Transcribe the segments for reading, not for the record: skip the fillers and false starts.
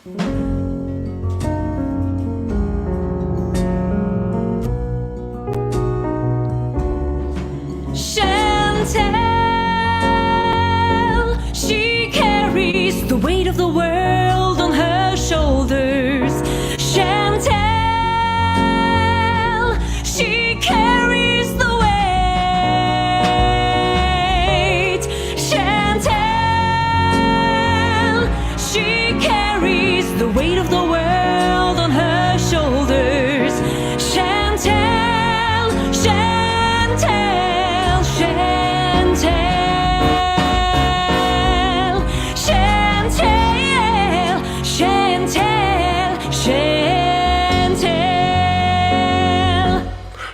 Chantal, she carries the weight of the world on her shoulders. Chantal, she carries the weight. Chantal, she carries the weight of the world on her shoulders. Chantal, Chantal, Chantal, Chantal, Chantal, Chantal.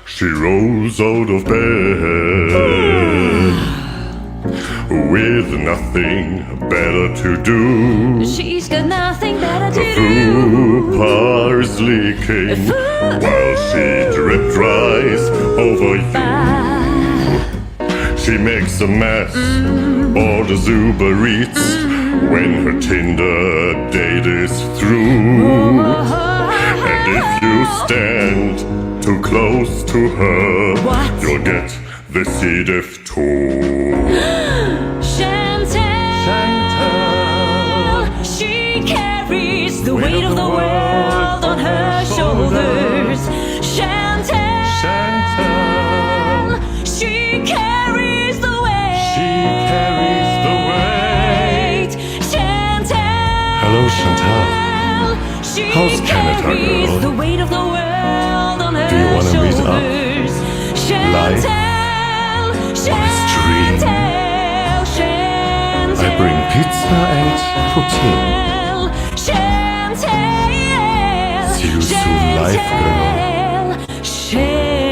She rose out of bed with nothing better to do. She's got nothing better to The fupa is leaking while she drip dries over you. She makes a mess, orders Uber Eats when her Tinder date is through. And if you stand too close to her, What? you'll get the C. diff too. Chantal, she carries the weight of the world on her shoulders. Chantal, she carries the weight. Chantal, Hello, Chantal. she How's Canada, carries girl? the weight of the world on her Do you wanna meet up? shoulders. Live? Chantal, On a stream? Chantal, Chantal. I bring pizza and poutine. Chantal, See you soon live, girl. Chantal.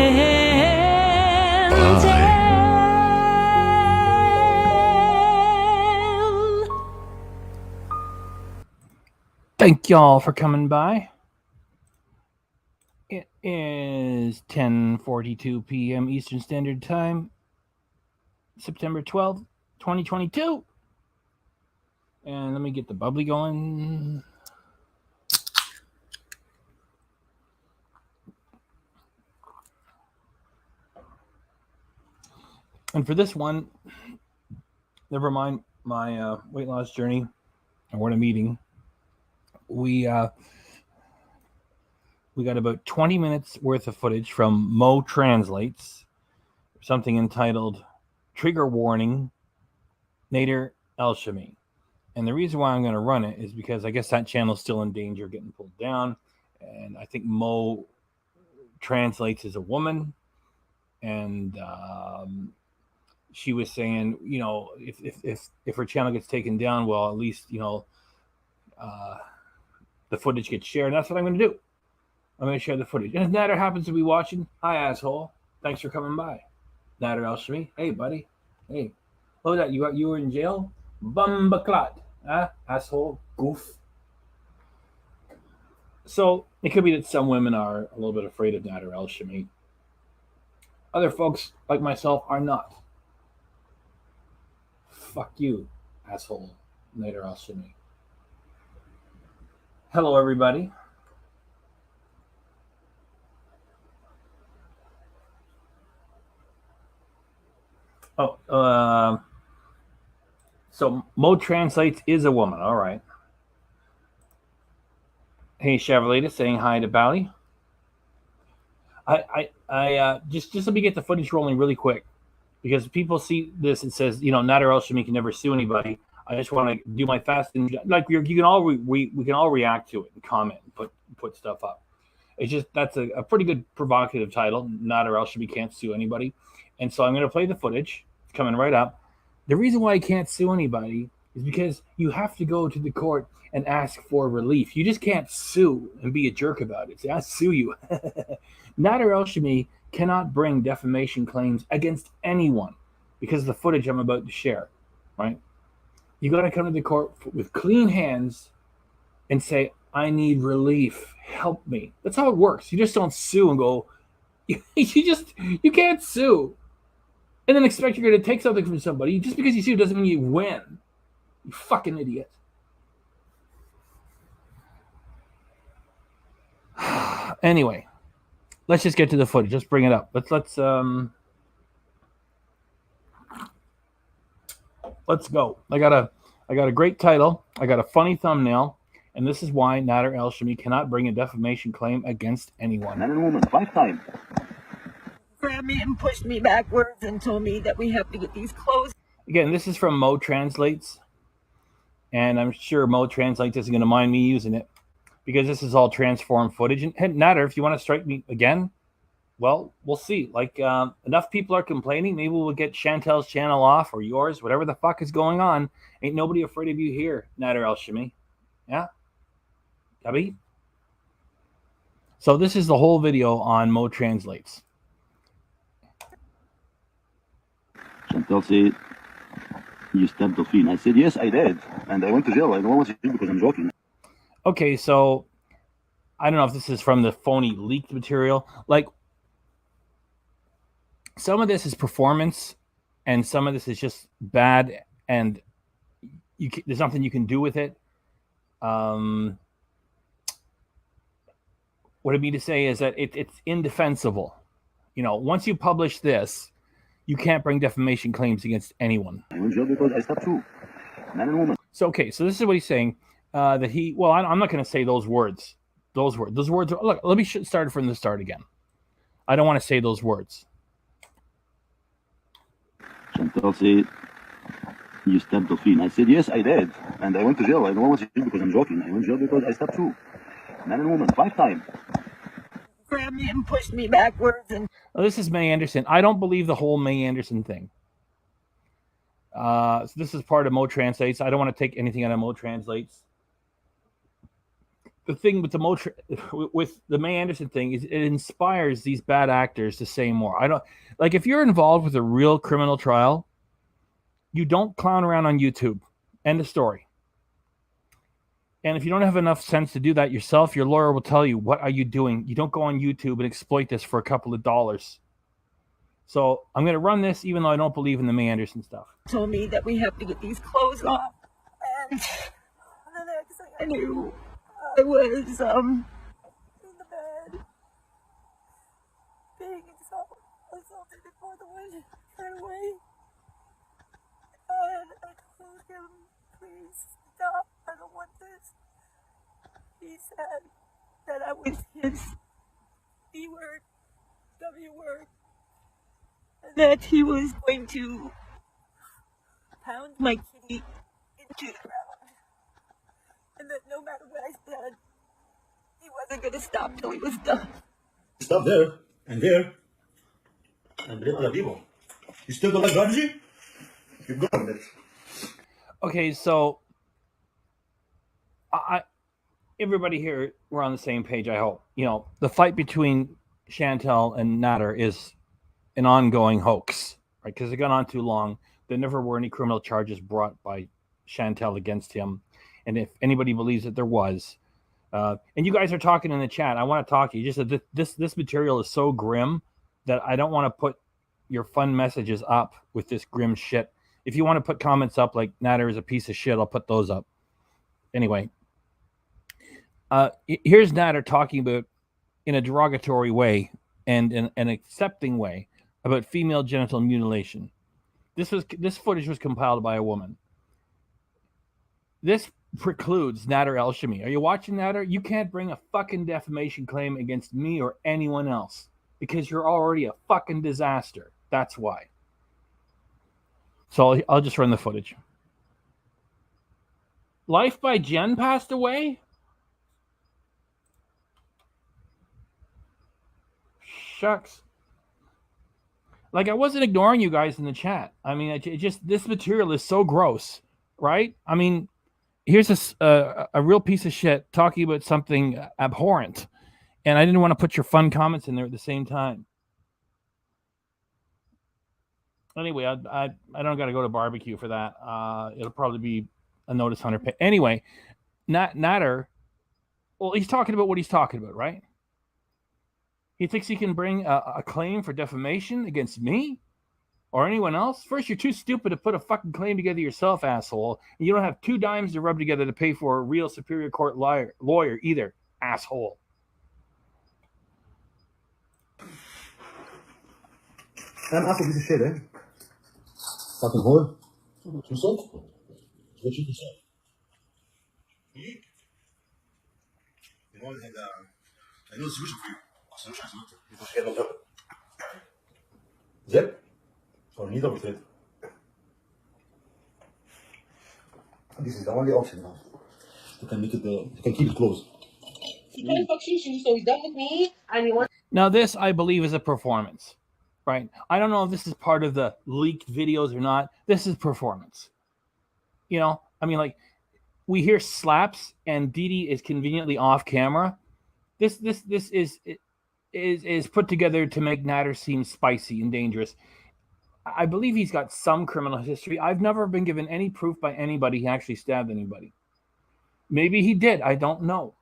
Thank y'all for coming by. It is 10:42 p.m. Eastern Standard Time, September 12th, 2022. And let me get the bubbly going. And for this one, never mind my weight loss journey. We're in a meeting. We got about 20 minutes worth of footage from Mo Translates, something entitled Trigger Warning, Nader, Elshamy. And the reason why I'm going to run it is because I guess that channel's still in danger of getting pulled down. And I think Mo Translates is a woman. And she was saying, you know, if her channel gets taken down, well, at least, you know, the footage gets shared. And that's what I'm going to do. I'm going to share the footage. And if Nader happens to be watching, hi, asshole. Thanks for coming by. Nader Elshamy. Hey, buddy. Hey. What was that? You were in jail? Bumbaclot. Huh? Asshole. Goof. So it could be that some women are a little bit afraid of Nader Elshamy. Other folks, like myself, are not. Fuck you, asshole. Nader Elshamy. Hello, everybody. So Mo Translates is a woman. All right. Hey, Chevrolet, saying hi to Bally. I just let me get the footage rolling really quick, because people see this and says, you know, Nader Elshamy can never sue anybody. I just want to do my fast and like you can all we can all react to it and comment and put stuff up. It's just that's a pretty good provocative title. Nader Elshamy can't sue anybody, and so I'm going to play the footage. It's coming right up. The reason why I can't sue anybody is because you have to go to the court and ask for relief. You just can't sue and be a jerk about it. Say, I sue you. Nader Elshamy cannot bring defamation claims against anyone because of the footage I'm about to share, right? You got to come to the court with clean hands and say, I need relief. Help me. That's how it works. You just don't sue and go, you can't sue. And then expect you're going to take something from somebody. Just because you sue doesn't mean you win. You fucking idiot. Anyway, let's just get to the footage. Let's bring it up. Let's go. I got a great title. I got a funny thumbnail, and this is why Nader Elshamy cannot bring a defamation claim against anyone. Man and woman, 5 times. Grabbed me and pushed me backwards and told me that we have to get these clothes. Again, this is from Mo Translates, and I'm sure Mo Translates isn't going to mind me using it because this is all transformed footage. And Nader, if you want to strike me again, well, we'll see. Like, enough people are complaining. Maybe we'll get Chantal's channel off or yours, whatever the fuck is going on. Ain't nobody afraid of you here, Nader Elshamy. Yeah? Copy? So this is the whole video on Mo Translates. Chantal said, you stabbed Delphine. I said, yes, I did. And I went to jail. I don't want to jail because I'm joking. Okay, so I don't know if this is from the phony leaked material. Like, some of this is performance, and some of this is just bad, and there's nothing you can do with it. What I mean to say is that it's indefensible. You know, once you publish this, you can't bring defamation claims against anyone. I went to jail because I stabbed 2. Man and woman. So, okay, so this is what he's saying. That he, well, I'm not going to say those words. Those words are, look, let me start from the start again. I don't want to say those words. Chantal said, you stabbed Delphine. I said, yes, I did. And I went to jail. I don't want to jail because I'm joking. I went to jail because I stabbed 2. Man and woman, 5 times. Grabbed me and pushed me backwards. And This is May Anderson. I don't believe the whole May Anderson thing. So this is part of Mo Translates. I don't want to take anything out of Mo Translates. The thing with the May Anderson thing is it inspires these bad actors to say more. I don't like, if you're involved with a real criminal trial, you don't clown around on YouTube. End of story. And if you don't have enough sense to do that yourself, your lawyer will tell you, what are you doing? You don't go on YouTube and exploit this for a couple of dollars. So I'm going to run this even though I don't believe in the May Anderson stuff. told me that we have to get these clothes off. And the next thing I knew, I was in the bed being assaulted before the wind ran away. And I told him, please stop, I don't want this. He said that I was his B word, W word, and that he was going to pound my kitty into the ground. And that no matter what I said, he wasn't going to stop till he was done. Stop there, and there, and vivo. You still don't like Gardagy? Keep going, bitch. Okay, so everybody here, we're on the same page, I hope. You know, the fight between Chantal and Nader is an ongoing hoax, right? Because it gone on too long. There never were any criminal charges brought by Chantal against him. And if anybody believes that there was, and you guys are talking in the chat, I want to talk to you. Just that this material is so grim that I don't want to put your fun messages up with this grim shit. If you want to put comments up like Nader is a piece of shit, I'll put those up. Anyway, here's Nader talking about, in a derogatory way and in an accepting way, about female genital mutilation. This footage was compiled by a woman. This precludes Nader Elshamy. Are you watching, Nader? You can't bring a fucking defamation claim against me or anyone else because you're already a fucking disaster. That's why. So I'll just run the footage. Life by Jen passed away? Shucks. Like, I wasn't ignoring you guys in the chat. I mean, it just, this material is so gross, right? I mean, here's a real piece of shit talking about something abhorrent, and I didn't want to put your fun comments in there at the same time. Anyway, I don't got to go to barbecue for that. It'll probably be a notice hunter pay. Anyway, Nader, well, he's talking about what he's talking about, right? He thinks he can bring a claim for defamation against me or anyone else? First, you're too stupid to put a fucking claim together yourself, asshole. And you don't have 2 dimes to rub together to pay for a real Superior Court lawyer either, asshole. I'm after piece of shit, eh? Fucking whore. What's up? What you say? You know, I know the solution for you. Solution. You just get on top. Zip? Or niet over it. This is the only option now. You can make it, you can keep it closed. He tried to fuck Shushu, so he's done with me, and he wants. Now, this, I believe, is a performance, right? I don't know if this is part of the leaked videos or not. This is performance. You know, I mean, like, we hear slaps and Didi is conveniently off camera. This is put together to make Nader seem spicy and dangerous. I believe he's got some criminal history. I've never been given any proof by anybody he actually stabbed anybody. Maybe he did. I don't know.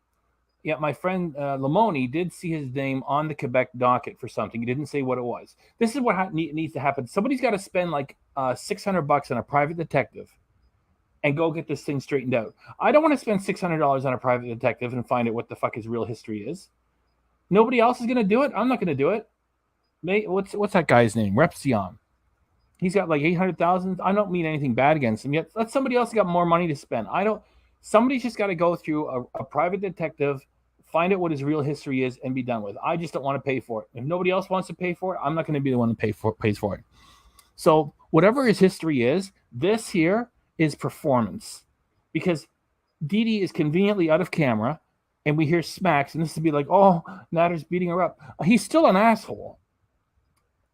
Yet my friend Lamoni did see his name on the Quebec docket for something. He didn't say what it was. This is what needs to happen. Somebody's got to spend like $600 on a private detective and go get this thing straightened out. I don't want to spend $600 on a private detective and find out what the fuck his real history is. Nobody else is going to do it. I'm not going to do it. What's that guy's name? Repsion. He's got like 800,000. I don't mean anything bad against him yet. Let somebody else got more money to spend. Somebody's just got to go through a private detective, find out what his real history is, and be done with it. I just don't want to pay for it. If nobody else wants to pay for it, I'm not going to be the one that pays for it. So whatever his history is, this here is performance. Because Didi is conveniently out of camera, and we hear smacks, and this would be like, oh, Nader's beating her up. He's still an asshole.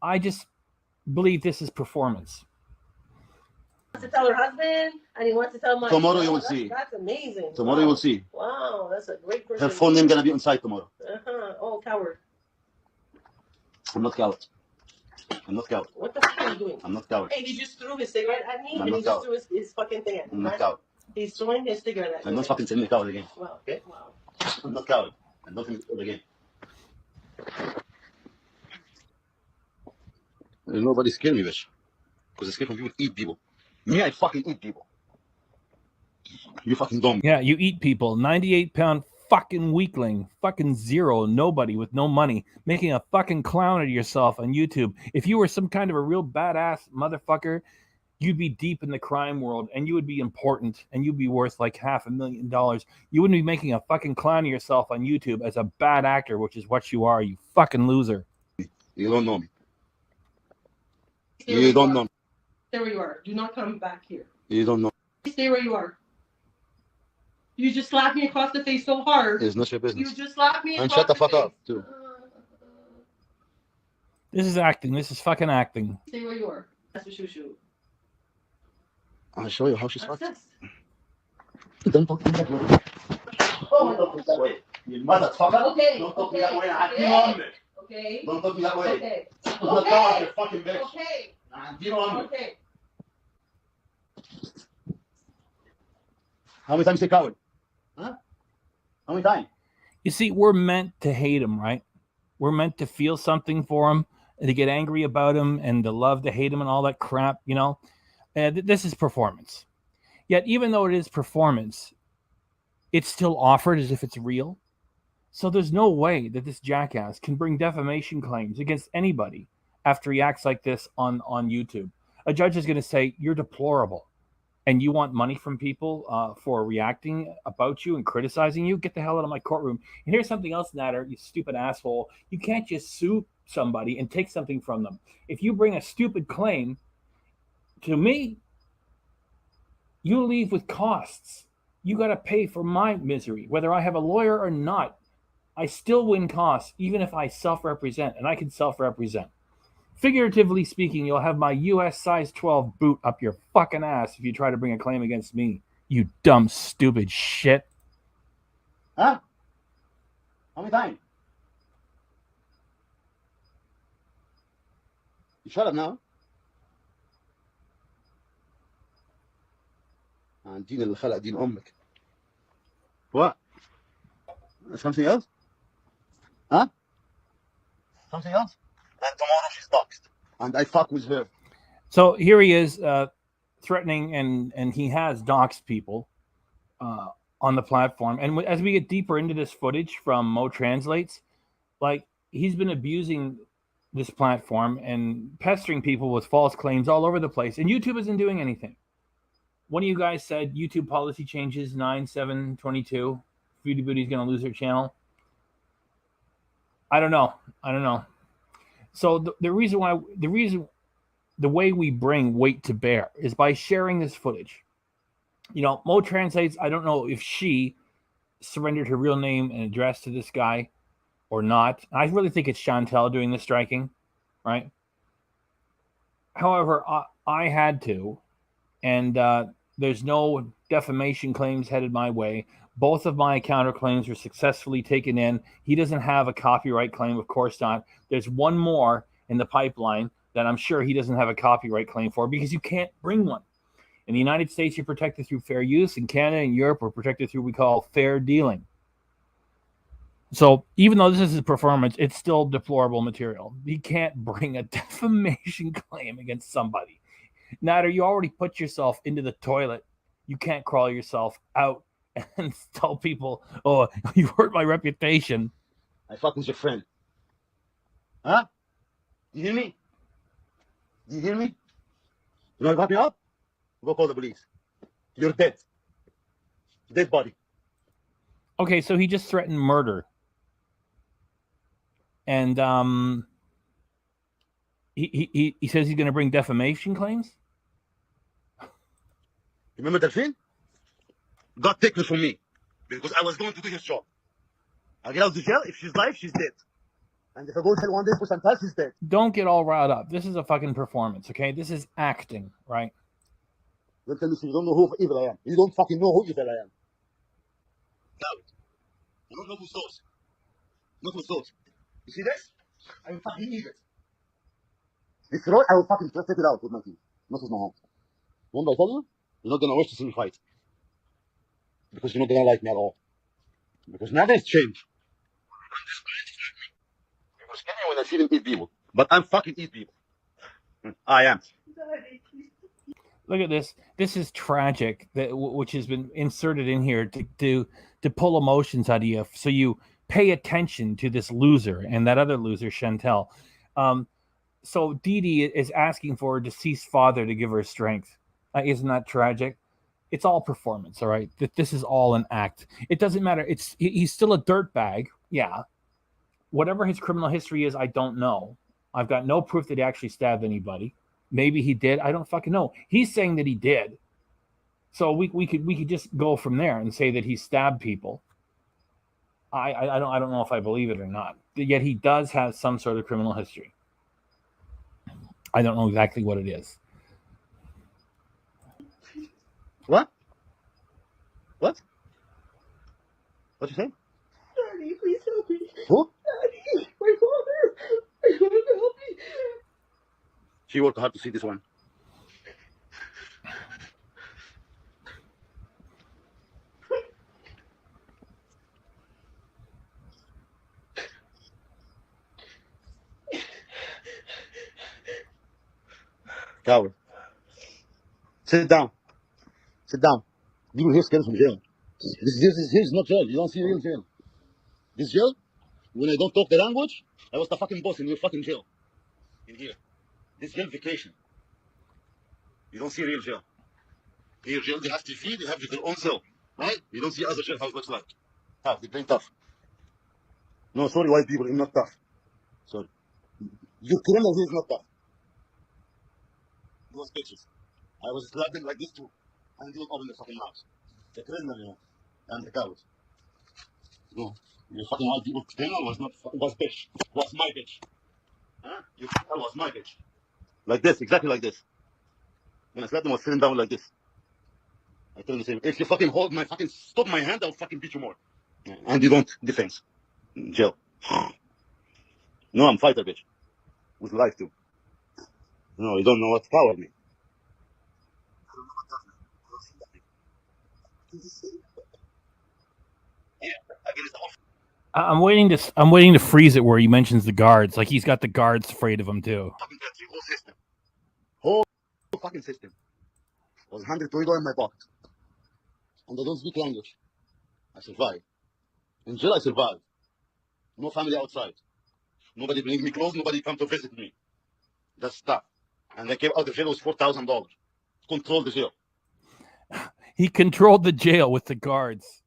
I just believe this is performance. To tell her husband, and he wants to tell my. Tomorrow you will see. That's amazing. Tomorrow you will see. Wow, that's a great person. Her phone name gonna be inside tomorrow. Oh, coward. I'm not coward. I'm not coward. What the fuck are you doing? I'm not coward. Hey, he just threw his cigarette at me, I'm and not he just coward. threw his fucking thing at me. I'm not coward. He's throwing his cigarette at me. I'm not fucking telling me coward again. Wow. Okay? Wow. I'm not coward. I'm not telling me again. Nobody scared me, bitch. Because I scared from people eat people. Me, I fucking eat people. You fucking dumb. Yeah, you eat people. 98-pound fucking weakling. Fucking zero. Nobody with no money. Making a fucking clown of yourself on YouTube. If you were some kind of a real badass motherfucker, you'd be deep in the crime world and you would be important and you'd be worth like $500,000. You wouldn't be making a fucking clown of yourself on YouTube as a bad actor, which is what you are, you fucking loser. You don't know me. You don't know me. Stay where you are. Do not come back here. You don't know. Stay where you are. You just slapped me across the face so hard. It's not your business. You just slapped me And across shut the fuck face. up, too. This is acting. This is fucking acting. Stay where you are. That's what Shushu. I'll show you how she's fucked. Obsessed. Don't talk to me that way. Oh my Don't talk to me that way. You motherfucker. Okay. Don't talk to me Okay. that way. I Okay. feel on me. Okay. Don't talk to me that way. Okay. I'm not coward, you fucking bitch. Okay. I feel on me. Okay. How many times you say coward? Huh? How many times? You see, we're meant to hate him, right? We're meant to feel something for him and to get angry about him and to love to hate him and all that crap, you know? This is performance. Yet, even though it is performance, it's still offered as if it's real. So there's no way that this jackass can bring defamation claims against anybody after he acts like this on YouTube. A judge is going to say, you're deplorable. And you want money from people for reacting about you and criticizing you? Get the hell out of my courtroom. And here's something else, Nader, you stupid asshole. You can't just sue somebody and take something from them. If you bring a stupid claim to me, you leave with costs. You got to pay for my misery. Whether I have a lawyer or not, I still win costs, even if I self-represent, and I can self-represent. Figuratively speaking, you'll have my US size 12 boot up your fucking ass if you try to bring a claim against me, you dumb, stupid shit. Huh? How many times? You shut up now. دين اللي خلق دين أمك. What? Something else? Huh? Something else? And tomorrow she's doxxed. And I fuck with her. So here he is threatening, and he has doxed people on the platform. And as we get deeper into this footage from Mo Translates, like, he's been abusing this platform and pestering people with false claims all over the place. And YouTube isn't doing anything. One of you guys said YouTube policy changes 9/7/22. Foodie Booty's going to lose her channel. I don't know. So the way we bring weight to bear is by sharing this footage. You know, Mo translates. I don't know if she surrendered her real name and address to this guy or not. I really think it's Chantal doing the striking, right? However, I had to, and there's no defamation claims headed my way. Both of my counterclaims were successfully taken in. He doesn't have a copyright claim, of course not. There's one more in the pipeline that I'm sure he doesn't have a copyright claim for because you can't bring one. In the United States, you're protected through fair use. In Canada and Europe, we're protected through what we call fair dealing. So even though this is a performance, it's still deplorable material. You can't bring a defamation claim against somebody. Nader, you already put yourself into the toilet. You can't crawl yourself out and tell people, oh, you hurt my reputation. I fuck with your friend. Huh? You hear me? You hear me? You want to fuck me up? Go call the police. You're dead. Dead body. Okay, so he just threatened murder. And he says he's going to bring defamation claims? Remember Delphine? Got taken from me because I was going to do his job. I get out of jail. If she's alive, she's dead. And if I go to jail one day for Chantal, she's dead. Don't get all riled up. This is a fucking performance, okay? This is acting, right? Don't tell me you don't know who evil I am. You don't fucking know who evil I am. Coward. You don't know who's those. Not who's those. You see this? I will fucking eat it. This road, I will fucking just take it out with my teeth. Not with my hands. Remember I told you? You're not gonna watch to see me fight. Because you're not gonna like me at all. Because now there's change. People scare me when I see them eat people. But I'm fucking eat people. I am. Look at this. This is tragic, which has been inserted in here to pull emotions out of you, so you pay attention to this loser and that other loser, Chantal. So Dee Dee is asking for a deceased father to give her strength. Isn't that tragic? It's all performance, all right? This is all an act. It doesn't matter. He's still a dirtbag, yeah. Whatever his criminal history is, I don't know. I've got no proof that he actually stabbed anybody. Maybe he did. I don't fucking know. He's saying that he did. So we could just go from there and say that he stabbed people. I don't know if I believe it or not. Yet he does have some sort of criminal history. I don't know exactly what it is. What? What? What you say? Daddy, please help me. Who? Daddy, my father. I want him to help me. She worked hard to see this one. Coward. Sit down. Sit down. You will hear scared from jail. This is not jail. You don't see real jail. This jail, when I don't talk the language, I was the fucking boss in your fucking jail. In here. This jail vacation. You don't see real jail. Here jail, they have TV, they have their own cell. Right? You don't see other jail how it looks like. Tough, they're playing tough. No, sorry, white people, I'm not tough. Sorry. Your criminal here is not tough. Those bitches. I was slapping like this too. And they don't open their fucking mouths. The criminal, you know. And the coward. No. Your fucking white people criminal was not was bitch. Was my bitch. Huh? Your criminal was my bitch. Like this, exactly like this. When I slapped them, I was sitting down like this. I tell them the same. If you fucking hold my fucking stop my hand, I'll fucking beat you more. And you don't defense. Jail. No, I'm fighter, bitch. With life too. No, you don't know what power means. I'm waiting to freeze it where he mentions the guards. Like he's got the guards afraid of him too. Whole system. Whole fucking system. Was $120 in my pocket. And I don't speak language. I survived. In jail I survived. No family outside. Nobody bring me clothes. Nobody come to visit me. That's stuff. And I came out of jail with $4,000. Control the jail. He controlled the jail with the guards.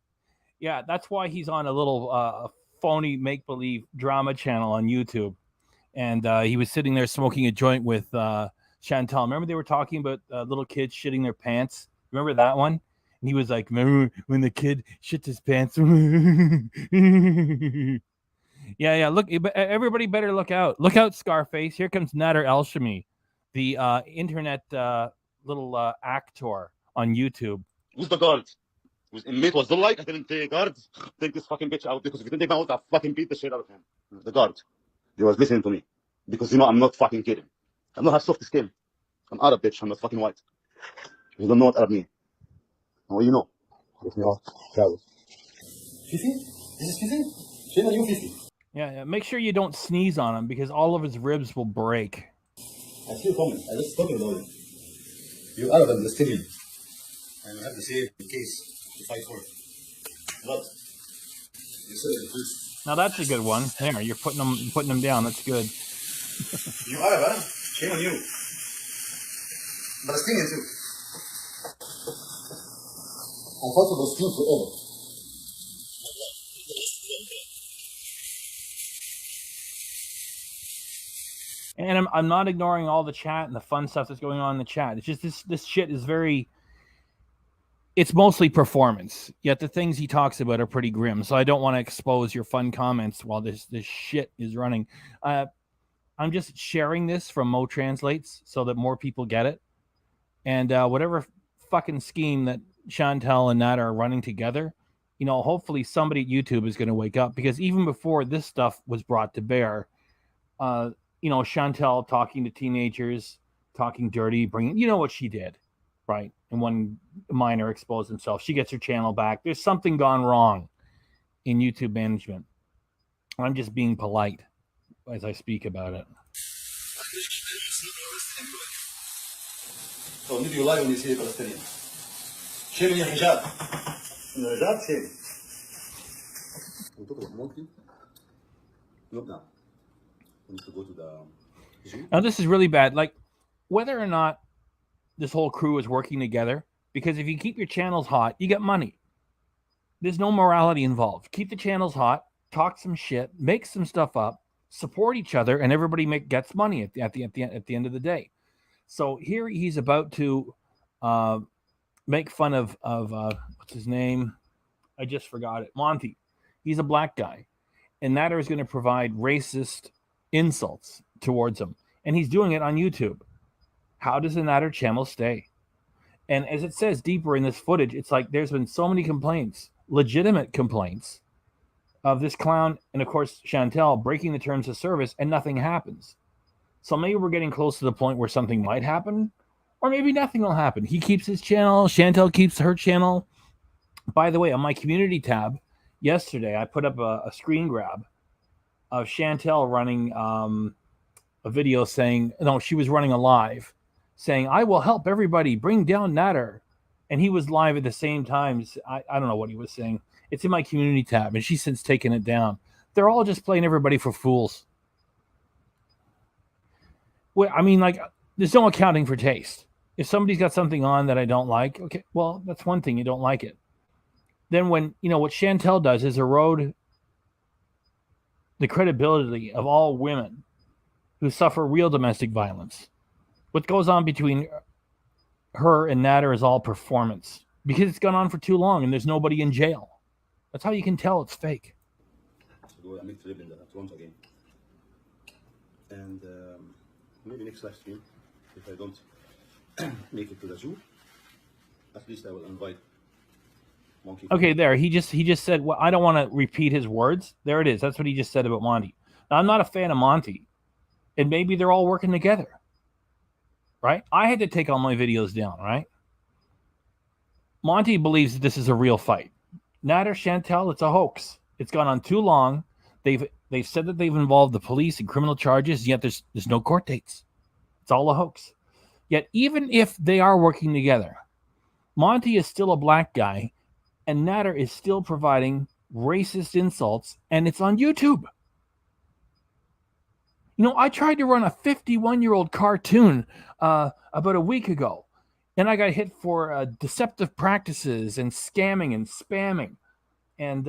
Yeah, that's why he's on a little phony make-believe drama channel on YouTube. And he was sitting there smoking a joint with Chantal. Remember they were talking about little kids shitting their pants? Remember that one? And he was like, remember when the kid shits his pants? Yeah. Look, everybody better look out. Look out, Scarface. Here comes Nader Elshamy, the internet little actor on YouTube. Who's the guards? Who's inmate was the like? I didn't take guards. Take this fucking bitch out, because if you didn't take me out, I'll fucking beat the shit out of him. The guards. They was listening to me. Because I'm not fucking kidding. I'm not have soft skin. I'm Arab, bitch. I'm not fucking white. You don't know what Arab mean. What you know? Yeah. Make sure you don't sneeze on him, because all of his ribs will break. I feel common. I just talking about it. You Arab and Palestinian. And you have the same case to fight for. But you said it first. Now that's a good one. There, you're putting them down. That's good. You Arab, huh? Shame on you. Palestinian too. I fought for Palestine forever. And I'm not ignoring all the chat and the fun stuff that's going on in the chat. It's just this shit is very... It's mostly performance, yet the things he talks about are pretty grim. So I don't want to expose your fun comments while this shit is running. I'm just sharing this from Mo Translates so that more people get it. And whatever fucking scheme that Chantal and Nader are running together, hopefully somebody at YouTube is going to wake up. Because even before this stuff was brought to bear, Chantal talking to teenagers, talking dirty, bringing, what she did, right? And one minor exposed himself. She gets her channel back. There's something gone wrong in YouTube management. I'm just being polite as I speak about it. So maybe you lie when you say Palestinian. Shame in your hijab. In your hijab, shame. We talk about monkey. Look now. We need to go to the zoo. Now this is really bad. Like, whether or not this whole crew is working together, because if you keep your channels hot, you get money. There's no morality involved. Keep the channels hot, talk some shit, make some stuff up, support each other, and everybody gets money at the end of the day. So here he's about to make fun of what's his name? I just forgot it. Monty. He's a black guy, and Nader is going to provide racist insults towards him, and he's doing it on YouTube. How does the Nader channel stay? And as it says deeper in this footage, it's like there's been so many complaints, legitimate complaints, of this clown and, of course, Chantal breaking the terms of service, and nothing happens. So maybe we're getting close to the point where something might happen, or maybe nothing will happen. He keeps his channel. Chantal keeps her channel. By the way, on my community tab yesterday, I put up a screen grab of Chantal running a video saying, no, she was running a live saying, I will help everybody bring down Nader. And he was live at the same time. I don't know what he was saying. It's in my community tab, and she's since taken it down. They're all just playing everybody for fools. Well, I mean, like, there's no accounting for taste. If somebody's got something on that I don't like, okay, well, that's one thing. You don't like it. Then when, what Chantal does is erode the credibility of all women who suffer real domestic violence. What goes on between her and Nader is all performance, because it's gone on for too long and there's nobody in jail. That's how you can tell it's fake. I make to live in the Toronto again. And maybe next live stream, if I don't make it to the zoo, at least I will invite Monkey. Okay, there. He just said, well, I don't want to repeat his words. There it is. That's what he just said about Monty. Now, I'm not a fan of Monty, and maybe they're all working together, right? I had to take all my videos down, right? Monty believes that this is a real fight. Nader, Chantal, it's a hoax. It's gone on too long. They've said that they've involved the police in criminal charges, yet there's no court dates. It's all a hoax. Yet even if they are working together, Monty is still a black guy, and Nader is still providing racist insults, and it's on YouTube. You know, I tried to run a 51-year-old cartoon about a week ago, and I got hit for deceptive practices and scamming and spamming. And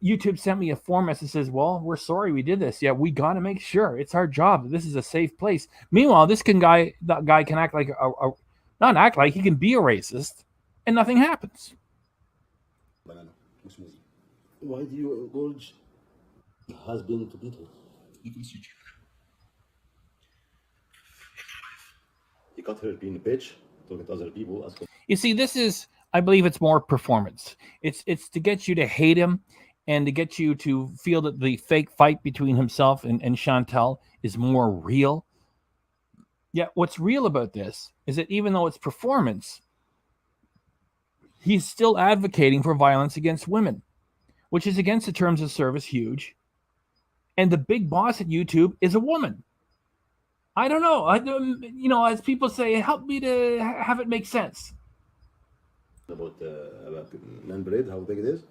YouTube sent me a form that says, well, we're sorry we did this. Yeah, we got to make sure. It's our job. This is a safe place. Meanwhile, that guy can act like not act like, he can be a racist, and nothing happens. Banana, smoothie. Why do you urge husband to beat her? Because you He got her being a bitch, talking to other people. You see, this is, I believe it's more performance. It's to get you to hate him and to get you to feel that the fake fight between himself and Chantal is more real. Yet what's real about this is that even though it's performance, he's still advocating for violence against women, which is against the terms of service huge. And the big boss at YouTube is a woman. I don't know. As people say, help me to have it make sense. About Amberlynn Reid, how big it is.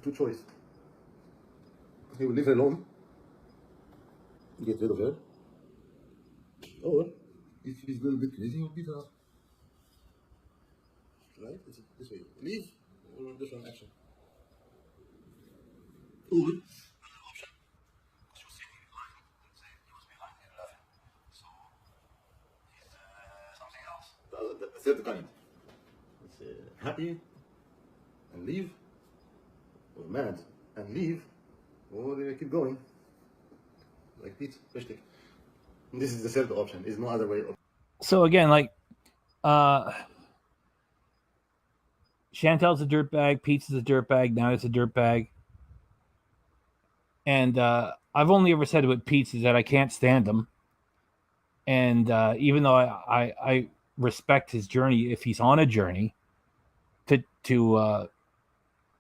Two choices. He will leave her alone, get rid of her, or if he's a little bit crazy, he will beat her up. Right? It's this way. Leave or different action. Or the third kind. It's happy and leave, or mad and leave, or keep going. Like Pete, Peshtik. This is the third option. There's no other way. So again, like Chantal's a dirtbag, Pete's is a dirtbag, Nader's a dirtbag. And I've only ever said about Pete's is that I can't stand him. And even though I respect his journey, if he's on a journey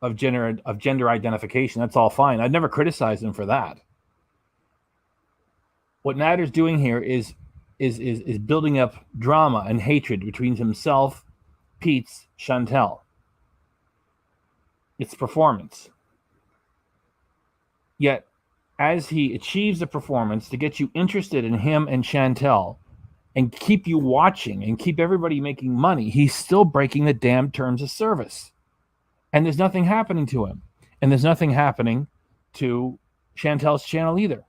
of gender identification, that's all fine. I'd never criticize him for that. What Nader's doing here is building up drama and hatred between himself, Pete's, Chantal. It's performance. Yet, as he achieves the performance to get you interested in him and Chantal and keep you watching and keep everybody making money, he's still breaking the damn terms of service. And there's nothing happening to him. And there's nothing happening to Chantal's channel either.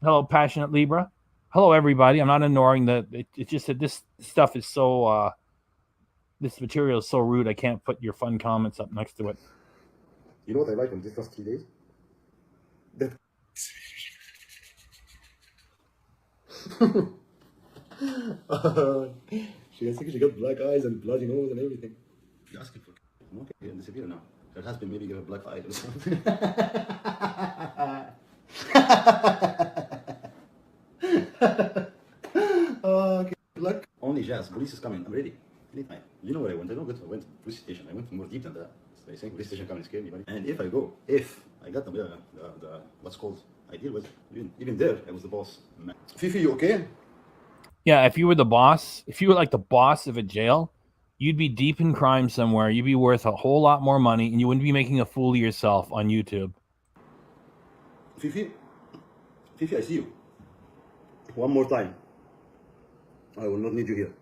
Hello, Passionate Libra. Hello, everybody. I'm not ignoring it's just that this stuff is so, this material is so rude, I can't put your fun comments up next to it. You know what I like on these last 3 days? That she got black eyes and bloody nose and everything. You're asking for okay, and disappear now. Her husband maybe give her black eye or something. Okay, luck. Only jazz. Police is coming. I'm ready. Anytime. You know where I went? I don't go to. I went to police station. I went more deep than that. They think police station come and scare me, buddy. And if I got the what's called, I deal with even there, I was the boss. Fifi, you okay? Yeah, if you were the boss, if you were like the boss of a jail, you'd be deep in crime somewhere. You'd be worth a whole lot more money, and you wouldn't be making a fool of yourself on YouTube. Fifi, I see you. One more time. I will not need you here.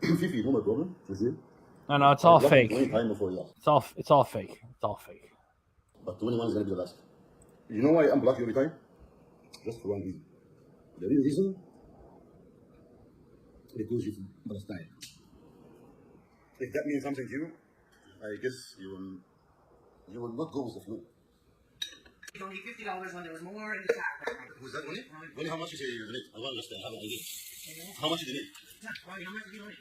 Fifi, no more problem with you. No, it's all fake. It's all fake. It's all fake. But 21 is gonna be the last. You know why I unblock you every time? Just for one reason. The real reason, because you're from Palestine. If that means something to you, I guess you will not go with the flow. It's only $50 when there was more in the shop. Who's that, Winnie? Winnie, how much is your donate? I want to understand. How much you donate? How much you donate? How much did you donate?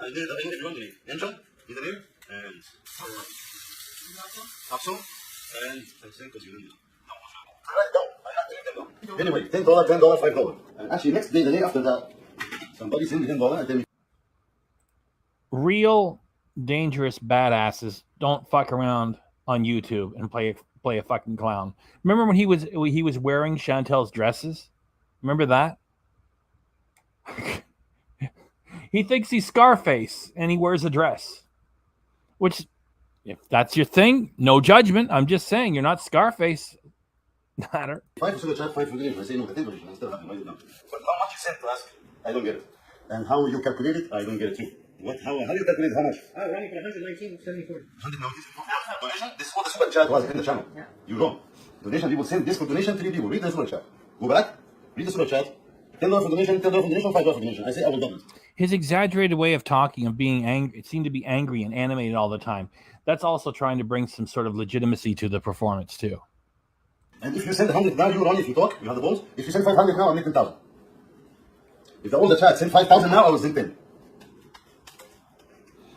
I did everyone donate. Angel, you donate? And Hapso, and I think because you donate. Anyway, $10, $5. And actually, next day, the day after that, somebody sent me $10 and tell me. Real dangerous badasses don't fuck around on YouTube and play a fucking clown. Remember when he was wearing Chantal's dresses? Remember that? He thinks he's Scarface and he wears a dress. Which, if that's your thing, no judgment. I'm just saying you're not Scarface. Nader. 5 super chat, 5 donation. I say no, diversion. I still have it. But how much you sent to ask? I don't get it. And how you calculate it? I don't get it too. What? How you calculate how much? Oh, running for 119.74. 190. Donation. This is what the super chat was in the channel. Yeah. You wrong. Donation people send this for donation 3 people. Read the super chat. Go back. Read the super chat. $10 for donation, $10 for donation, $5 for donation. I say I will double it. His exaggerated way of talking, of being angry, it seemed to be angry and animated all the time. That's also trying to bring some sort of legitimacy to the performance too. And if you send 100 now, you run if you talk, you have the balls. If you send 500 now, I'll make 10,000. If all the chat send 5,000 now, I will send 10.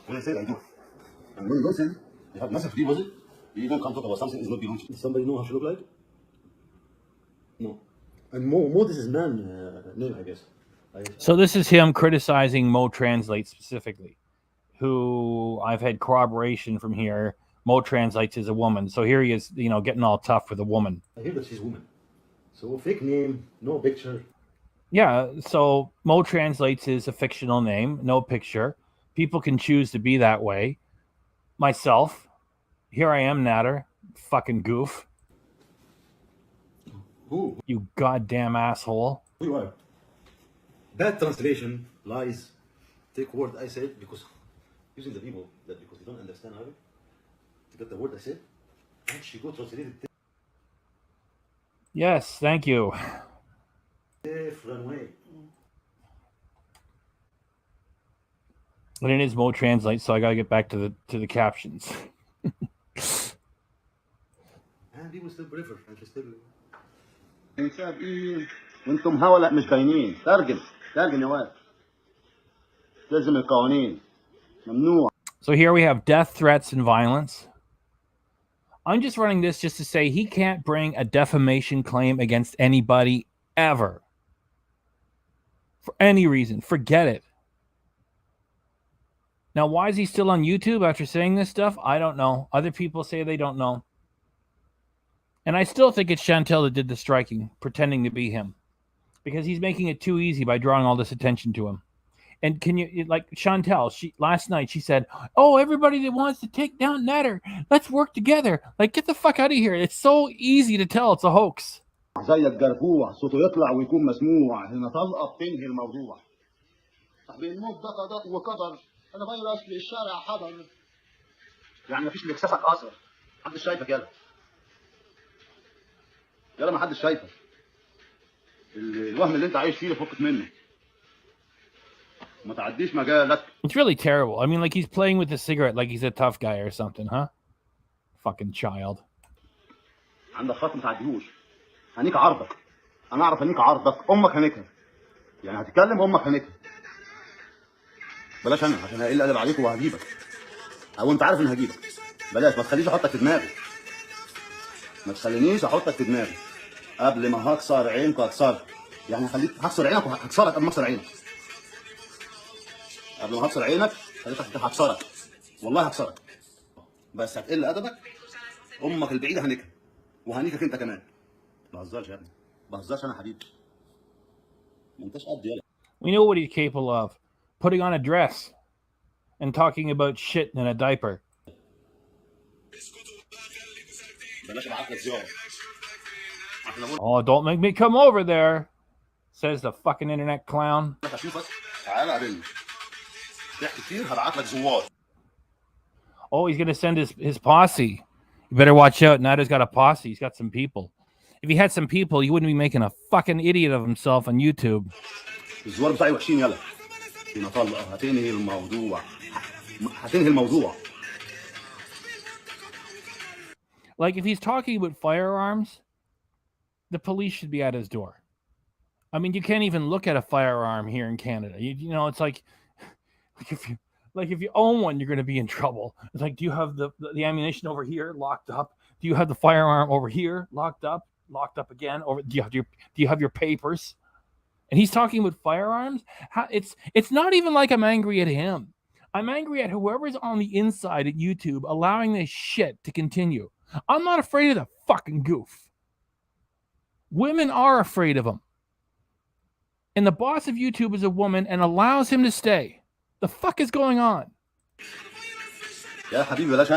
When I say I do. And when you don't send, you have massive deposit, you don't come talk about something is not belonging. Does somebody know how she look like? No. And Mo, this is man name, I guess. So this is him criticizing Mo Translate specifically, who I've had corroboration from here. Mo Translates is a woman. So here he is, getting all tough with a woman. I hear that she's a woman. So fake name, no picture. Yeah, so Mo Translates is a fictional name, no picture. People can choose to be that way. Myself, here I am, Nader, fucking goof. Who? You goddamn asshole. Who you are? Bad translation, lies. Take word I said because using the people that because they don't understand Arabic to get the word I said, and she go translate it Yes, thank you. different way. And it is Mo Translate, so I gotta get back to the captions. And people still prefer and still. وانتم هؤلاء مش باينين ترجم يا واد لازم القوانين ممنوع. So here we have death threats and violence. I'm just running this just to say he can't bring a defamation claim against anybody ever. For any reason. Forget it. Now, why is he still on YouTube after saying this stuff? I don't know. Other people say they don't know. And I still think it's Chantal that did the striking, pretending to be him. Because he's making it too easy by drawing all this attention to him. And can you, like Chantal, last night she said, oh, everybody that wants to take down Nader, let's work together. Like, get the fuck out of here. It's so easy to tell it's a hoax. زي الجرفوع صوته يطلع ويكون مسموع هنا طلقه بتنهي الموضوع. صاحبي الموت ده قضاء وقدر انا فيروس للشارع حضر. يعني مفيش لاكساسك اثر. محدش شايفك يلا. يلا ما حدش شايفك. الوهم اللي انت عايش فيه فكك منه. ما تعديش مجالك. It's really terrible. I mean, like he's playing with a cigarette like he's a tough guy or something, huh? Fucking child. عندك خط ما تعديهوش. هنيك عرضك. انا اعرف هنيك عرضك امك هنيكها. يعني هتتكلم امك هنيكها. بلاش انا عشان هقل ادب عليك وهجيبك. او انت عارف اني هجيبك. بلاش ما تخلينيش احطك في دماغي. ما تخلينيش احطك في دماغي. قبل ما هكسر عينك هكسرك. يعني هخليك هكسر عينك وهكسرك قبل ما اكسر عينك. قبل ما هكسر عينك خليتك هكسرك. والله هكسرك. بس هتقل ادبك امك البعيده هنيكها. وهنيكك انت كمان. ما بهزرش يا ابني. ما بهزرش انا حبيبي. ما انتش قد يلا. We know what he's capable of. Putting on a dress and talking about shit in a diaper. Oh, don't make me come over there, says the fucking internet clown. Oh, he's gonna send his posse. You better watch out. Nader's got a posse. He's got some people. If he had some people, he wouldn't be making a fucking idiot of himself on YouTube. Like, if he's talking about firearms, the police should be at his door. I mean, you can't even look at a firearm here in Canada. You know, it's like if you own one, you're going to be in trouble. It's like, do you have the ammunition over here locked up? Do you have the firearm over here locked up again? Or do you have your papers? And he's talking about firearms. It's not even like I'm angry at him. I'm angry at whoever's on the inside at YouTube allowing this shit to continue. I'm not afraid of the fucking goof. Women are afraid of him. And the boss of YouTube is a woman and allows him to stay. The fuck is going on? يا حبيبي بلاش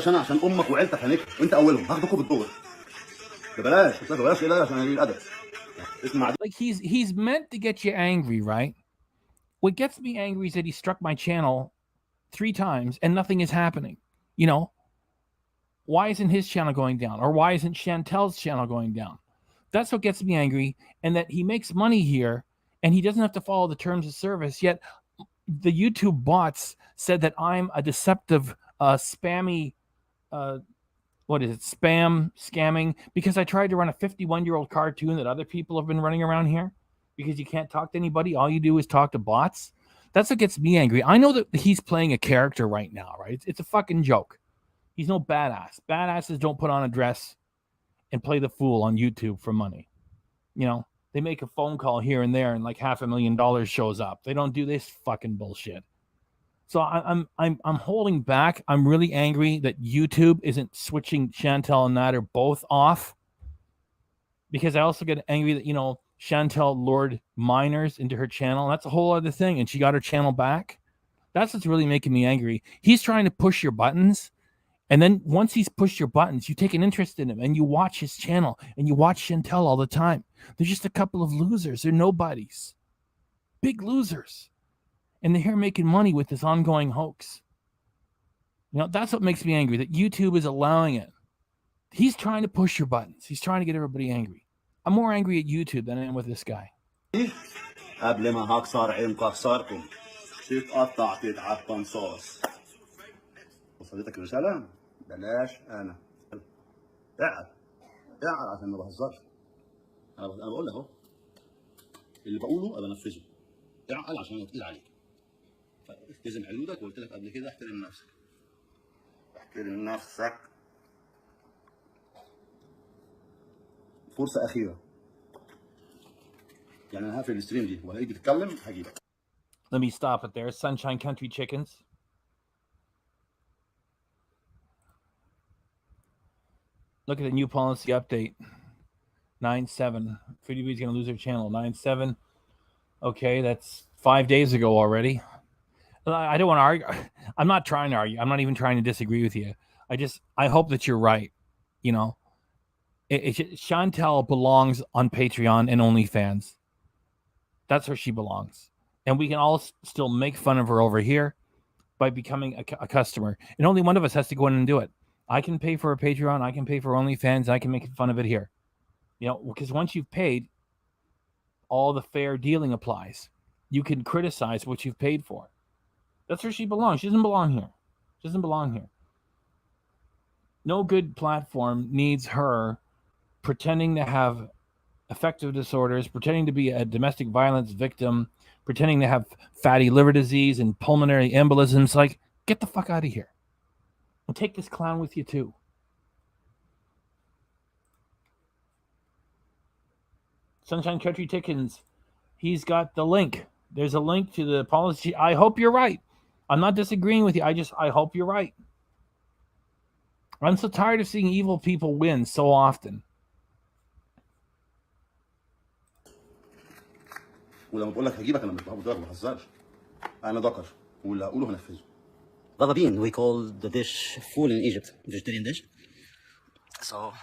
انا عشان امك وعيلتك هناك وانت اولهم هاخدكوا بالدور. Like he's meant to get you angry, right? What gets me angry is that he struck my channel 3 times and nothing is happening. You know, why isn't his channel going down? Or why isn't Chantal's channel going down? That's what gets me angry. And that he makes money here and he doesn't have to follow the terms of service. Yet the YouTube bots said that I'm a deceptive, spammy, scamming, because I tried to run a 51-year-old cartoon that other people have been running around here. Because you can't talk to anybody. All you do is talk to bots. That's what gets me angry. I know that he's playing a character right now, right? It's a fucking joke. He's no badass. Badasses don't put on a dress and play the fool on YouTube for money. You know, they make a phone call here and there and like $500,000 shows up. They don't do this fucking bullshit. So I'm holding back. I'm really angry that YouTube isn't switching Chantal and Nader both off. Because I also get angry that, you know, Chantal lured minors into her channel. That's a whole other thing. And she got her channel back. That's what's really making me angry. He's trying to push your buttons. And then once he's pushed your buttons, you take an interest in him and you watch his channel and you watch Chantal all the time. They're just a couple of losers. They're nobodies. Big losers. And they're here making money with this ongoing hoax. You know, that's what makes me angry, that YouTube is allowing it. He's trying to push your buttons. He's trying to get everybody angry. I'm more angry at YouTube than I am with this guy. قبل ما هكسر عينكم صاركم شو تقطع تتعبى صوص وصلتك الرسالة بلاش انا اقعد عشان ما بهزرش انا بقول لك اهو اللي بقوله ابقى انفذه اقعد عشان تقيل عليك فالتزم حدودك وقلت لك قبل كده احترم نفسك احترم نفسك فرصة أخيرة يعني أنا هقفل الستريم دي وهيجي تتكلم هجيبك. Let me stop it there. Sunshine Country Chickens. Look at the new policy update. 9/7. FreeDB is going to lose their channel. 9/7. Okay, that's 5 days ago already. I don't want to argue. I'm not trying to argue. I'm not even trying to disagree with you. I hope that you're right. You know, Chantal belongs on Patreon and OnlyFans. That's where she belongs. And we can all still make fun of her over here by becoming a customer. And only one of us has to go in and do it. I can pay for a Patreon. I can pay for OnlyFans. I can make fun of it here. You know, because once you've paid, all the fair dealing applies. You can criticize what you've paid for. That's where she belongs. She doesn't belong here. She doesn't belong here. No good platform needs her pretending to have affective disorders, pretending to be a domestic violence victim, pretending to have fatty liver disease and pulmonary embolisms. Like, get the fuck out of here. And take this clown with you too. Sunshine Country Chickens, he's got the link. There's a link to the policy. I hope you're right. I'm not disagreeing with you. I hope you're right. I'm so tired of seeing evil people win so often. ولما بقول لك هجيبك انا مش بهزر ما بهزرش انا ذكر واللي هقوله هنفذه. Baba Bean, we call the dish fool in Egypt, vegetarian dish. So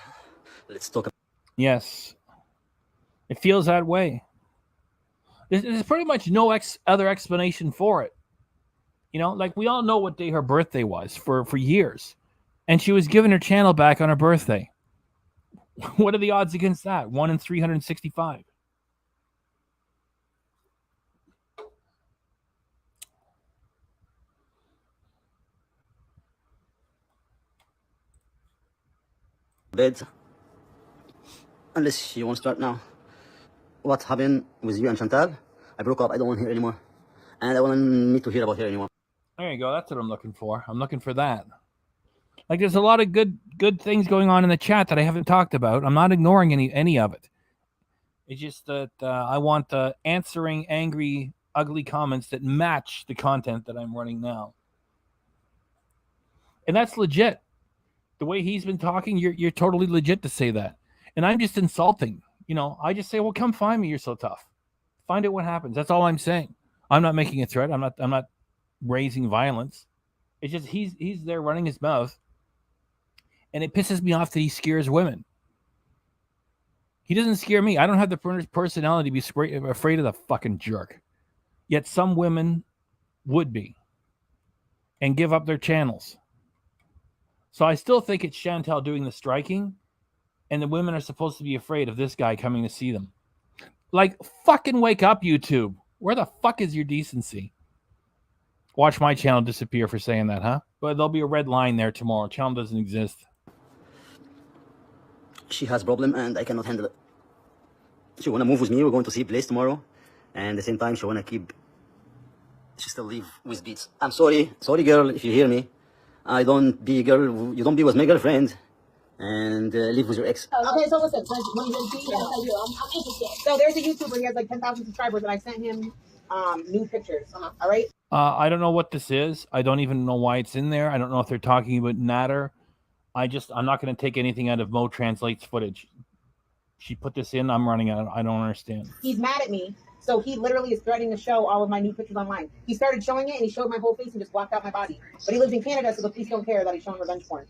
let's talk. Yes, it feels that way. There's pretty much no other explanation for it. You know, like we all know what day her birthday was for years, and she was given her channel back on her birthday. What are the odds against that? 1 in 365. Bed. Unless you want to start now. What happened with you and Chantal? I broke up. I don't want to hear anymore. And I don't need to hear about her anymore. There you go. That's what I'm looking for. I'm looking for that. Like there's a lot of good things going on in the chat that I haven't talked about. I'm not ignoring any of it. It's just that I want answering angry, ugly comments that match the content that I'm running now. And that's legit. The way he's been talking, you're totally legit to say that. And I'm just insulting. You know, I just say, well, come find me. You're so tough. Find out what happens. That's all I'm saying. I'm not making a threat. I'm not raising violence. It's just he's there running his mouth. And it pisses me off that he scares women. He doesn't scare me. I don't have the personality to be afraid of the fucking jerk. Yet some women would be and give up their channels. So I still think it's Chantal doing the striking, and the women are supposed to be afraid of this guy coming to see them. Like, fucking wake up, YouTube. Where the fuck is your decency? Watch my channel disappear for saying that, huh? But there'll be a red line there tomorrow. Channel doesn't exist. She has problem and I cannot handle it. She wanna move with me. We're going to see a place tomorrow, and at the same time she wanna keep. She still live with Beats. I'm sorry, girl, if you hear me. I don't be girl. You don't be with my girlfriend, and live with your ex. Okay, so listen, when you see, yes, I do. I'm interested. So there's a YouTuber. He has like 10,000 subscribers, and I sent him nude pictures. All right. I don't know what this is. I don't even know why it's in there. I don't know if they're talking about Nader. I'm not going to take anything out of Mo Translate's footage. She put this in. I'm running out. I don't understand. He's mad at me. So he literally is threatening to show all of my nude pictures online. He started showing it, and he showed my whole face and just blocked out my body. But he lives in Canada, so the police don't care that he's showing revenge porn.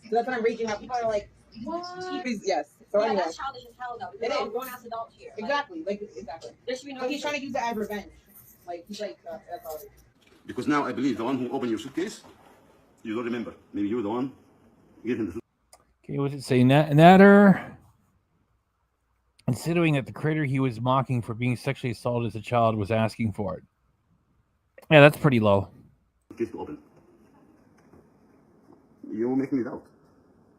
So that's when I'm reaching out. People are like, what? Yes. So Yeah, anyway. that's childish as hell, though. It is. We're grown ass adults here. Exactly. Exactly. There should be no. But he's trying to use that as revenge. Like, he's like, that's all it is. Because now I believe the one who opened your suitcase, you don't remember. Maybe you're the one. Give him the suitcase. Okay, what did it say? Nader, considering that the creator he was mocking for being sexually assaulted as a child was asking for it. Yeah, that's pretty low. Case to open. You make me doubt.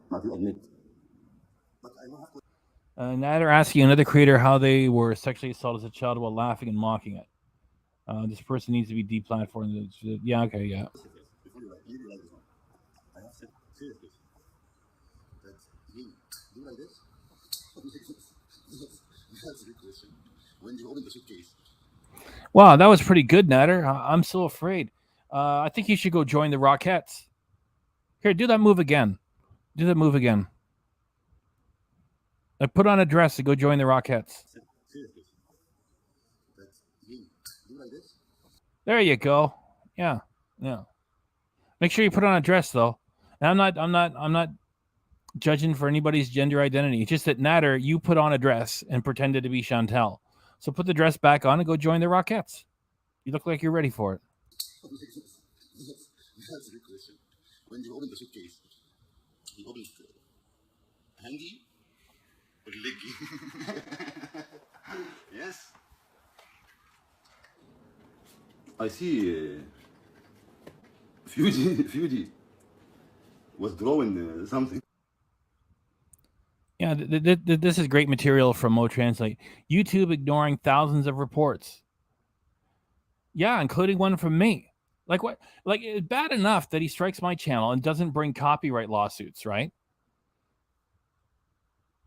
Not you admit. But I don't have to. Nader asking another creator how they were sexually assaulted as a child while laughing and mocking it. This person needs to be deplatformed. Yeah, okay, yeah. Before you like this one. I have said seriously that you do like this. That's a good question. When you open the suitcase. Wow, that was pretty good, Nader. I'm so afraid. I think you should go join the Rockettes. Here, do that move again. Do that move again. Put on a dress and go join the Rockettes. Seriously. That you do like this. There you go. Yeah. Make sure you put on a dress, though. And I'm not judging for anybody's gender identity. It's just that Nader, you put on a dress and pretended to be Chantal. So put the dress back on and go join the Rockettes. You look like you're ready for it. That's a good question. When you open the suitcase, you open handy or leggy? Yes. I see. Fuji was drawing something. Yeah, this is great material from Mo Translate. YouTube ignoring thousands of reports. Yeah, including one from me. Like what? Like, it's bad enough that he strikes my channel and doesn't bring copyright lawsuits, right?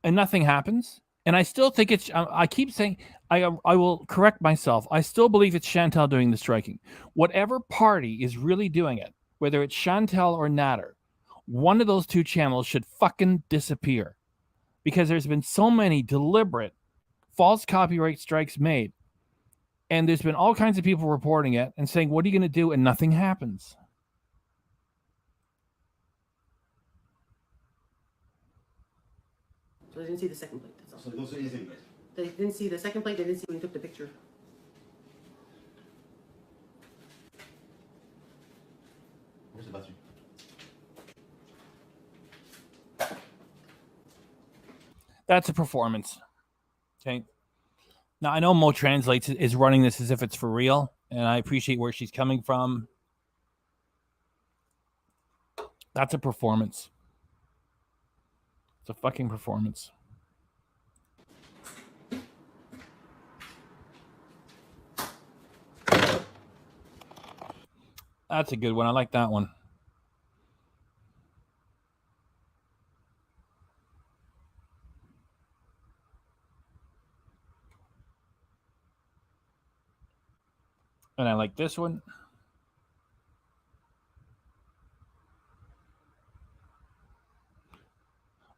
And nothing happens. And I still think it's. I keep saying I will correct myself. I still believe it's Chantal doing the striking. Whatever party is really doing it, whether it's Chantal or Nader, one of those two channels should fucking disappear, because there's been so many deliberate false copyright strikes made. And there's been all kinds of people reporting it and saying, what are you going to do? And nothing happens. So they didn't see the second plate. That's all. So don't say anything, guys. They didn't see the second plate. They didn't see when he took the picture. Where's the battery? That's a performance. Okay. Now, I know Mo Translates is running this as if it's for real, and I appreciate where she's coming from. That's a performance. It's a fucking performance. That's a good one. I like that one. And I like this one.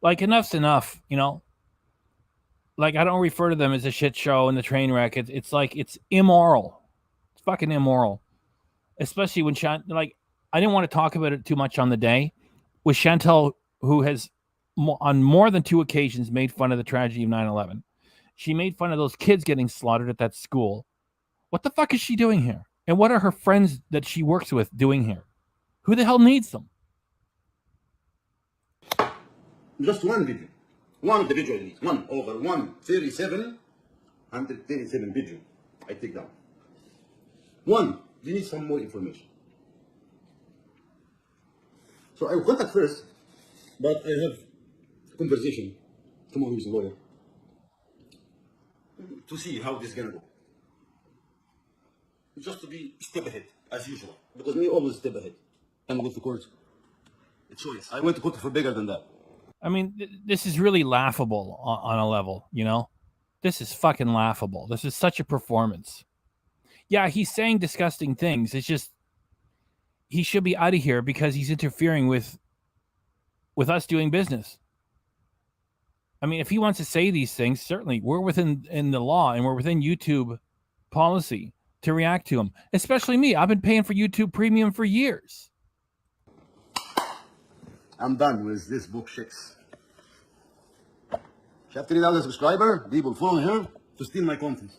Like, enough's enough, you know? Like, I don't refer to them as a shit show and the train wreck. It's like, it's immoral. It's fucking immoral. Especially when I didn't want to talk about it too much on the day. With Chantal, who has on more than 2 occasions made fun of the tragedy of 9/11. She made fun of those kids getting slaughtered at that school. What the fuck is she doing here? And what are her friends that she works with doing here? Who the hell needs them? Just one video. One of the video release. One over 137 video. I take down. One. They need some more information. So I will contact first, but I have a conversation. Someone who is a lawyer. To see how this is gonna go. Just to be step ahead, as usual. Because me always step ahead. And with the court, it's choice. I went to court for bigger than that. I mean, this is really laughable on a level, you know? This is fucking laughable. This is such a performance. Yeah, he's saying disgusting things. It's just, he should be out of here because he's interfering with us doing business. I mean, if he wants to say these things, certainly we're within the law and we're within YouTube policy to react to him. Especially me. I've been paying for YouTube Premium for years. I'm done with this book shits. If you have 3,000 subscribers, people follow here to steal my content.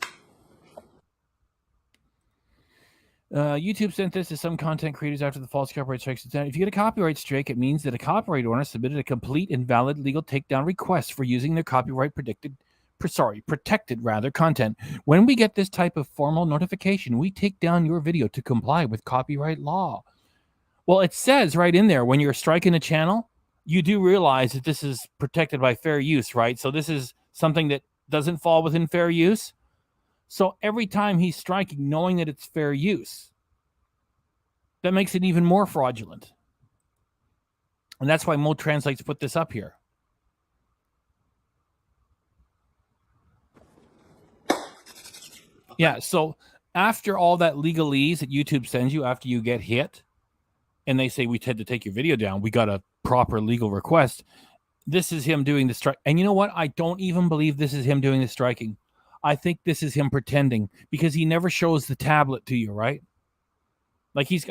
YouTube sent this to some content creators after the false copyright strikes. If you get a copyright strike, it means that a copyright owner submitted a complete and valid legal takedown request for using their copyright protected content. When we get this type of formal notification, we take down your video to comply with copyright law. Well, it says right in there, when you're striking a channel, you do realize that this is protected by fair use, right? So this is something that doesn't fall within fair use. So every time he's striking, knowing that it's fair use, that makes it even more fraudulent. And that's why Mo Translates put this up here. Yeah, so after all that legalese that YouTube sends you after you get hit, and they say, we had to take your video down, we got a proper legal request, this is him doing the strike. And you know what? I don't even believe this is him doing the striking. I think this is him pretending, because he never shows the tablet to you, right? Like he's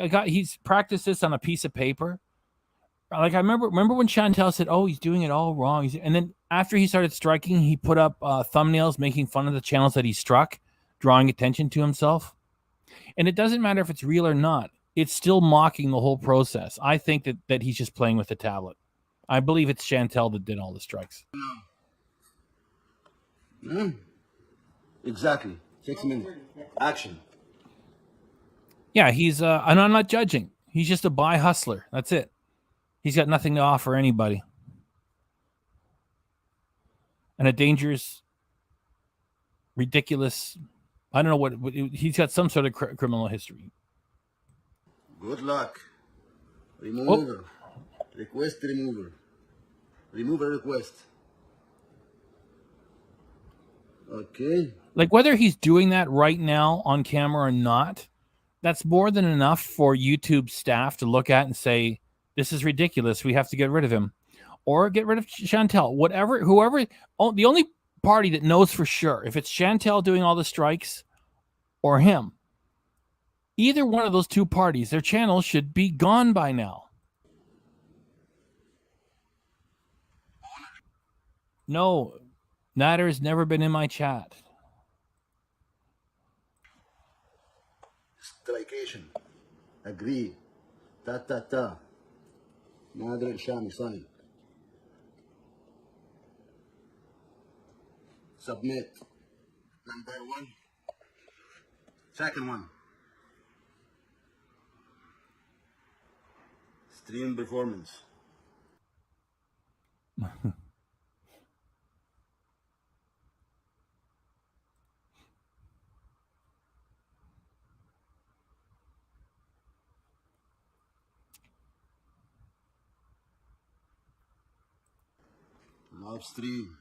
practiced this on a piece of paper. Like I remember when Chantal said, "Oh, he's doing it all wrong," and then after he started striking, he put up thumbnails making fun of the channels that he struck, drawing attention to himself. And it doesn't matter if it's real or not; it's still mocking the whole process. I think that he's just playing with the tablet. I believe it's Chantal that did all the strikes. Exactly. 6 minutes. Action. Yeah, he's and I'm not judging. He's just a buy hustler. That's it. He's got nothing to offer anybody. And a dangerous, ridiculous, I don't know what he's got some sort of criminal history. Good luck. Remover. Request remover. Remover request. Okay. Like whether he's doing that right now on camera or not, that's more than enough for YouTube staff to look at and say, this is ridiculous. We have to get rid of him. Or get rid of Chantal. Whoever, the only party that knows for sure, if it's Chantal doing all the strikes or him, either one of those two parties, their channel should be gone by now. No, Nader's never been in my chat. Strikeation. Agree. Ta. Nader Elshamy, sign. Submit. Number 1. Second one. Stream performance. Live stream.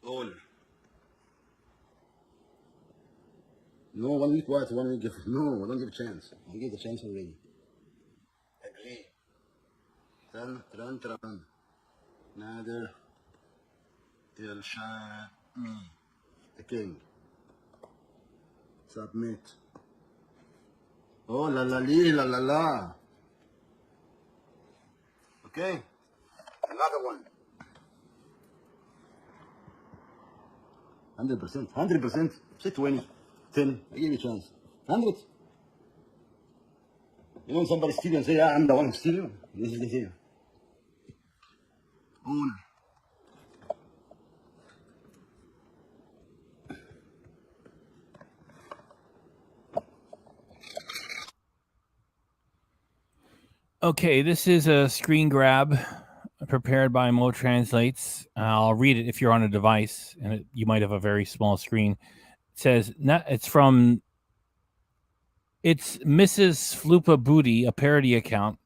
All. No, 1 week what? 1 week. No, I don't give a chance. I give the chance already. Agree. Run. Nader Elshamy. The king. Submit. Oh, la. Okay? Another one. 100%. 100%. Say 20. 10. I give you a chance. 100. You know when somebody steal you and say, yeah, I'm the one who steal you? This is the thing. Owner. Okay, this is a screen grab prepared by Mo Translates. I'll read it if you're on a device, and you might have a very small screen. It says, it's Mrs. Flupa Booty, a parody account,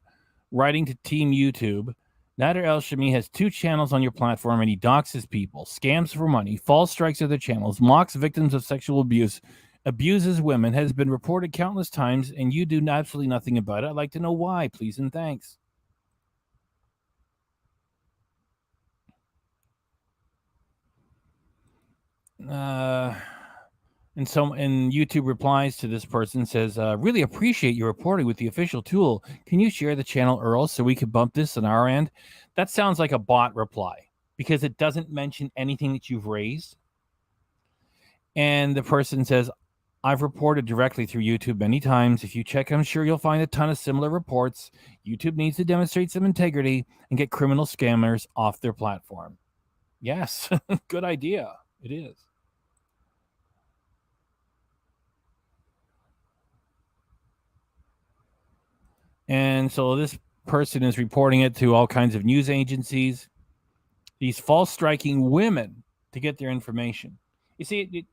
writing to Team YouTube. Nader Elshamy has 2 channels on your platform, and he doxes people, scams for money, false strikes other channels, mocks victims of sexual abuse, abuses women, has been reported countless times, and you do absolutely nothing about it. I'd like to know why, please and thanks. And YouTube replies to this person, says, really appreciate your reporting with the official tool. Can you share the channel URL so we can bump this on our end? That sounds like a bot reply because it doesn't mention anything that you've raised. And the person says, I've reported directly through YouTube many times. If you check, I'm sure you'll find a ton of similar reports. YouTube needs to demonstrate some integrity and get criminal scammers off their platform. Yes, good idea. It is. And so this person is reporting it to all kinds of news agencies. These false striking women to get their information. You see,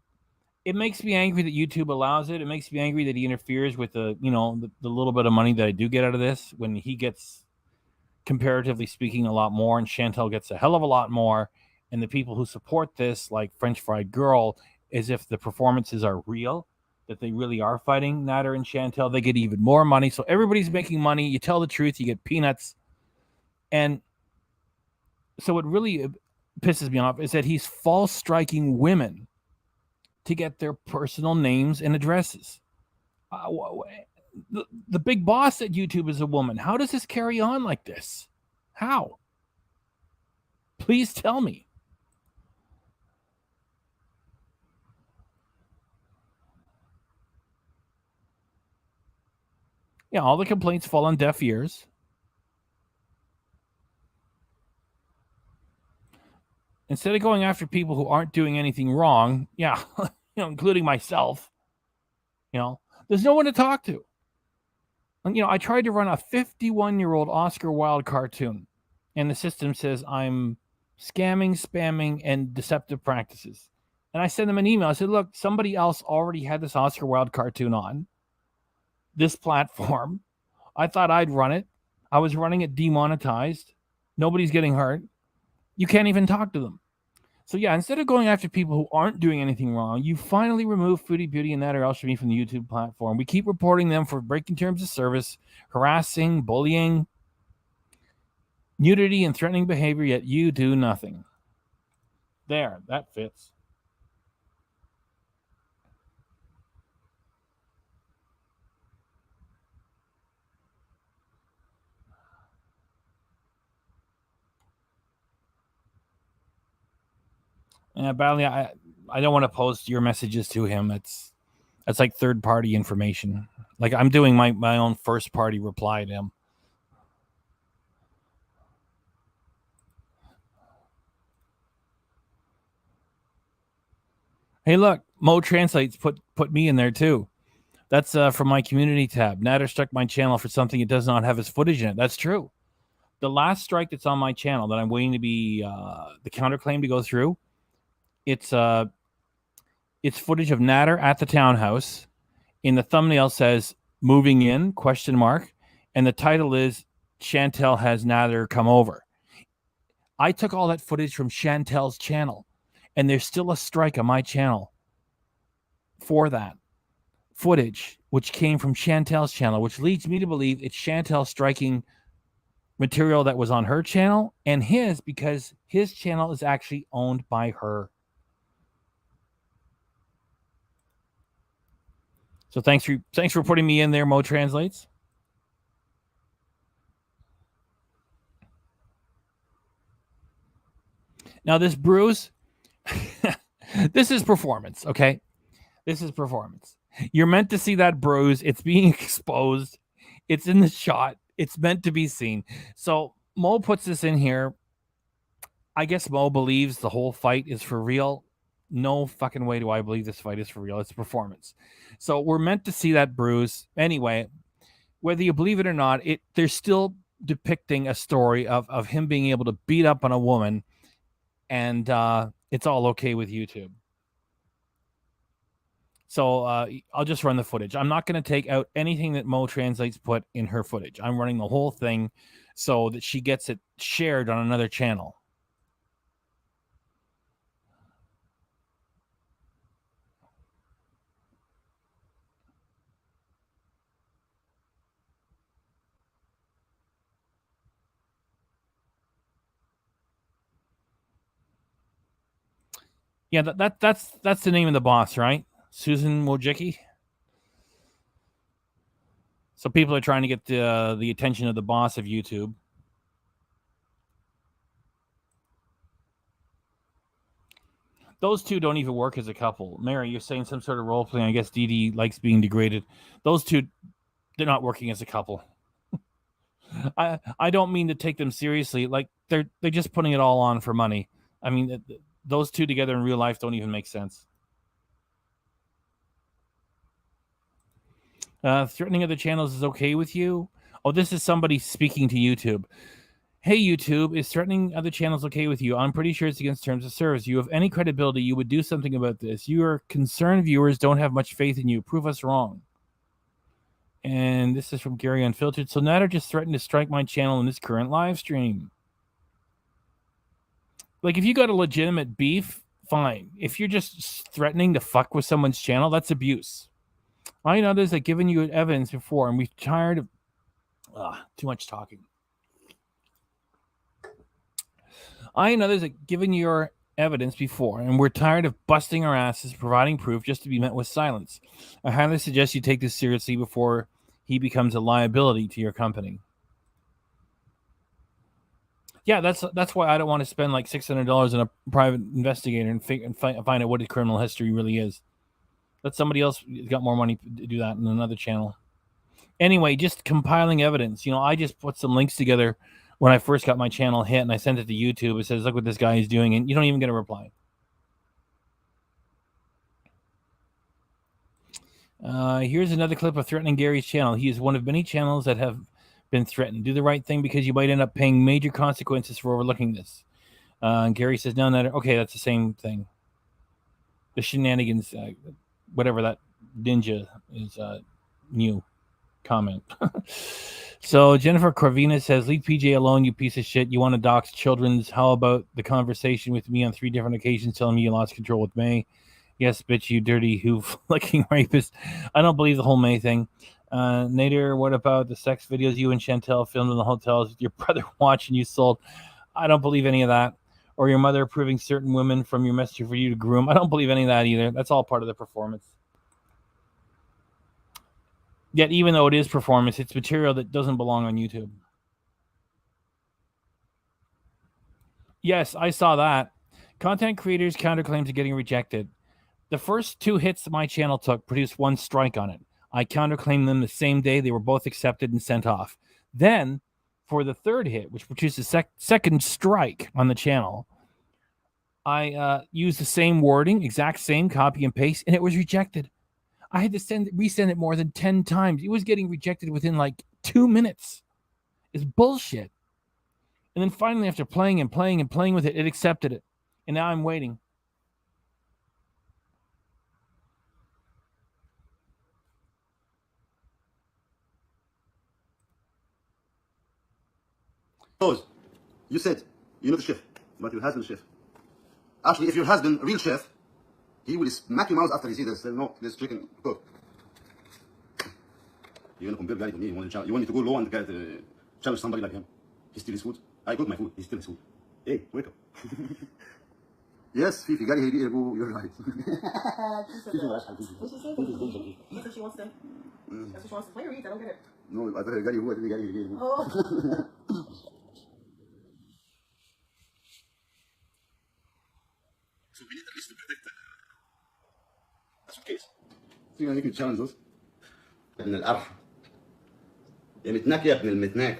it makes me angry that YouTube allows it. It makes me angry that he interferes with the little bit of money that I do get out of this when he gets, comparatively speaking, a lot more, and Chantal gets a hell of a lot more. And the people who support this, like French Fried Girl, as if the performances are real, that they really are fighting Nader and Chantal, they get even more money. So everybody's making money. You tell the truth, you get peanuts. And so what really pisses me off is that he's false striking women to get their personal names and addresses. The big boss at YouTube is a woman. How does this carry on like this? How? Please tell me. Yeah, all the complaints fall on deaf ears. Instead of going after people who aren't doing anything wrong, yeah, including myself, there's no one to talk to. And, I tried to run a 51-year-old Oscar Wilde cartoon, and the system says I'm scamming, spamming, and deceptive practices. And I sent them an email. I said, look, somebody else already had this Oscar Wilde cartoon on this platform. I thought I'd run it. I was running it demonetized. Nobody's getting hurt. You can't even talk to them. So yeah, instead of going after people who aren't doing anything wrong, you finally remove Foodie Beauty and Nader Elshamy from the YouTube platform. We keep reporting them for breaking terms of service, harassing, bullying, nudity, and threatening behavior, yet you do nothing. There, that fits. Yeah, badly, I don't want to post your messages to him. That's like third-party information. Like I'm doing my own first-party reply to him. Hey, look, Mo Translates put me in there too. That's from my community tab. Nader struck my channel for something it does not have his footage in it. That's true. The last strike that's on my channel that I'm waiting to be the counterclaim to go through, it's footage of Nader at the townhouse. In the thumbnail says "moving in?" ? And the title is Chantal has Nader come over. I took all that footage from Chantal's channel, and there's still a strike on my channel for that footage, which came from Chantal's channel, which leads me to believe it's Chantal striking material that was on her channel and his, because his channel is actually owned by her. So thanks for putting me in there, Mo Translates. Now this bruise, this is performance, okay? This is performance. You're meant to see that bruise. It's being exposed. It's in the shot. It's meant to be seen. So Mo puts this in here. I guess Mo believes the whole fight is for real. No fucking way do I believe this fight is for real. It's performance. So we're meant to see that bruise. Anyway, whether you believe it or not, they're still depicting a story of him being able to beat up on a woman, and it's all okay with YouTube. So I'll just run the footage. I'm not going to take out anything that Mo Translates put in her footage. I'm running the whole thing so that she gets it shared on another channel. Yeah, that's the name of the boss, right? Susan Wojcicki. So people are trying to get the attention of the boss of YouTube. Those two don't even work as a couple. Mary, you're saying some sort of role playing. I guess Dee Dee likes being degraded. Those two, they're not working as a couple. I don't mean to take them seriously. Like they're just putting it all on for money. I mean, those two together in real life don't even make sense. Threatening other channels is okay with you? Oh, this is somebody speaking to YouTube. Hey, YouTube, is threatening other channels okay with you? I'm pretty sure it's against terms of service. You have any credibility, you would do something about this. Your concerned viewers don't have much faith in you. Prove us wrong. And this is from Gary Unfiltered. So Nader just threatened to strike my channel in this current live stream. Like, if you got a legitimate beef, fine. If you're just threatening to fuck with someone's channel, that's abuse. I know there's like giving you evidence before, and we're tired of too much talking. I know there's like giving your evidence before, and we're tired of busting our asses providing proof just to be met with silence. I highly suggest you take this seriously before he becomes a liability to your company. Yeah, that's why I don't want to spend like $600 on a private investigator and find out what his criminal history really is. Let somebody else got more money to do that in another channel. Anyway, just compiling evidence. You know, I just put some links together when I first got my channel hit, and I sent it to YouTube. It says, look what this guy is doing, and you don't even get a reply. Here's another clip of threatening Gary's channel. He is one of many channels that have been threatened. Do the right thing because you might end up paying major consequences for overlooking this. Gary says, no, okay, that's the same thing. The shenanigans, whatever that ninja is, new comment. So Jennifer Corvina says, leave PJ alone, you piece of shit. You want to dox children's. How about the conversation with me on 3 different occasions telling me you lost control with May? Yes, bitch, you dirty hoof-licking rapist. I don't believe the whole May thing. Nader, what about the sex videos you and Chantal filmed in the hotels with your brother watching you sold? I don't believe any of that. Or your mother approving certain women from your messenger for you to groom. I don't believe any of that either. That's all part of the performance. Yet, even though it is performance, it's material that doesn't belong on YouTube. Yes, I saw that. Content creators' counterclaims are getting rejected. The first 2 hits my channel took produced 1 strike on it. I counterclaimed them the same day. They were both accepted and sent off. Then, for the 3rd hit, which produced a second strike on the channel, I used the same wording, exact same copy and paste, and it was rejected. I had to resend it more than 10 times. It was getting rejected within like 2 minutes. It's bullshit. And then finally, after playing and playing and playing with it, it accepted it. And now I'm waiting. You said you're not a chef, but your husband is chef. Actually, if your husband real chef, he will smack your mouth after he sees this. No, this chicken cook. You want to compare guy to me? You want me to go low and challenge somebody like him? He steals his food. I cook my food. He steals his food. Hey, wake up. Yes, Fifi, Gary, you're right. What's she say? That's what she wants to. That's what she wants to play or eat. I don't get it. No, I thought Gary, who? I think Gary. Oh. تيجي نيجي تشالنج بس يا ابن القرح، يا متناك يا ابن المتناك،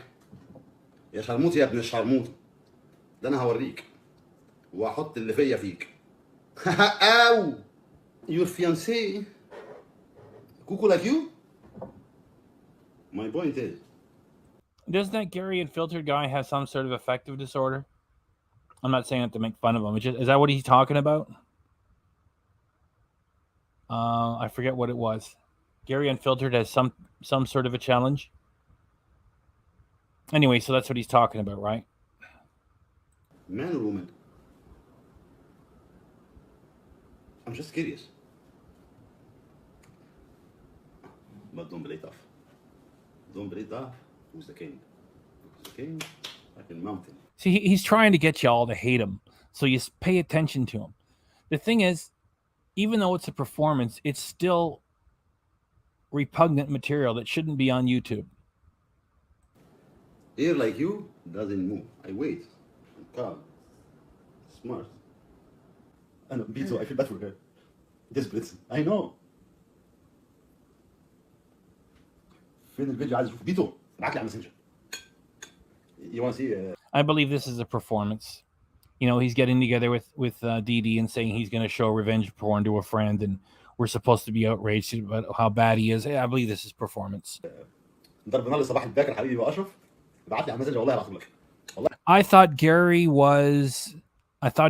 يا شرموط يا ابن الشرموط، ده انا هوريك واحط اللي فيا فيك. او your fiancé cuckoo like you. My point is, doesn't that Gary Unfiltered guy have some sort of affective disorder? I'm not saying that to make fun of him. Is that what he's talking about? I forget what it was. Gary Unfiltered has some sort of a challenge. Anyway, so that's what he's talking about, right? man or woman? I'm just curious. But don't play tough. Don't play tough. Who's the king? Who's the king? Like in mountain. See, he's trying to get you all to hate him, so you pay attention to him. The thing is, even though it's a performance, it's still repugnant material that shouldn't be on YouTube. Ear like you doesn't move. I wait. I'm calm. Smart. I know, Bito, I feel bad for her. Desperate. I know. فين الفيديو عايز اشوفه؟ بيتو ابعت لي على الماسنجر. You want to see? I believe this is a performance. You know, he's getting together with Dee and saying he's going to show revenge porn to a friend, and we're supposed to be outraged about how bad he is. I believe this is performance. ضربنا له صباح الباكر حبيبي واشرف. ابعت لي على الماسنجر والله هبعته لك. والله. I thought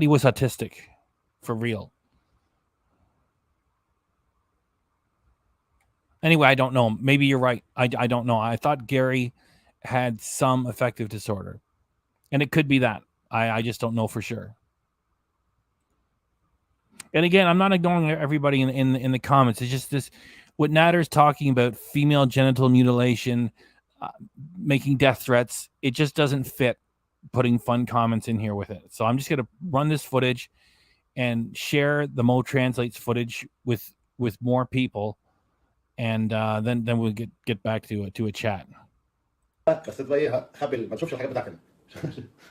he was autistic, for real. Anyway, I don't know. Maybe you're right. I don't know. I thought Gary had some affective disorder, and it could be that. I just don't know for sure. And again, I'm not ignoring everybody in the comments. It's just this, what Nader's talking about, female genital mutilation, making death threats. It just doesn't fit putting fun comments in here with it. So I'm just going to run this footage and share the Mo Translates footage with more people. And then we'll get back to a chat. بس تبقى ايه خبل ما تشوفش الحاجات بتاعتنا.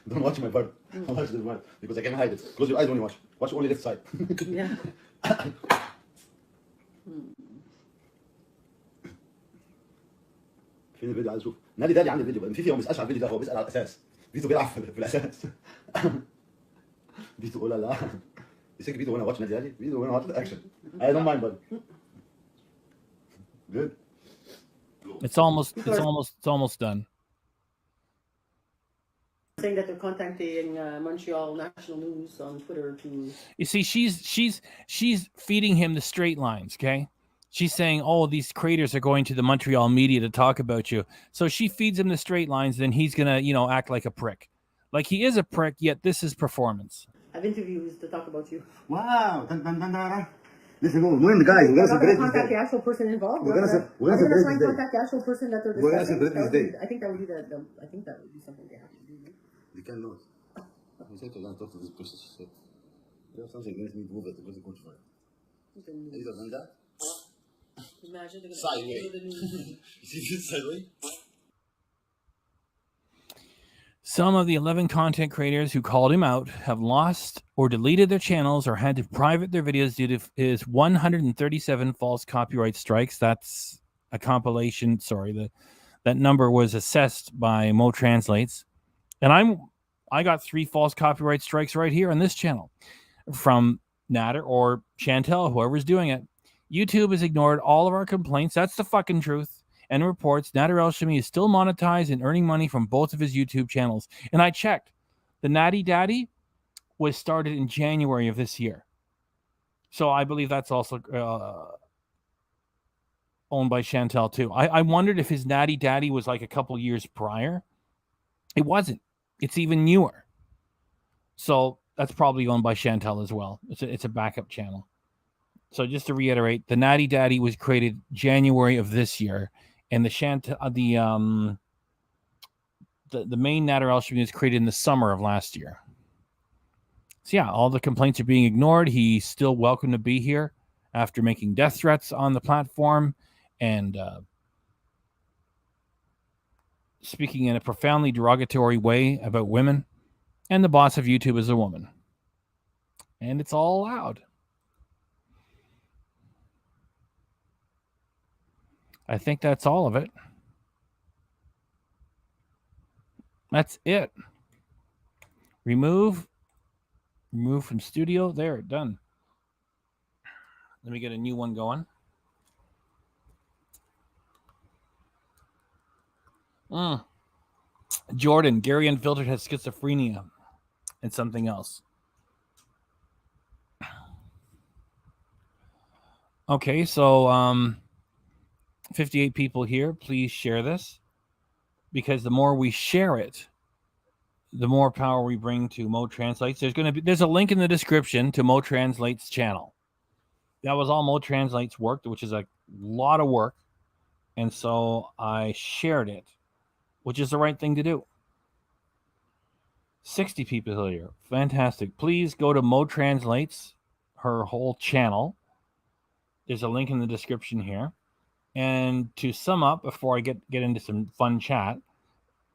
Don't watch my part. Watch this one because I can hide it. Close your eyes when you watch. Watch only left side. Yeah. فين الفيديو عايز اشوف؟ نادي دادي عندي الفيديو. فيفي هو ما بيسالش على الفيديو ده، هو بيسال على الاساس. فيتو بيلعب في الاساس. فيتو قول لا. You think Vito wanna watch Nader Ali? Vito wanna watch the action. I don't mind, buddy. Good. It's almost done. Saying that they're contacting Montreal National News on Twitter to. You see, she's feeding him the straight lines. Okay, she's saying, "Oh, these creators are going to the Montreal media to talk about you." So she feeds him the straight lines. Then he's gonna, act like a prick, like he is a prick. Yet this is performance. I've interviews to talk about you. Wow. Listen, we're guys. We're gonna celebrate contact this day. the actual person involved. We're gonna try and contact the actual person that they're discussing. We're gonna celebrate this day. I think that would be I think that would be something they have to do. They cannot. I said to them, talk to this person. She said, "You have something against me to move it. It wasn't good for it." Either than that. Imagine they're Sideways. You see this sideways? Some of the 11 content creators who called him out have lost or deleted their channels or had to private their videos due to his 137 false copyright strikes. That's a compilation. Sorry, that number was assessed by Mo Translates. And I got 3 false copyright strikes right here on this channel from Nader or Chantal, whoever's doing it. YouTube has ignored all of our complaints. That's the fucking truth. And reports Nader Elshamy is still monetized and earning money from both of his YouTube channels. And I checked. The Natty Daddy was started in January of this year. So I believe that's also owned by Chantal too. I wondered if his Natty Daddy was like a couple years prior. It wasn't. It's even newer. So that's probably owned by Chantal as well. It's a backup channel. So just to reiterate, the Natty Daddy was created January of this year. And the main Nader Elshamy was created in the summer of last year. So yeah, all the complaints are being ignored. He's still welcome to be here after making death threats on the platform and speaking in a profoundly derogatory way about women. And the boss of YouTube is a woman. And it's all allowed. I think that's all of it. That's it. Remove from studio. There, done. Let me get a new one going. Jordan, Gary Unfiltered has schizophrenia and something else. Okay, so 58 people here. Please share this, because the more we share it, the more power we bring to Mo Translates. There's a link in the description to Mo Translates channel. That was all Mo Translates worked, which is a lot of work. And so I shared it, which is the right thing to do. 60 people here. Fantastic. Please go to Mo Translates, her whole channel. There's a link in the description here. And to sum up, before I get into some fun chat,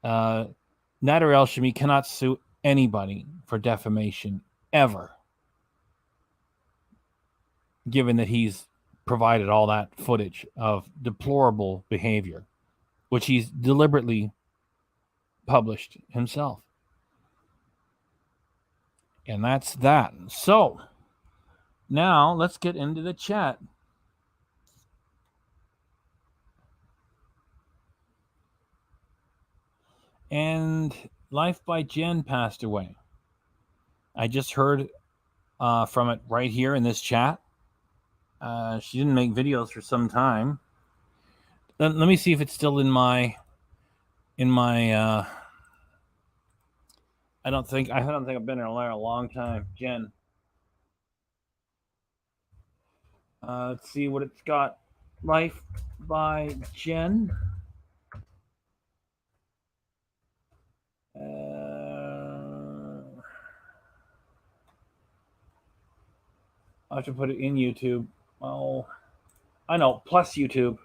Nader Elshamy cannot sue anybody for defamation ever, given that he's provided all that footage of deplorable behavior, which he's deliberately published himself. And that's that. So now let's get into the chat. And Life by Jen passed away. I just heard from it right here in this chat. She didn't make videos for some time. Let me see if it's still in my I don't think I've been in a long time. Jen. Let's see what it's got. Life by Jen. I have to put it in YouTube. Oh, I know. Plus YouTube.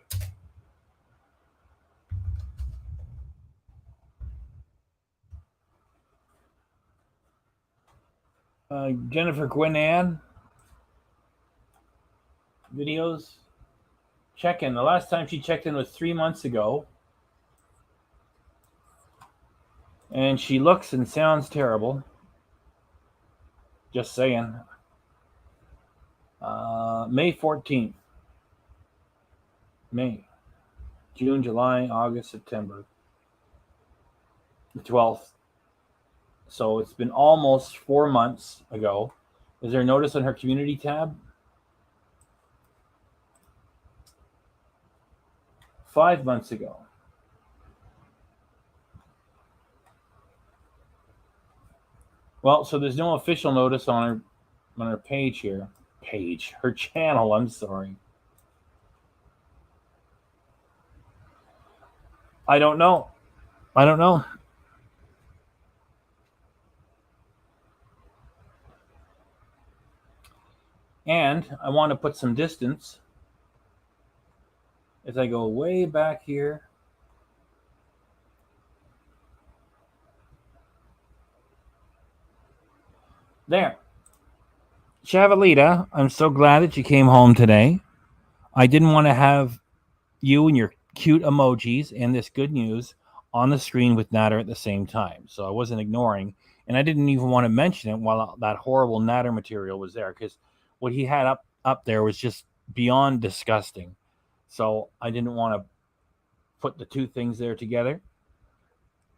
Jennifer Gwinan. Videos. Check in. The last time she checked in was 3 months ago. And she looks and sounds terrible. Just saying. May 14th. May. June, July, August, September. The 12th. So it's been almost 4 months ago. Is there a notice on her community tab? 5 months ago. Well, so there's no official notice on her page here. Her channel, I'm sorry. I don't know. And I want to put some distance as I go way back here. There. Chavalita, I'm so glad that you came home today. I didn't want to have you and your cute emojis and this good news on the screen with Nader at the same time. So I wasn't ignoring, and I didn't even want to mention it while that horrible Nader material was there, because what he had up there was just beyond disgusting. So I didn't want to put the two things there together.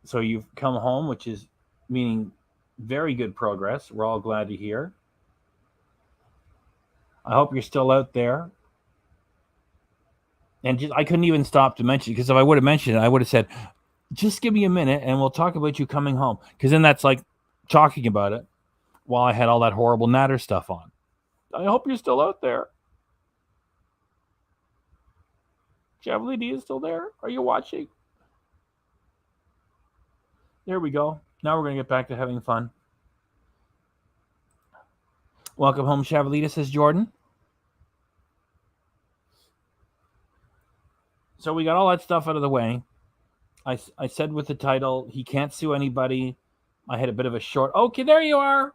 So you've come home, which is meaning very good progress. We're all glad to hear. I hope you're still out there. And I couldn't even stop to mention it, because if I would have mentioned it, I would have said, just give me a minute and we'll talk about you coming home. Because then that's like talking about it while I had all that horrible Nader stuff on. I hope you're still out there. Javelin is still there? Are you watching? There we go. Now we're going to get back to having fun. Welcome home, Chavalita, says Jordan. So we got all that stuff out of the way. I said with the title, he can't sue anybody. I had a bit of a short. Okay, there you are.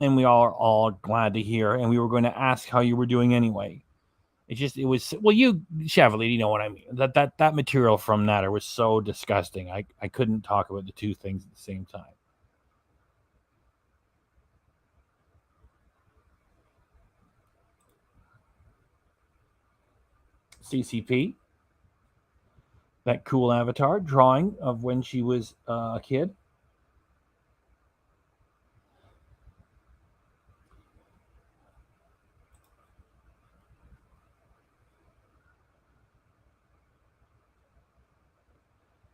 And we are all glad to hear. And we were going to ask how you were doing anyway. It was, well, you, Chevrolet, you know what I mean. That material from Nader was so disgusting. I couldn't talk about the two things at the same time. CCP, that cool avatar drawing of when she was a kid.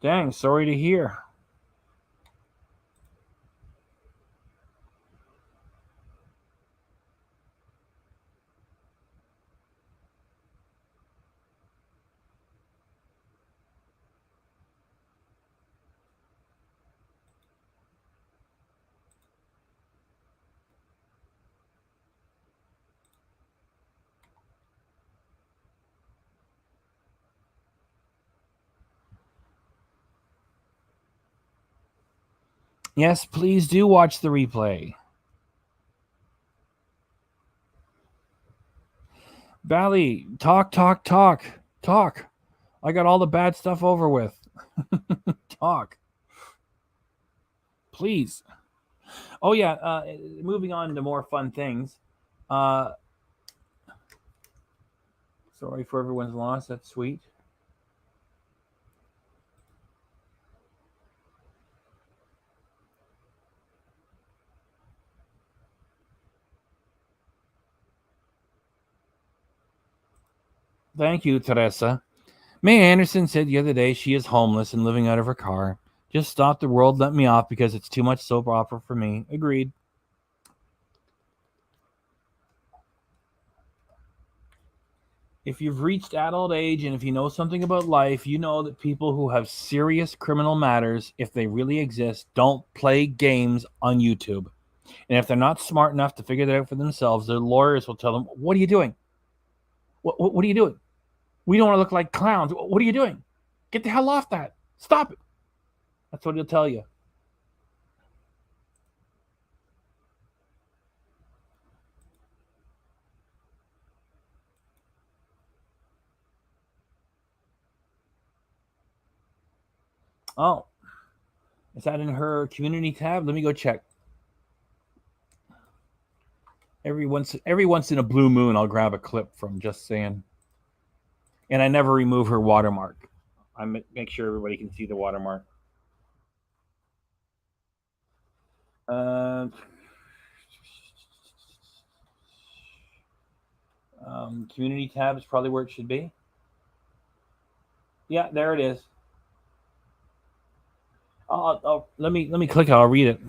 Dang, sorry to hear. Yes, please do watch the replay. Bally, talk. I got all the bad stuff over with. Talk. Please. Oh, yeah. Moving on to more fun things. Sorry for everyone's loss. That's sweet. Thank you, Teresa. May Anderson said the other day she is homeless and living out of her car. Just stop the world, let me off because it's too much soap opera for me. Agreed. If you've reached adult age and if you know something about life, you know that people who have serious criminal matters, if they really exist, don't play games on YouTube. And if they're not smart enough to figure that out for themselves, their lawyers will tell them, what are you doing? What are you doing? We don't want to look like clowns. What are you doing? Get the hell off that. Stop it. That's what he'll tell you. Oh, is that in her community tab? Let me go check. Every once in a blue moon, I'll grab a clip from Just Saying. And I never remove her watermark. I make sure everybody can see the watermark. Community tab is probably where it should be. Yeah, there it is. Let me click it. I'll read it.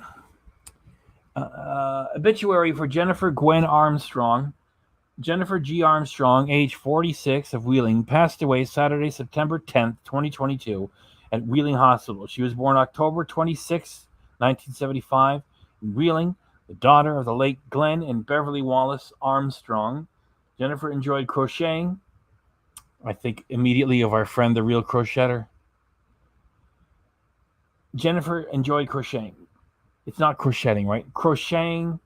Obituary for Jennifer Gwen Armstrong. Jennifer G. Armstrong, age 46, of Wheeling, passed away Saturday, September 10th, 2022, at Wheeling Hospital. She was born October 26, 1975, in Wheeling, the daughter of the late Glenn and Beverly Wallace Armstrong. Jennifer enjoyed crocheting. I think immediately of our friend, the real crocheter. Jennifer enjoyed crocheting. It's not crocheting, right? Crocheting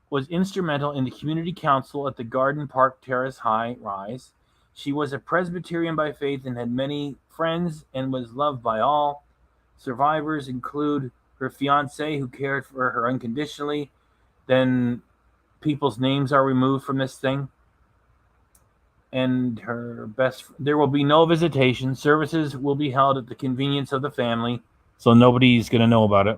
was instrumental in the community council at the Garden Park Terrace High Rise. She was a Presbyterian by faith and had many friends and was loved by all. Survivors include her fiancé, who cared for her unconditionally. Then people's names are removed from this thing. And her there will be no visitation. Services will be held at the convenience of the family, so nobody's going to know about it.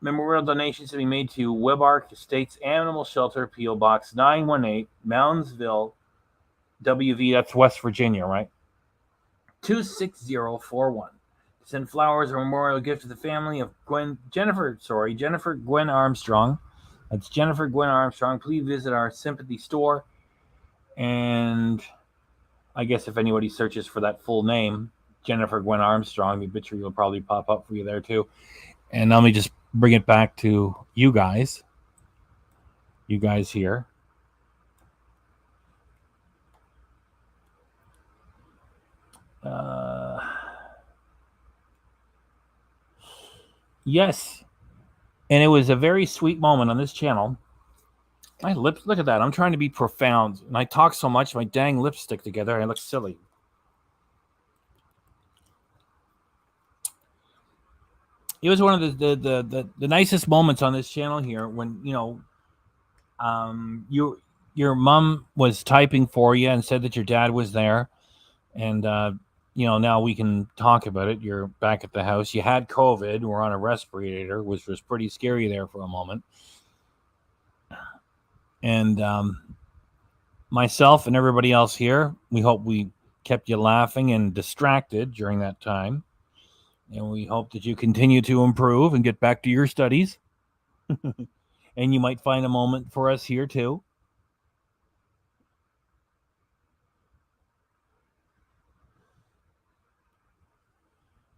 Memorial donations to be made to Webark Estates Animal Shelter, P.O. Box 918, Moundsville, WV, that's West Virginia, right? 26041. Send flowers or memorial gift to the family of Jennifer Gwen Armstrong. That's Jennifer Gwen Armstrong. Please visit our sympathy store. And I guess if anybody searches for that full name, Jennifer Gwen Armstrong, the obituary will probably pop up for you there too. And let me just bring it back to you guys. You guys here. Yes. And it was a very sweet moment on this channel. My lips, look at that. I'm trying to be profound. And I talk so much, my dang lips stick together. I look silly. It was one of the nicest moments on this channel here when, you know, your mom was typing for you and said that your dad was there. And, you know, now we can talk about it. You're back at the house. You had COVID. We're on a respirator, which was pretty scary there for a moment. And myself and everybody else here, we hope we kept you laughing and distracted during that time. And we hope that you continue to improve and get back to your studies. And you might find a moment for us here too.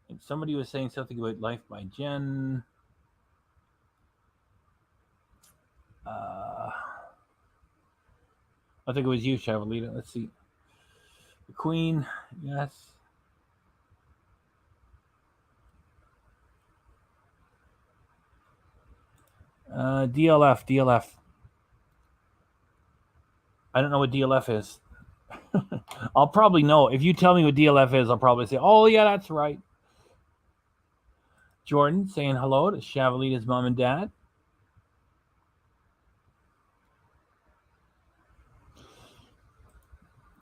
And somebody was saying something about Life by Jen. I think it was you, Chavalita. Let's see. The Queen, yes. DLF. I don't know what DLF is. I'll probably know. If you tell me what DLF is, I'll probably say, oh, yeah, that's right. Jordan saying hello to Chavalita's mom and dad.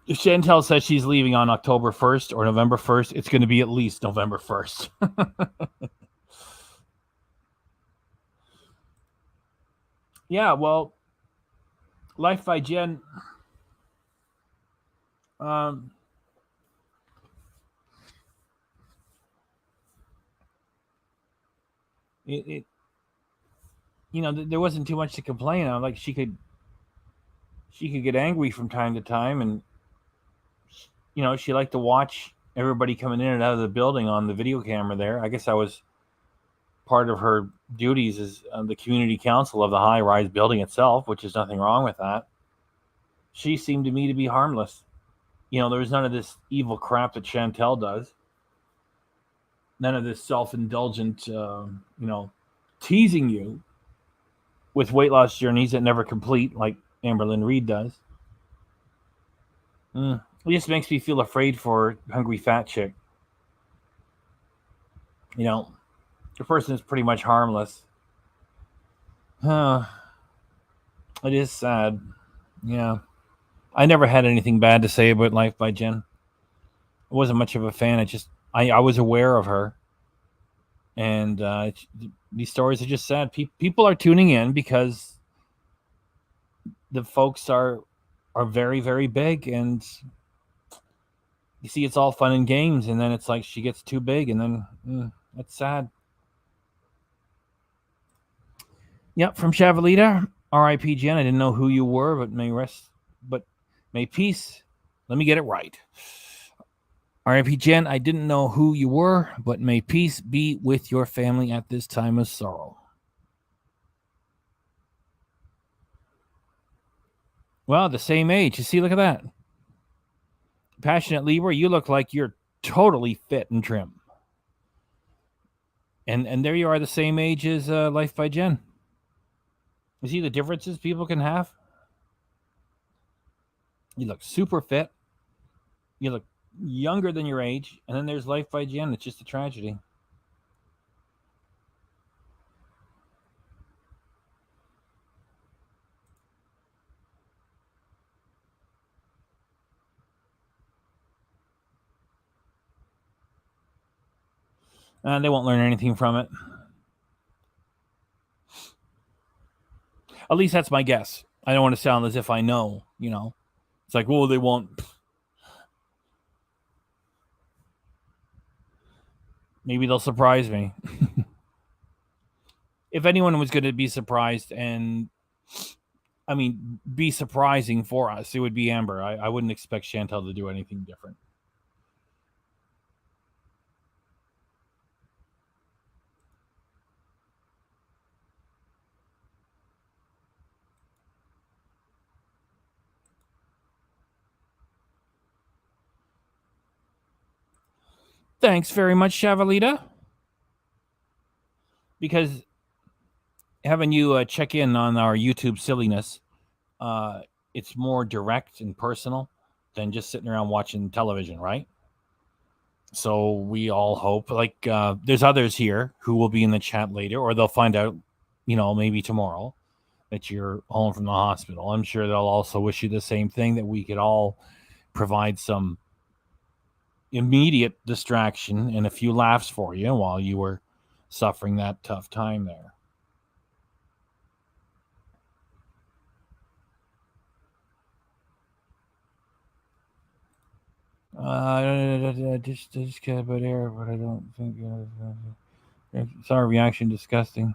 If Chantal says she's leaving on October 1st or November 1st, it's going to be at least November 1st. Yeah, well, Life by Jen. It you know, there wasn't too much to complain on. Like she could get angry from time to time, and you know, she liked to watch everybody coming in and out of the building on the video camera there. I guess that was part of her duties as the community council of the high-rise building itself, which is nothing wrong with that. She seemed to me to be harmless. You know, there was none of this evil crap that Chantal does. None of this self-indulgent, you know, teasing you with weight loss journeys that never complete, like Amberlynn Reid does. It just makes me feel afraid for hungry fat chick. You know, the person is pretty much harmless. It is sad. Yeah. I never had anything bad to say about Life by Jen. I wasn't much of a fan. I was aware of her. And these stories are just sad. People are tuning in because the folks are very, very big. And you see, it's all fun and games. And then it's like she gets too big. And then that's sad. Yep, from Chavalita, R.I.P. Jen. I didn't know who you were, but may peace. Let me get it right. R.I.P. Jen, I didn't know who you were, but may peace be with your family at this time of sorrow. Well, the same age. You see, look at that. Passionate Libra, you look like you're totally fit and trim. And there you are, the same age as Life by Jen. You see the differences people can have? You look super fit. You look younger than your age. And then there's Life by Jen. It's just a tragedy. And they won't learn anything from it. At least that's my guess. I don't want to sound as if I know, you know. It's like, well, they won't. Maybe they'll surprise me. If anyone was going to be surprised and, I mean, be surprising for us, it would be Amber. I wouldn't expect Chantal to do anything different. Thanks very much, Chavalita. Because having you check in on our YouTube silliness it's more direct and personal than just sitting around watching television, right? So we all hope, like, there's others here who will be in the chat later, or they'll find out, maybe tomorrow that you're home from the hospital. I'm sure they'll also wish you the same thing, that we could all provide some immediate distraction and a few laughs for you while you were suffering that tough time there. Just get about air, but I don't think sorry, reaction disgusting.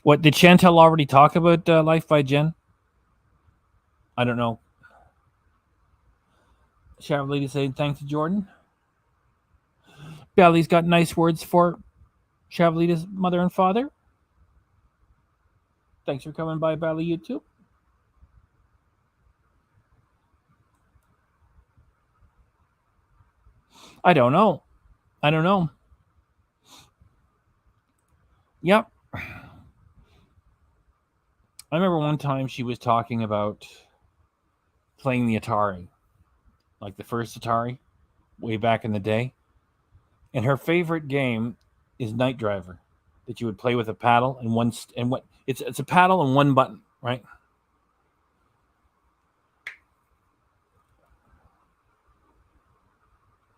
What did Chantal already talk about? Life by Jen? I don't know. Sheriff Lady saying thanks to Jordan. Bally's got nice words for Sheriff mother and father. Thanks for coming by, Bally YouTube. I don't know. Yep. I remember one time she was talking about playing the Atari, like the first Atari, way back in the day. And her favorite game is Night Driver, that you would play with a paddle and it's a paddle and one button, right?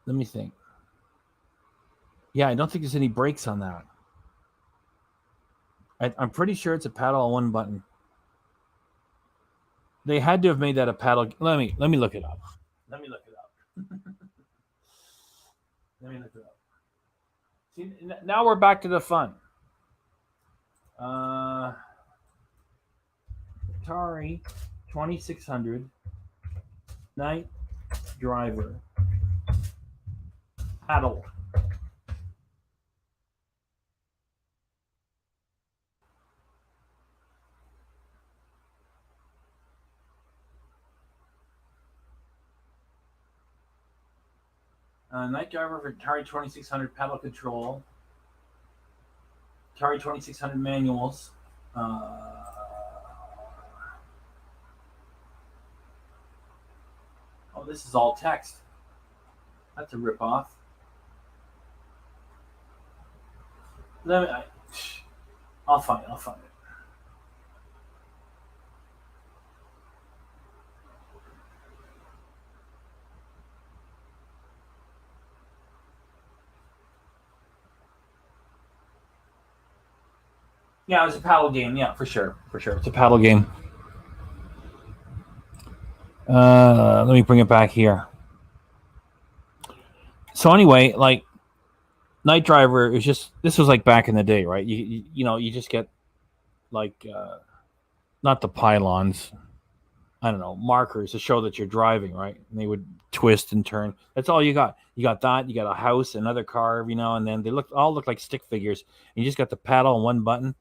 Let me think. Yeah, I don't think there's any brakes on that. I'm pretty sure it's a paddle and one button. They had to have made that a paddle. Let me look it up. Let me look it up. See, now we're back to the fun. Atari 2600 Night Driver paddle. Night Driver for Atari 2600 paddle control. Atari 2600 manuals. Oh, this is all text. That's a ripoff. I'll find it. Yeah, it was a paddle game. Yeah, for sure. It's a paddle game. Let me bring it back here. So anyway, like, Night Driver is this was like back in the day, right? You just get like not the pylons, I don't know, markers to show that you're driving, right? And they would twist and turn. That's all you got. You got that. You got a house, another car every now and then. They all look like stick figures. And you just got the paddle and one button.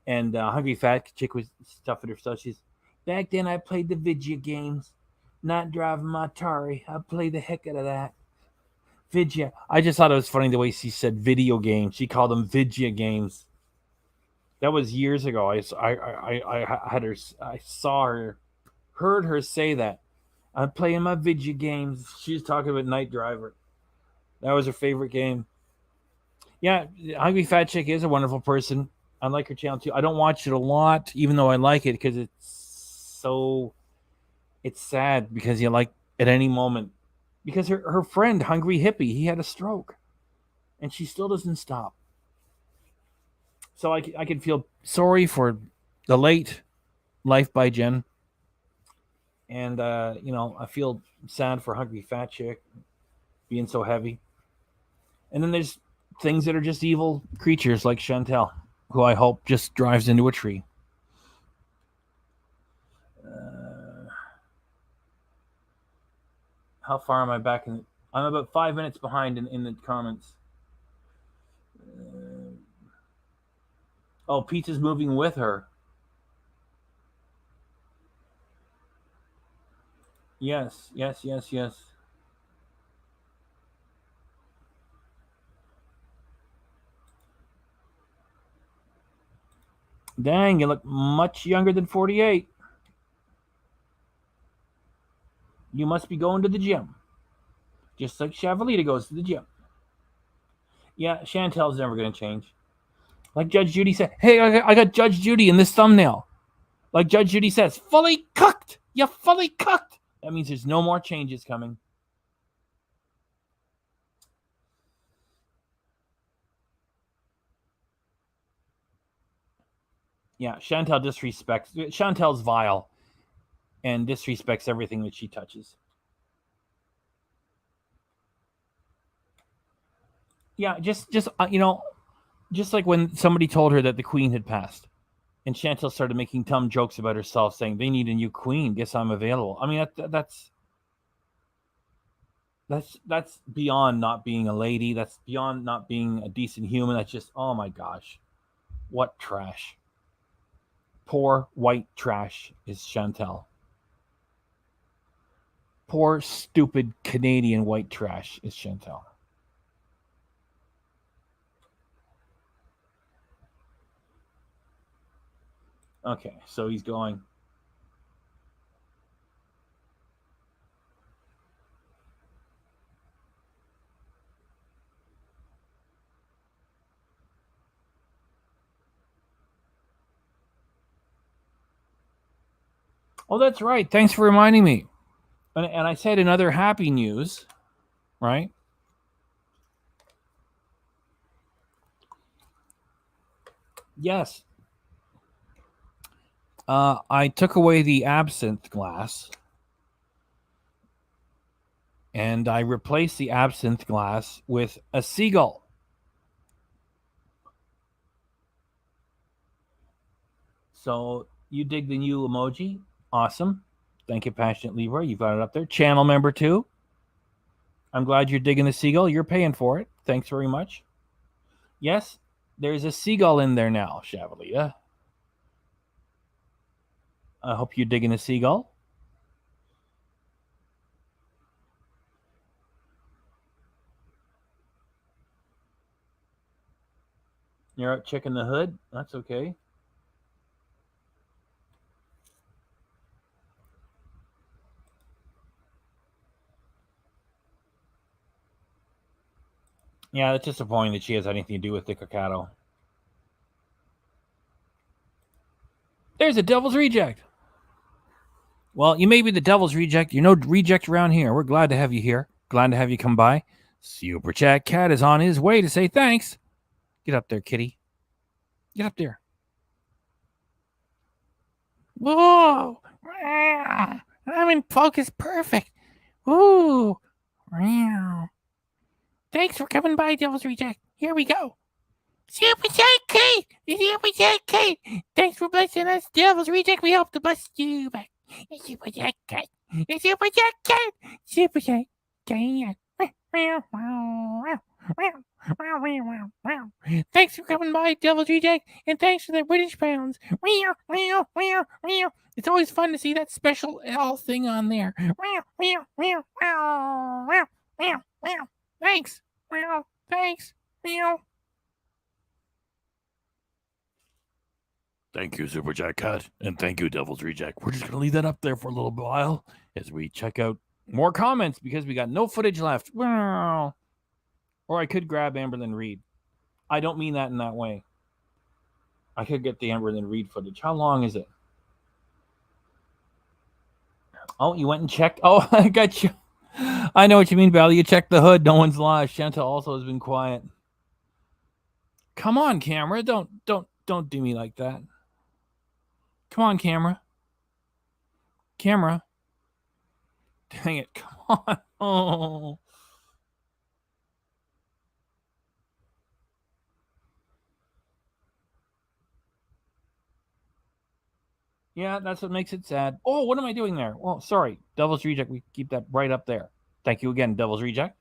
And Hungry Fat Chick was stuffing her stuff. She's, back then I played the video games, not driving my Atari. I played the heck out of that. Vidya. I just thought it was funny the way she said video games. She called them Vidya games. That was years ago. I had her. I saw her, heard her say that. I'm playing my video games. She was talking about Night Driver. That was her favorite game. Yeah, Hungry Fat Chick is a wonderful person. I like her channel too. I don't watch it a lot, even though I like it, because it's sad because you like at any moment, because her friend Hungry Hippie, he had a stroke, and she still doesn't stop. So I can feel sorry for the late Life by Jen, and I feel sad for Hungry Fat Chick being so heavy. And then there's things that are just evil creatures like Chantal, who I hope just drives into a tree. How far am I back? I'm about 5 minutes behind in the comments. Pizza's moving with her. Yes. Dang, you look much younger than 48. You must be going to the gym. Just like Chavalita goes to the gym. Yeah, Chantal's never going to change. Like Judge Judy said, hey, I got Judge Judy in this thumbnail. Like Judge Judy says, fully cooked. You're fully cooked. That means there's no more changes coming. Yeah, Chantal's vile and disrespects everything that she touches. Yeah, just just like when somebody told her that the queen had passed, and Chantal started making dumb jokes about herself, saying they need a new queen. Guess I'm available. I mean, that's beyond not being a lady. That's beyond not being a decent human. That's just, oh my gosh, what trash. Poor white trash is Chantal. Poor stupid Canadian white trash is Chantal. Okay, so he's going. Oh, that's right. Thanks for reminding me. And I said in other happy news, right? Yes. I took away the absinthe glass and I replaced the absinthe glass with a seagull. So you dig the new emoji? Awesome. Thank you, Passionate Leroy. You got it up there. Channel member 2. I'm glad you're digging the seagull. You're paying for it. Thanks very much. Yes, there's a seagull in there now, Chavalita. I hope you're digging the seagull. You're out checking the hood? That's okay. Yeah, it's disappointing that she has anything to do with the cacao. There's a devil's reject. Well, you may be the devil's reject. You're no reject around here. We're glad to have you here. Glad to have you come by. Super Chat Cat is on his way to say thanks. Get up there, kitty. Get up there. Whoa. I'm in focus perfect. Ooh. Thanks for coming by, Devil's Reject. Here we go. Super Chat Kate! Super Chat Kate! Thanks for blessing us, Devil's Reject. We hope to bless you back. Super Chat Kate! Super Chat Kate! Super Chat Kate! Thanks for coming by, Devil's Reject, and thanks for the British pounds. It's always fun to see that special L thing on there. Thanks. Thanks. Thank you, Super Jack Cat, and thank you, Devil's Reject. We're just going to leave that up there for a little while as we check out more comments because we got no footage left. Or I could grab Amberlynn Reid. I don't mean that in that way. I could get the Amberlynn Reid footage. How long is it? Oh, you went and checked? Oh, I got you. I know what you mean, Valley. You checked the hood. No one's live. Chantal also has been quiet. Come on, camera. Don't do me like that. Come on, camera. Camera. Dang it. Come on. Oh. Yeah, that's what makes it sad. Oh, what am I doing there? Oh, sorry. Devil's Reject. We keep that right up there. Thank you again, Devil's Reject.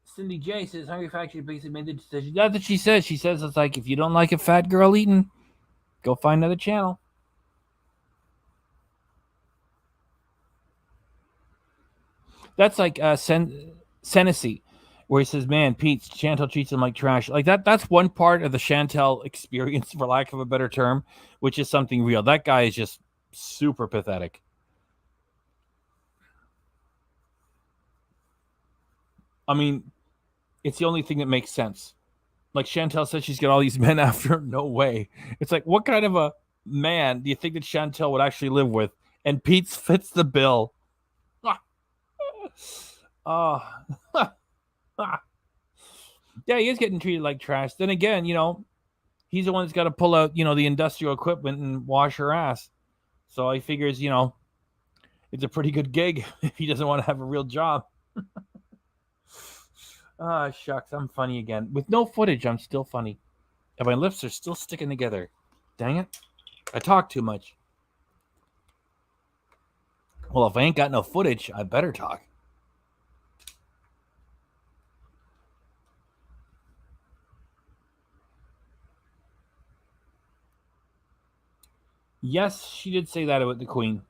Cindy J says Hungry Factory basically made the decision. That's what she says. She says it's like if you don't like a fat girl eating, go find another channel. That's like Senesy. where he says, "Man, Pete, Chantal treats him like trash." Like that's one part of the Chantal experience, for lack of a better term, which is something real. That guy is just super pathetic. I mean, it's the only thing that makes sense. Like Chantal said, she's got all these men after her. No way. It's like, what kind of a man do you think that Chantal would actually live with? And Pete fits the bill. Oh. Yeah, he is getting treated like trash. Then again, he's the one that's got to pull out, the industrial equipment and wash her ass. So he figures, it's a pretty good gig if he doesn't want to have a real job. Ah, shucks, I'm funny again. With no footage, I'm still funny. And my lips are still sticking together. Dang it. I talk too much. Well, if I ain't got no footage, I better talk. Yes, she did say that about the Queen.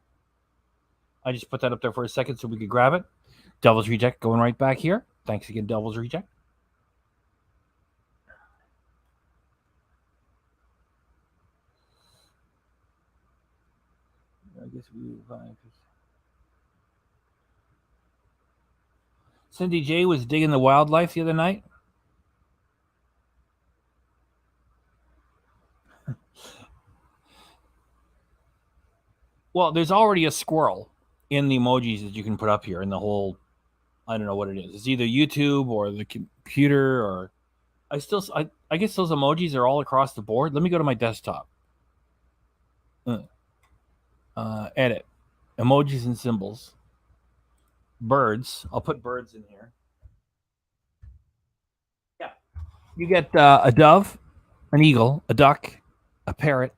I just put that up there for a second so we could grab it. Devil's Reject going right back here. Thanks again, Devil's Reject. I guess we Cindy J was digging the wildlife the other night. Well, there's already a squirrel in the emojis that you can put up here in the whole, I don't know what it is. It's either YouTube or the computer, or I guess those emojis are all across the board. Let me go to my desktop. Edit. Emojis and symbols. Birds. I'll put birds in here. Yeah. You get a dove, an eagle, a duck, a parrot,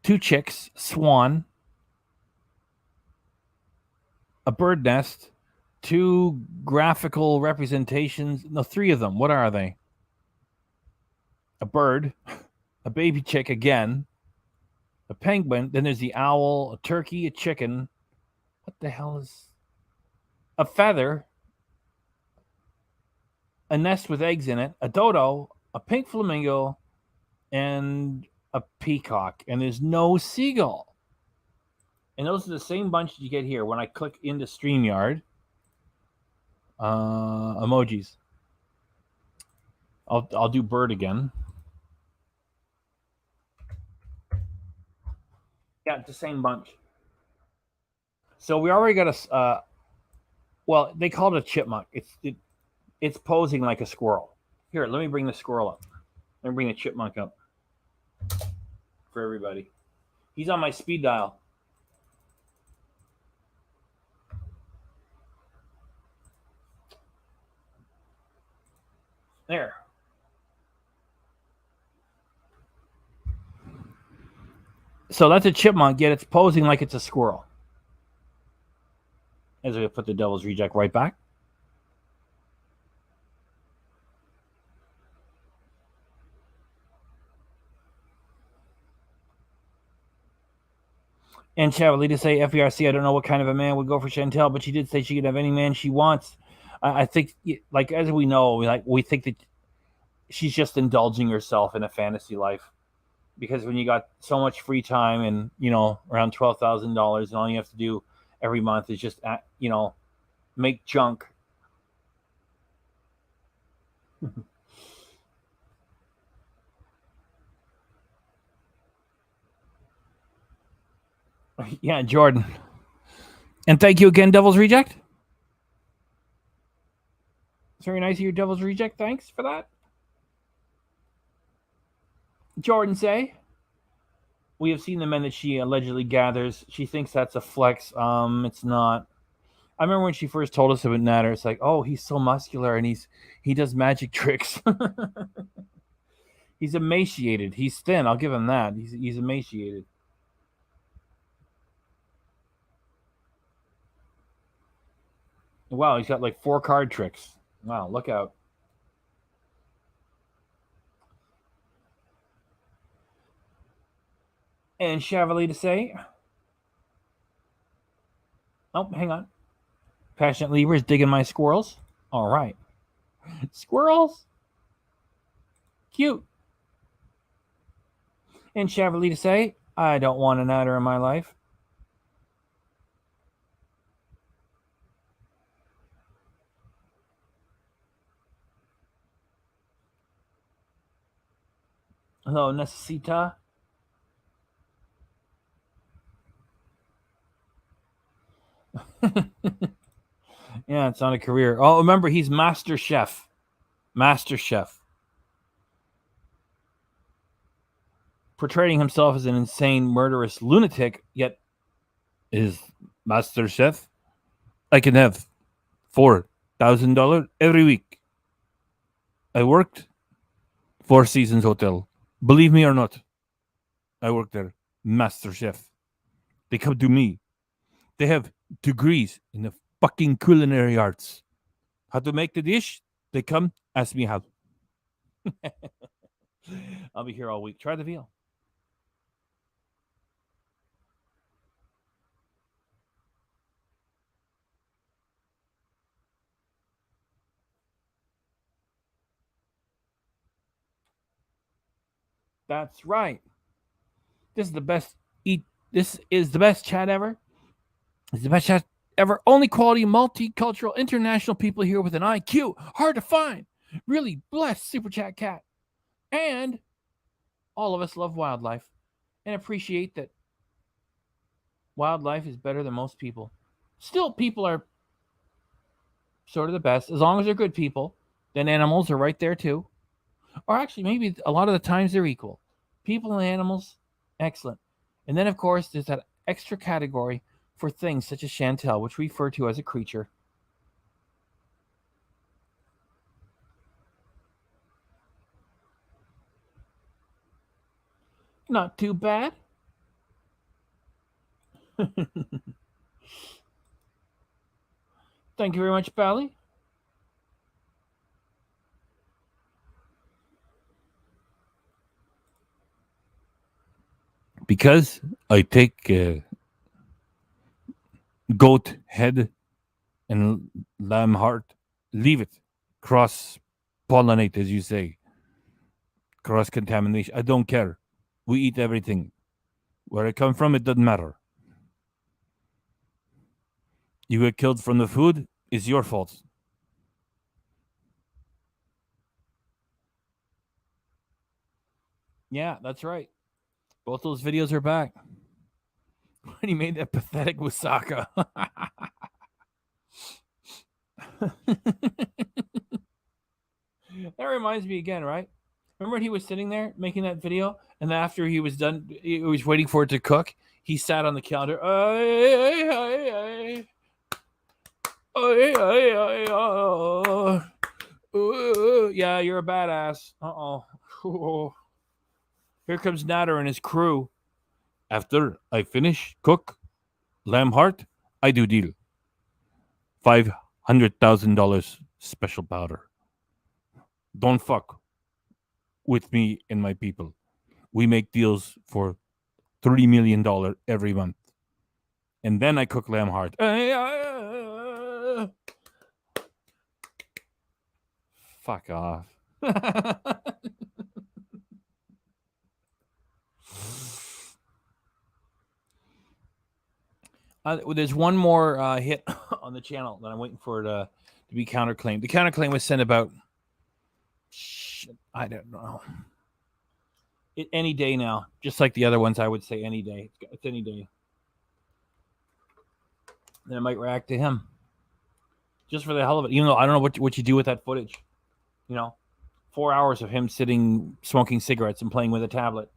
2 chicks, swan, a bird nest, 2 graphical representations. No, 3 of them. What are they? A bird, a baby chick again, a penguin. Then there's the owl, a turkey, a chicken. What the hell is a feather? A nest with eggs in it, a dodo, a pink flamingo, and a peacock. And there's no seagull. And those are the same bunch you get here when I click into StreamYard. Emojis. I'll do bird again. Yeah, it's the same bunch. So we already got a. Well, they call it a chipmunk. It's posing like a squirrel. Here, let me bring the squirrel up. Let me bring the chipmunk up for everybody. He's on my speed dial. There. So that's a chipmunk, yet it's posing like it's a squirrel. As I put the Devil's Reject right back. And Chavalita say, FERC, I don't know what kind of a man would go for Chantal, but she did say she could have any man she wants. I think, like, as we know, we think that she's just indulging herself in a fantasy life. Because when you got so much free time and, around $12,000, and all you have to do every month is just, make junk. Yeah, Jordan. And thank you again, Devil's Reject. It's very nice of you, Devil's Reject. Thanks for that. Jordan say, we have seen the men that she allegedly gathers. She thinks that's a flex. It's not. I remember when she first told us about Nader. It's like, oh, he's so muscular and he does magic tricks. He's emaciated. He's thin. I'll give him that. He's emaciated. Wow, he's got like 4 card tricks. Wow, look out. And Chevrolet to say, oh, hang on. Passionate Lever is digging my squirrels. All right. Squirrels. Cute. And Chevrolet to say, I don't want an Nader in my life. Hello, Necesita. Yeah, it's not a career. Oh, remember, he's Master Chef. Master Chef. Portraying himself as an insane, murderous lunatic, yet is Master Chef. I can have $4,000 every week. I worked Four Seasons Hotel. Believe me or not, I worked there. Master Chef. They come to me. They have degrees in the fucking culinary arts. How to make the dish? They come, ask me how. I'll be here all week. Try the veal. That's right. This is the best eat. This is the best chat ever. It's the best chat ever. Only quality, multicultural, international people here with an IQ. Hard to find. Really blessed Super Chat Cat. And all of us love wildlife and appreciate that wildlife is better than most people. Still, people are sort of the best. As long as they're good people, then animals are right there too. Or actually, maybe a lot of the times they're equal. People and animals, excellent. And then, of course, there's that extra category for things such as Chantal, which we refer to as a creature. Not too bad. Thank you very much, Bally. Because I take goat head and lamb heart, leave it, cross pollinate, as you say, cross contamination. I don't care. We eat everything. Where I come from, it doesn't matter. You get killed from the food, it's your fault. Yeah, that's right. Both those videos are back. When he made that pathetic Wasaka. That reminds me again, right? Remember when he was sitting there making that video, and then after he was done, he was waiting for it to cook. He sat on the counter. Yeah, you're a badass. Uh-oh. Here comes Nader and his crew. After I finish cook lamb heart, I do deal. $500,000 special powder. Don't fuck with me and my people. We make deals for $3 million every month. And then I cook lamb heart. Fuck off. There's one more hit on the channel that I'm waiting for it to be counterclaimed. The counterclaim was sent about, I don't know, any day now. Just like the other ones, I would say any day. It's any day. Then I might react to him. Just for the hell of it. Even though I don't know what you do with that footage. 4 hours of him sitting, smoking cigarettes and playing with a tablet.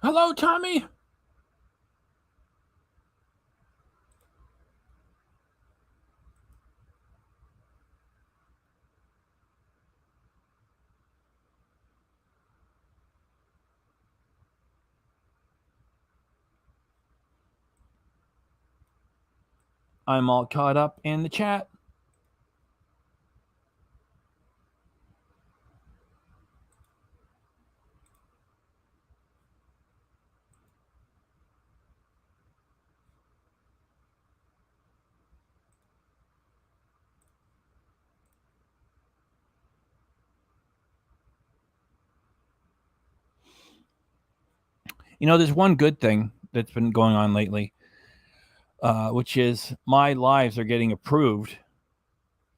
Hello, Tommy. I'm all caught up in the chat. You know, there's one good thing that's been going on lately, which is my lives are getting approved.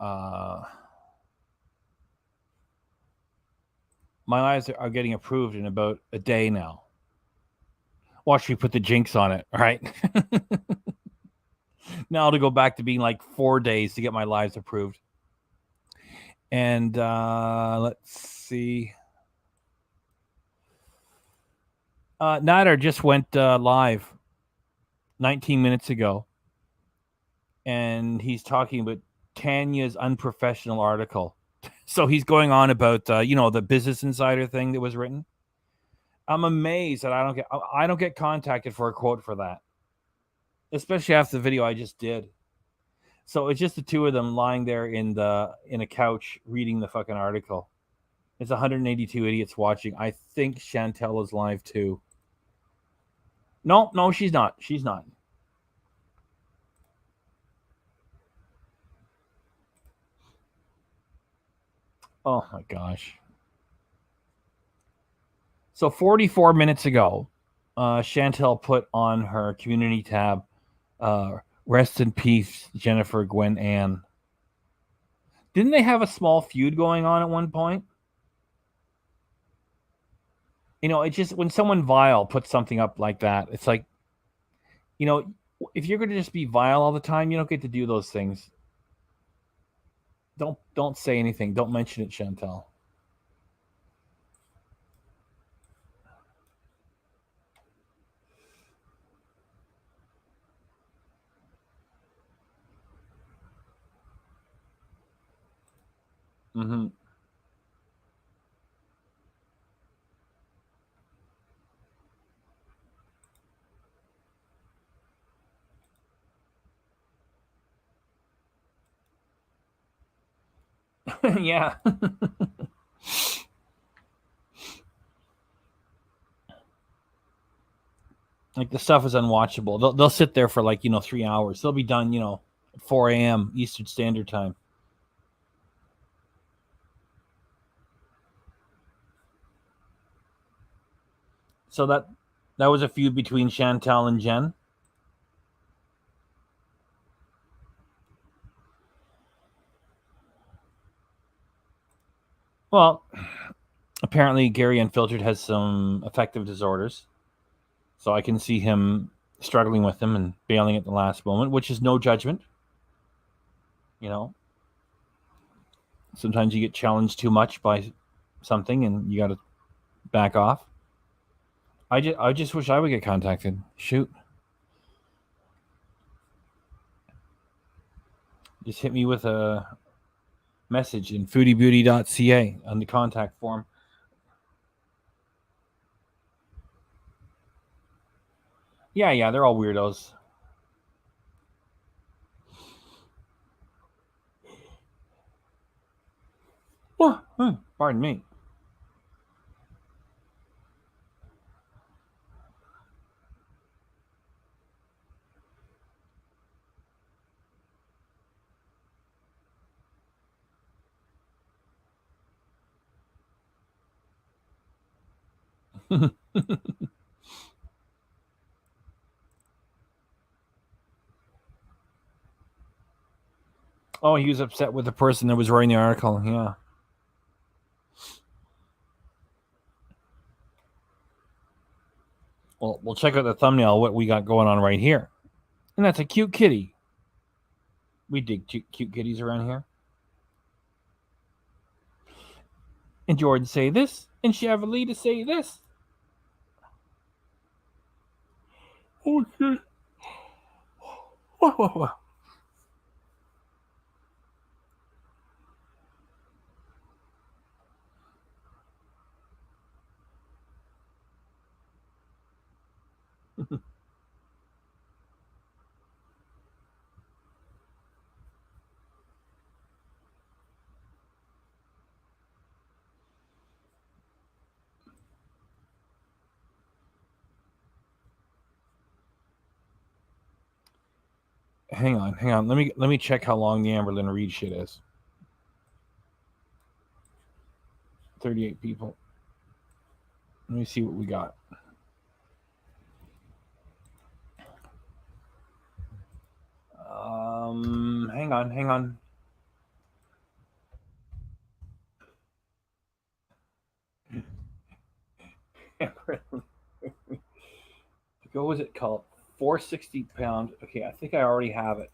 My lives are getting approved in about a day now. Watch me put the jinx on it, all right? Now to go back to being like 4 days to get my lives approved. And let's see. Nader just went live 19 minutes ago. And he's talking about Tanya's unprofessional article. So he's going on about, the Business Insider thing that was written. I'm amazed that I don't get contacted for a quote for that, especially after the video I just did. So it's just the two of them lying there in a couch reading the fucking article. It's 182 idiots watching. I think Chantal is live too. No, she's not. She's not. Oh my gosh. So 44 minutes ago, Chantal put on her community tab, rest in peace, Jennifer Gwen Ann. Didn't they have a small feud going on at one point? You know, it's just when someone vile puts something up like that, it's like, if you're going to just be vile all the time, you don't get to do those things. Don't say anything. Don't mention it, Chantal. Mm-hmm. Yeah. Like the stuff is unwatchable. They'll sit there for 3 hours. They'll be done, at 4 a.m. Eastern Standard Time. So that was a feud between Chantal and Jen. Well, apparently Gary Unfiltered has some affective disorders. So I can see him struggling with them and bailing at the last moment, which is no judgment. Sometimes you get challenged too much by something and you got to back off. I just wish I would get contacted. Shoot. Just hit me with a message in foodiebeauty.ca on the contact form. Yeah, they're all weirdos. Oh, pardon me. Oh, he was upset with the person that was writing the article. Yeah. Well, we'll check out the thumbnail, what we got going on right here. And that's a cute kitty. We dig cute kitties around here. And Jordan say this, and Chevrolet to say this. Oh, shit. Whoa. Hang on. Let me check how long the Amberlynn Reid shit is. 38 people. Let me see what we got. Hang on. What was it called? 460 pound. Okay, I think I already have it.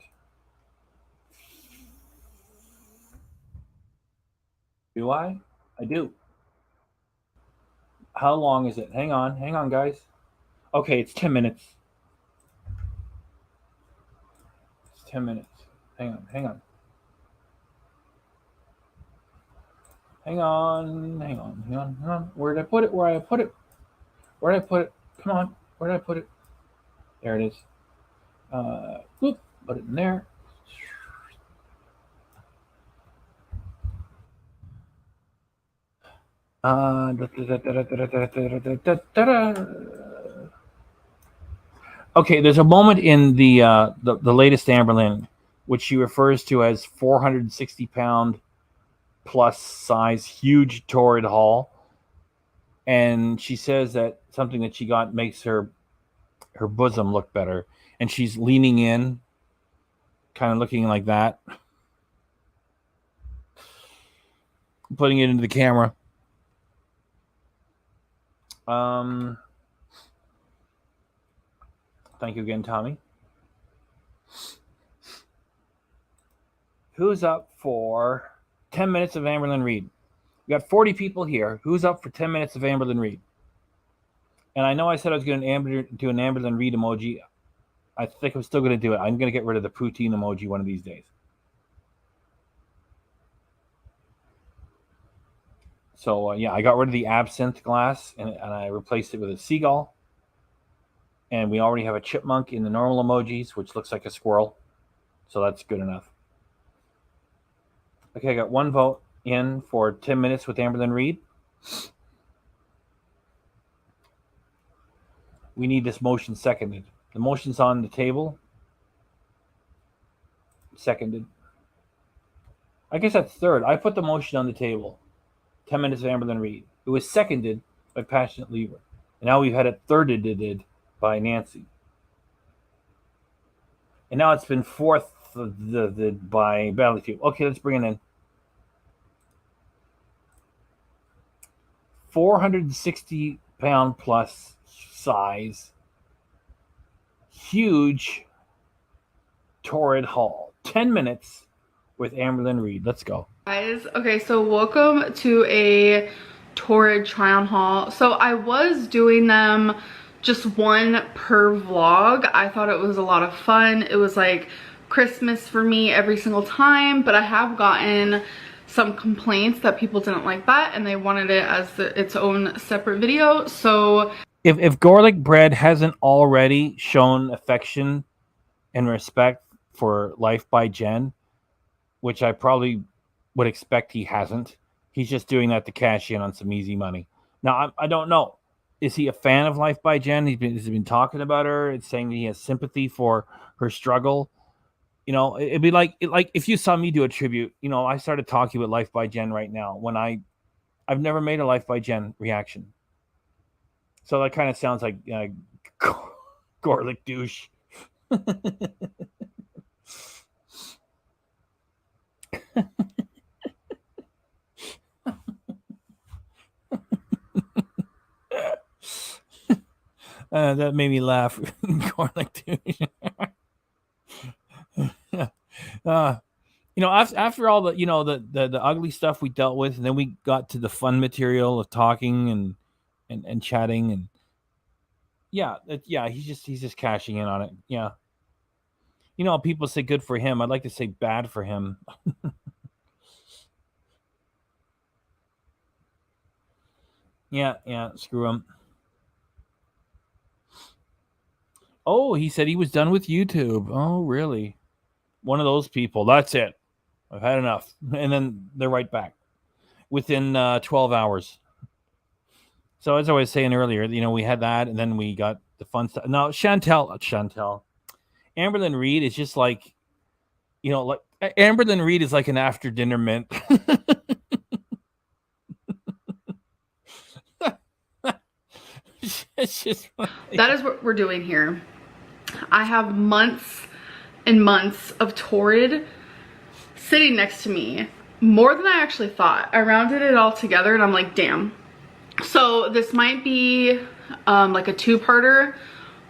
Do I? I do. How long is it? Hang on, guys. Okay, it's 10 minutes. It's 10 minutes. Hang on. Where did I put it? Come on. Where did I put it? There it is. Put it in there. Okay, there's a moment in the latest Amberlynn, which she refers to as 460 pound plus size, huge torrid haul, and she says that something that she got makes her bosom look better, and she's leaning in, kind of looking like that, putting it into the camera. Thank you again, Tommy. Who's up for 10 minutes of Amberlynn Reid? We got 40 people here. Who's up for 10 minutes of Amberlynn Reid? And I know I said I was going to do an Amberlynn Reid emoji. I think I'm still going to do it. I'm going to get rid of the poutine emoji one of these days. So, yeah, I got rid of the absinthe glass, and I replaced it with a seagull. And we already have a chipmunk in the normal emojis, which looks like a squirrel. So that's good enough. Okay, I got one vote in for 10 minutes with Amberlynn Reid. We need this motion seconded. The motion's on the table. Seconded. I guess that's third. I put the motion on the table. 10 minutes of Amberlynn Reid. It was seconded by Passionate Lever. And now we've had it thirded by Nancy. And now it's been fourth by Battlefield. Okay, let's bring it in. 460 pound plus size. Huge torrid haul. 10 minutes with Amberlynn Reid. Let's go. Guys, okay, so welcome to a torrid try-on haul. So I was doing them just one per vlog. I thought it was a lot of fun. It was like Christmas for me every single time, but I have gotten some complaints that people didn't like that and they wanted it as its own separate video. So if garlic bread hasn't already shown affection and respect for Life by Jen, which I probably would expect he hasn't, he's just doing that to cash in on some easy money. Now, I don't know. Is he a fan of Life by Jen? He's been talking about her. It's saying that he has sympathy for her struggle. You know, it'd be like if you saw me do a tribute. You know, I started talking about Life by Jen right now when I've never made a Life by Jen reaction. So that kind of sounds like garlic douche. That made me laugh. Garlic douche. You know, after all the, you know, the ugly stuff we dealt with, and then we got to the fun material of talking and chatting, and yeah, he's just cashing in on it. Yeah, you know, people say good for him. I'd like to say bad for him. Yeah, screw him. Oh, he said he was done with YouTube. Oh, really? One of those people. That's it. I've had enough. And then they're right back within 12 hours. So as I was saying earlier, you know, we had that, and then we got the fun stuff. Now, Chantal. Amberlynn Reid is just like, you know, like Amberlynn Reid is like an after dinner mint. It's just that is what we're doing here. I have months and months of Torrid sitting next to me, more than I actually thought. I rounded it all together and I'm like, damn. So this might be like a two-parter.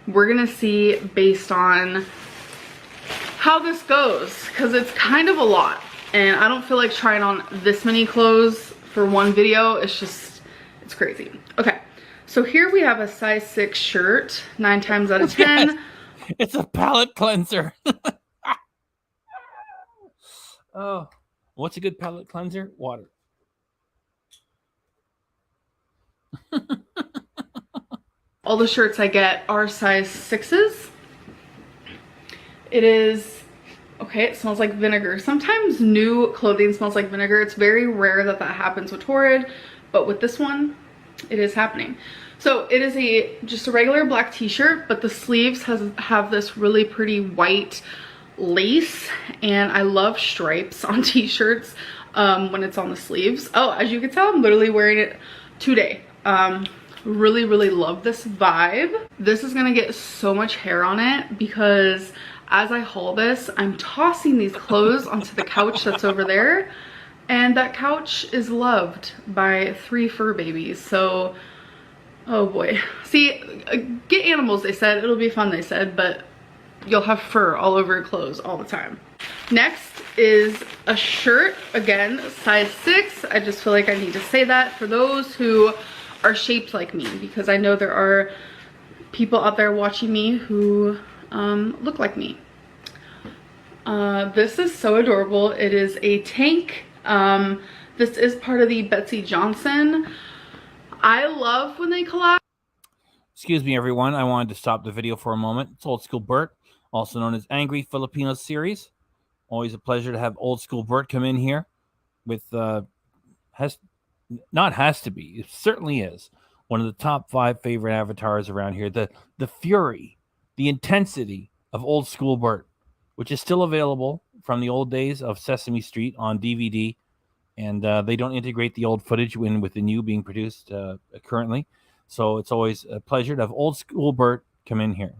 We're gonna see based on how this goes, because it's kind of a lot and I don't feel like trying on this many clothes for one video. It's crazy. Okay, so here we have a size 6 shirt, 9 times out of 10. It's a palate cleanser. Oh, what's a good palate cleanser? Water. All the shirts I get are size 6s. It is, okay, it smells like vinegar. Sometimes new clothing smells like vinegar. It's very rare that that happens with Torrid, but with this one, it is happening. So it is just a regular black t-shirt, but the sleeves have this really pretty white lace, and I love stripes on t-shirts when it's on the sleeves. Oh, as you can tell, I'm literally wearing it today. Really love this vibe. This is gonna get so much hair on it because as I haul this, I'm tossing these clothes onto the couch that's over there, and that couch is loved by 3 fur babies. So, oh boy. See, get animals, they said. It'll be fun, they said, but you'll have fur all over your clothes all the time. Next is a shirt, again, size 6. I just feel like I need to say that for those who are shaped like me, because I know there are people out there watching me who look like me. This is so adorable. It is a tank. This is part of the Betsy Johnson. I love when they collab. Excuse me, everyone. I wanted to stop the video for a moment. It's Old School Bert, also known as Angry Filipinos series. Always a pleasure to have Old School Bert come in here with it certainly is one of the top 5 favorite avatars around here. The fury, the intensity of Old School Bert, which is still available from the old days of Sesame Street on DVD, and they don't integrate the old footage with the new being produced currently. So it's always a pleasure to have Old School Bert come in here.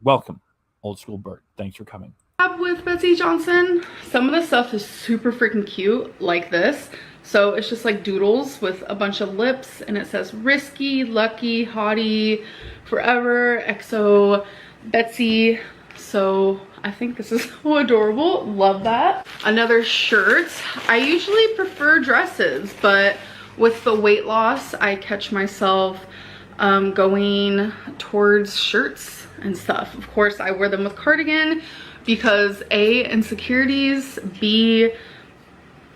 Welcome, Old School Bert. Thanks for coming. With Betsy Johnson, some of the stuff is super freaking cute, like this. So it's just like doodles with a bunch of lips, and it says risky, lucky, haughty, forever, XO, Betsy. So I think this is so adorable. Love that. Another shirt. I usually prefer dresses, but with the weight loss, I catch myself going towards shirts and stuff. Of course, I wear them with cardigan because A, insecurities, B,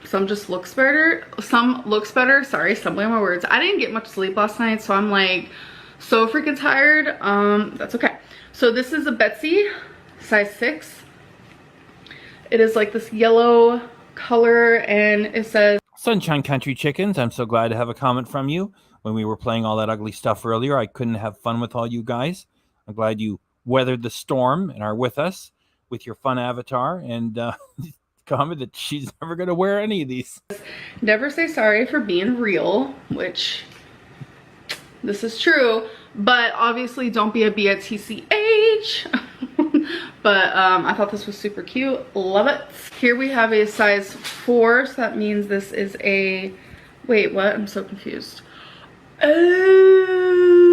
some looks better, sorry, stumbling on my words. I didn't get much sleep last night, so I'm like so freaking tired. That's okay. So this is a Betsy, size 6. It is like this yellow color, and it says, Sunshine Country Chickens, I'm so glad to have a comment from you. When we were playing all that ugly stuff earlier, I couldn't have fun with all you guys. I'm glad you weathered the storm and are with us with your fun avatar, and comment that she's never going to wear any of these. Never say sorry for being real, which this is true, but obviously don't be a BTCH. But I thought this was super cute. Love it. Here we have a size 4, so that means this is a, wait, what? I'm so confused. Oh.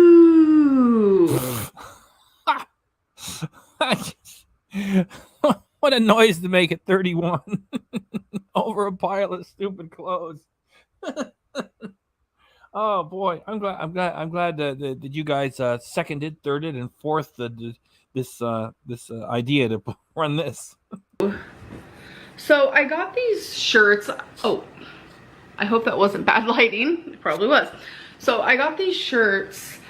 What a noise to make at 31 over a pile of stupid clothes. Oh boy, I'm glad that you guys seconded, thirded, and fourth this idea to run this. So I got these shirts. Oh, I hope that wasn't bad lighting. It probably was. So I got these shirts.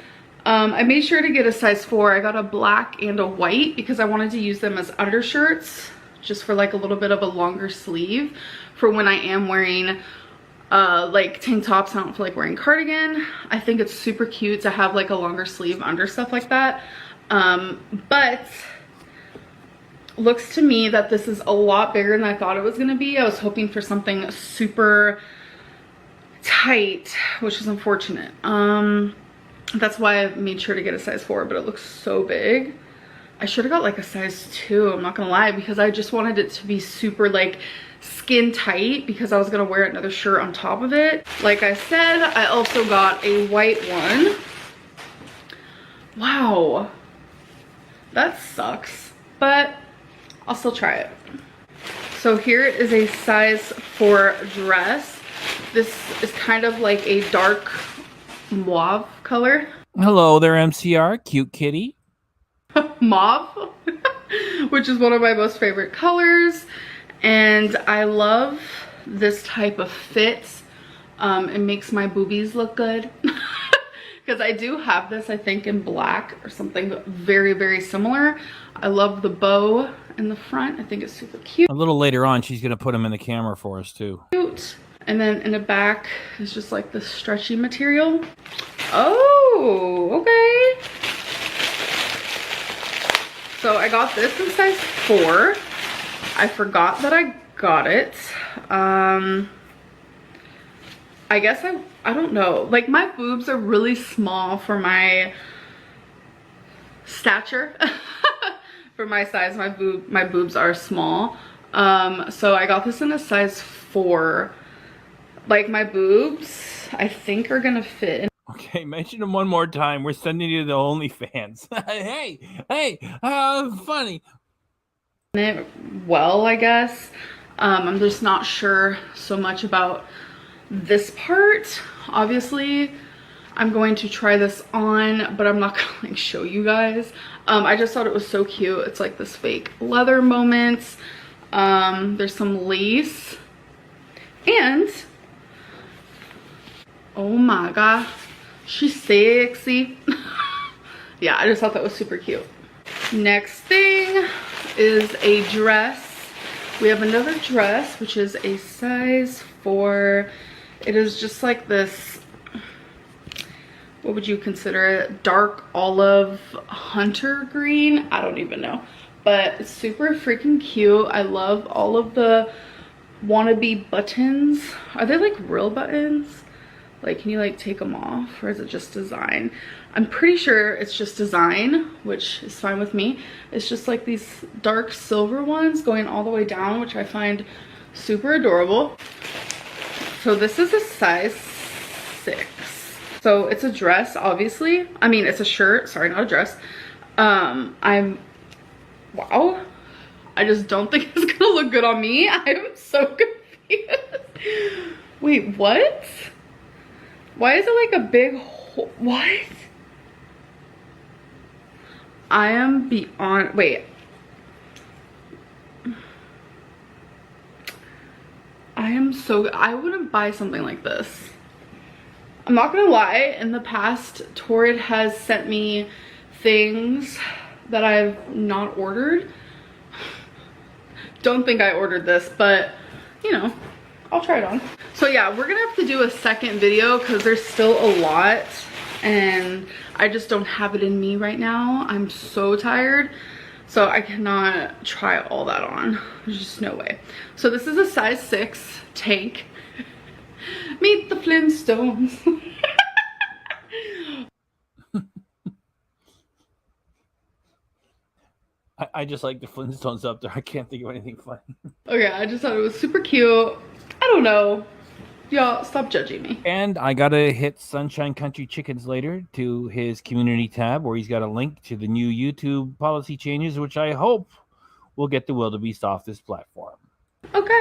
I made sure to get a size 4. I got a black and a white because I wanted to use them as undershirts, just for like a little bit of a longer sleeve for when I am wearing like tank tops. I don't feel like wearing cardigan. I think it's super cute to have like a longer sleeve under stuff like that. But looks to me that this is a lot bigger than I thought it was gonna be. I was hoping for something super tight, which is unfortunate. That's why I made sure to get a size 4, but it looks so big. I should have got like a size 2, I'm not gonna lie, because I just wanted it to be super like skin tight because I was gonna wear another shirt on top of it. Like I said, I also got a white one. Wow, that sucks, but I'll still try it. So here is a size 4 dress. This is kind of like a dark mauve color. Hello there, MCR, cute kitty. Mauve, which is one of my most favorite colors. And I love this type of fit. It makes my boobies look good. Because I do have this, I think, in black or something very, very similar. I love the bow in the front. I think it's super cute. A little later on, she's going to put them in the camera for us, too. Cute. And then in the back is just like the stretchy material. Oh, okay. So I got this in size 4. I forgot that I got it. I guess I don't know. Like, my boobs are really small for my stature. For my size, my boobs are small. So I got this in a size 4. Like, my boobs, I think, are gonna fit. Okay, mention them one more time. We're sending you to the OnlyFans. hey, funny. Well, I guess. I'm just not sure so much about this part. Obviously, I'm going to try this on, but I'm not gonna like show you guys. I just thought it was so cute. It's like this fake leather moment. There's some lace. And, oh my god, she's sexy. Yeah, I just thought that was super cute. Next thing is a dress. We have another dress, which is a size 4. It is just like this, what would you consider it? Dark olive hunter green? I don't even know. But it's super freaking cute. I love all of the wannabe buttons. Are they like real buttons? Like, can you like take them off, or is it just design? I'm pretty sure it's just design, which is fine with me. It's just like these dark silver ones going all the way down, which I find super adorable. So this is a size 6. So it's a dress, obviously. I mean, it's a shirt, sorry, not a dress. Wow. I just don't think it's gonna look good on me. I am so confused. Wait, what? Why is it like a big hole? What? I am beyond, wait. I wouldn't buy something like this. I'm not gonna lie, in the past, Torrid has sent me things that I've not ordered. Don't think I ordered this, but you know, I'll try it on. So yeah, we're gonna have to do a second video because there's still a lot and I just don't have it in me right now. I'm so tired, so I cannot try all that on. There's just no way. So this is a size 6 tank. Meet the Flintstones. I just like the Flintstones up there. I can't think of anything funny. Okay, I just thought it was super cute. I don't know. Y'all, stop judging me. And I gotta hit Sunshine Country Chickens later to his community tab where he's got a link to the new YouTube policy changes, which I hope will get the wildebeest off this platform. Okay.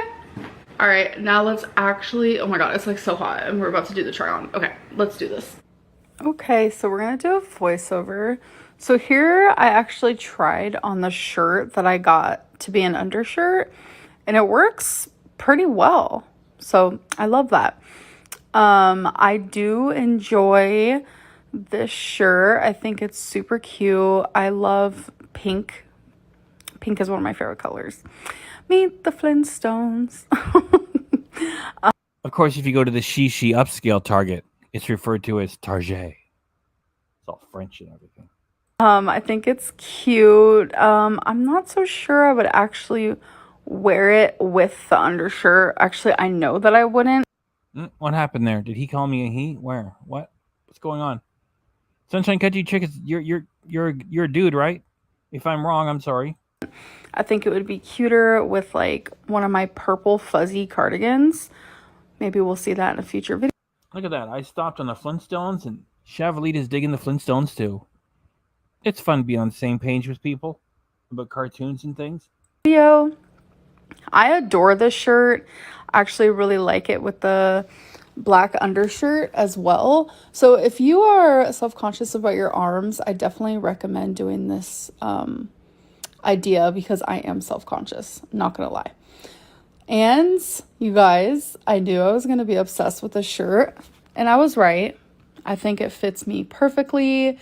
All right, now let's actually, oh my god, it's like so hot and we're about to do the try on. Okay, let's do this. Okay, so we're gonna do a voiceover. So here I actually tried on the shirt that I got to be an undershirt and it works pretty well. So I love that. I do enjoy this shirt. I think it's super cute. I love pink. Pink is one of my favorite colors. Meet the Flintstones. Of course, if you go to the She upscale Target, it's referred to as Target. It's all French and everything. I think it's cute. I'm not so sure I would actually wear it with the undershirt. Actually, I know that I wouldn't. What happened there? Did he call me a he? Where? What? What's going on? Sunshine Country Chickens, you're a dude, right? If I'm wrong, I'm sorry. I think it would be cuter with like one of my purple fuzzy cardigans. Maybe we'll see that in a future video. Look at that. I stopped on the Flintstones, and Chevrolet is digging the Flintstones too. It's fun to be on the same page with people about cartoons and things. I adore this shirt. I actually really like it with the black undershirt as well. So if you are self-conscious about your arms, I definitely recommend doing this idea because I am self-conscious, not gonna lie. And you guys, I knew I was gonna be obsessed with this shirt, and I was right. I think it fits me perfectly.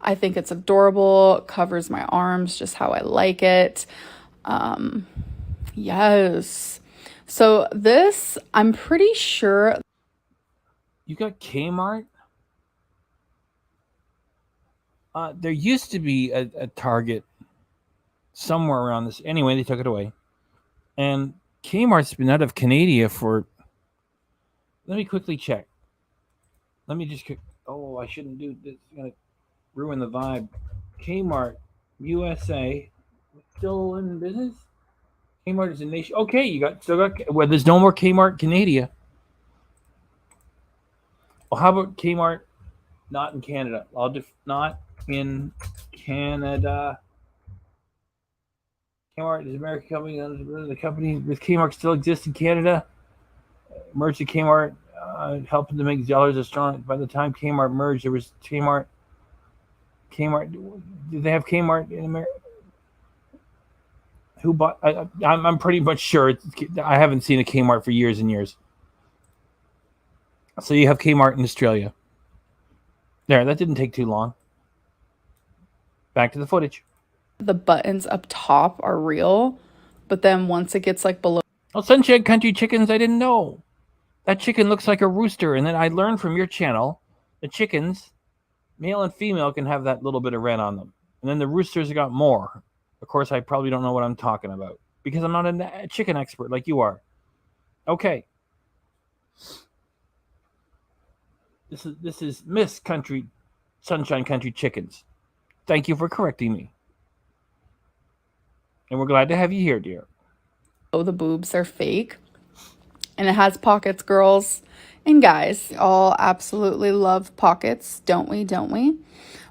I think it's adorable, covers my arms just how I like it. Yes. So this, I'm pretty sure. You got Kmart? There used to be a Target somewhere around this. Anyway, they took it away. And Kmart's been out of Canada for... Let me quickly check. Let me just... Oh, I shouldn't do this. It's going to ruin the vibe. Kmart, USA, still in business? Kmart is a nation. Okay, you still got... Well, there's no more Kmart Canada. Well, how about Kmart not in Canada? Not in Canada. Kmart is an American company. The company with Kmart still exists in Canada. Merged with Kmart, helping to make Zellers a strong. By the time Kmart merged, there was Kmart. Did they have Kmart in America? Who bought? I'm pretty much sure. I haven't seen a Kmart for years and years. So you have Kmart in Australia. There, that didn't take too long. Back to the footage. The buttons up top are real, but then once it gets like below. Oh, Sunshine Country Chickens, I didn't know. That chicken looks like a rooster. And then I learned from your channel, the chickens, male and female, can have that little bit of red on them. And then the roosters got more. Of course, I probably don't know what I'm talking about because I'm not a chicken expert like you are. Okay. This is Miss Country, Sunshine Country Chickens. Thank you for correcting me. And we're glad to have you here, dear. Oh, the boobs are fake. And it has pockets, girls and guys. All absolutely love pockets, don't we? Don't we?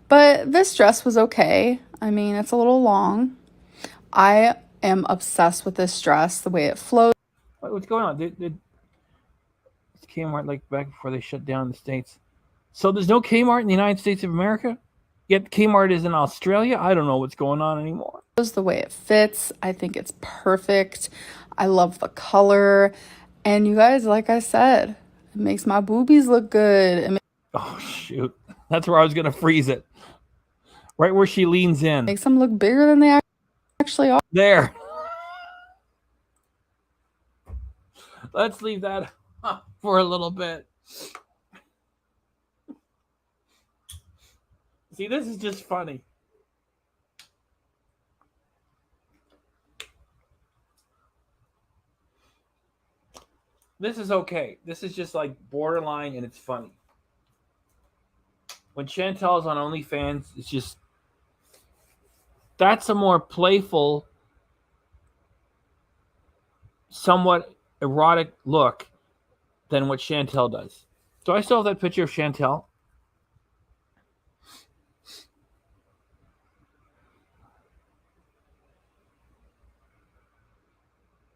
But this dress was okay. I mean, it's a little long. I am obsessed with this dress, the way it flows. What's going on? Did Kmart like back before they shut down the States? So there's no Kmart in the United States of America? Yet Kmart is in Australia? I don't know what's going on anymore. The way it fits, I think it's perfect. I love the color. And you guys, like I said, it makes my boobies look good. Oh, shoot. That's where I was going to freeze it. Right where she leans in. Makes them look bigger than they actually are. There. Let's leave that for a little bit. See, this is just funny. This is okay. This is just like borderline and it's funny. When Chantal's on OnlyFans, it's just... That's a more playful, somewhat erotic look than what Chantal does. Do I still have that picture of Chantal?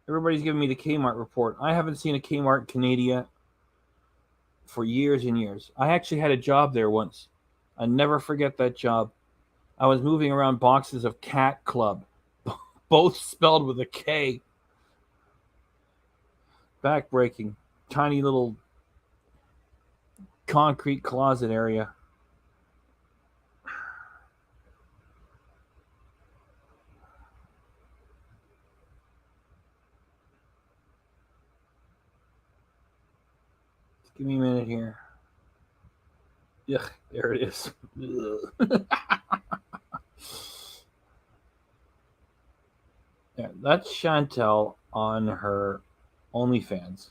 Everybody's giving me the Kmart report. I haven't seen a Kmart Canada for years and years. I actually had a job there once. I never forget that job. I was moving around boxes of Cat Club, both spelled with a K. Backbreaking. Tiny little concrete closet area. Give me a minute here. Yeah, there it is. Yeah, that's Chantal on her OnlyFans.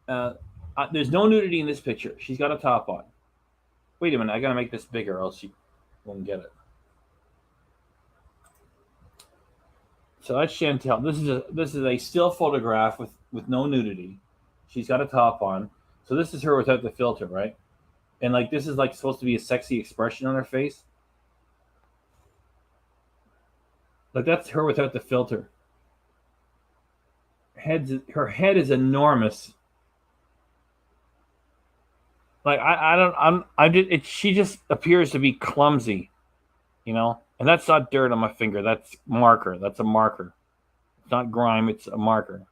There's no nudity in this picture. She's got a top on. Wait a minute, I gotta make this bigger, else she... Won't get it. So that's Chantal. This is a still photograph with no nudity. She's got a top on. So this is her without the filter, right? And like this is like supposed to be a sexy expression on her face. Like that's her without the filter. Her head is enormous. Like she just appears to be clumsy, you know. And that's not dirt on my finger. That's marker. That's a marker. It's not grime. It's a marker.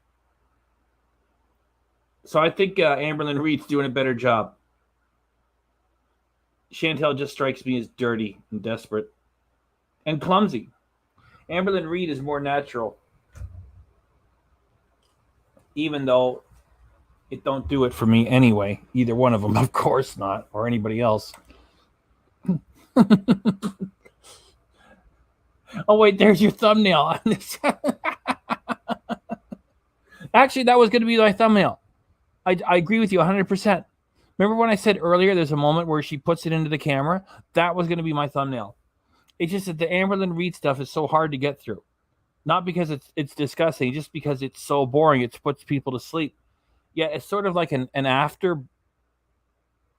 So I think Amberlynn Reid's doing a better job. Chantal just strikes me as dirty and desperate and clumsy. Amberlynn Reid is more natural, even though it don't do it for me anyway. Either one of them, of course not, or anybody else. Oh, wait, there's your thumbnail. Actually, that was going to be my thumbnail. I agree with you 100%. Remember when I said earlier there's a moment where she puts it into the camera? That was going to be my thumbnail. It's just that the Amberlynn Reid stuff is so hard to get through. Not because it's disgusting, just because it's so boring. It puts people to sleep. Yeah, it's sort of like an after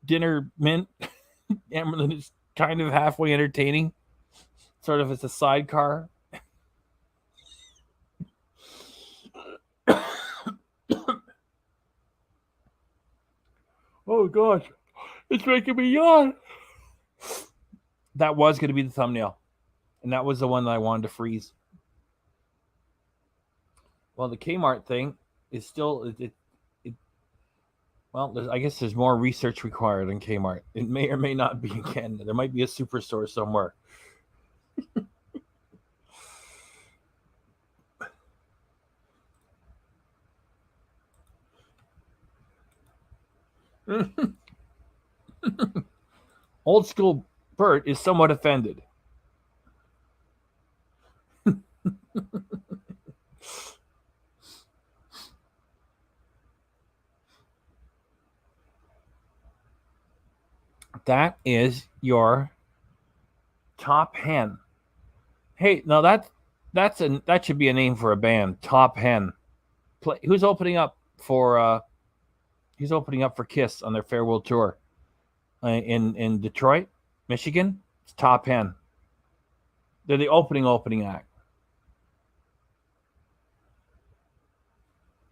dinner mint. Amberlynn is kind of halfway entertaining. Sort of as a sidecar. Oh gosh, it's making me yawn. That was going to be the thumbnail, and that was the one that I wanted to freeze. Well, the Kmart thing is still well, I guess there's more research required in Kmart. It may or may not be in Canada. There might be a superstore somewhere. Old school Bert is somewhat offended. That is your top hen. Hey, now that should be a name for a band. Top hen. Who's opening up for Kiss on their farewell tour in Detroit, Michigan? It's Top Hen. They're the opening act.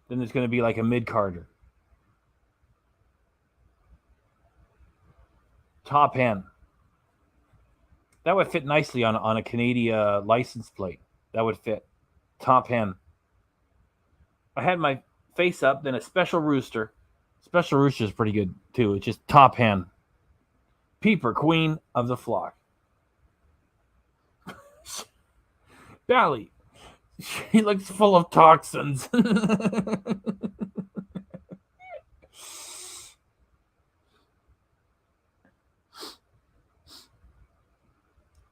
Then there's going to be like a mid-carder. Top Hen. That would fit nicely on a Canadian license plate. That would fit. Top Hen. I had my face up, then a Special Rooster. Special Rooster is pretty good too. It's just Top Hen. Peeper, queen of the flock. Bally. She looks full of toxins.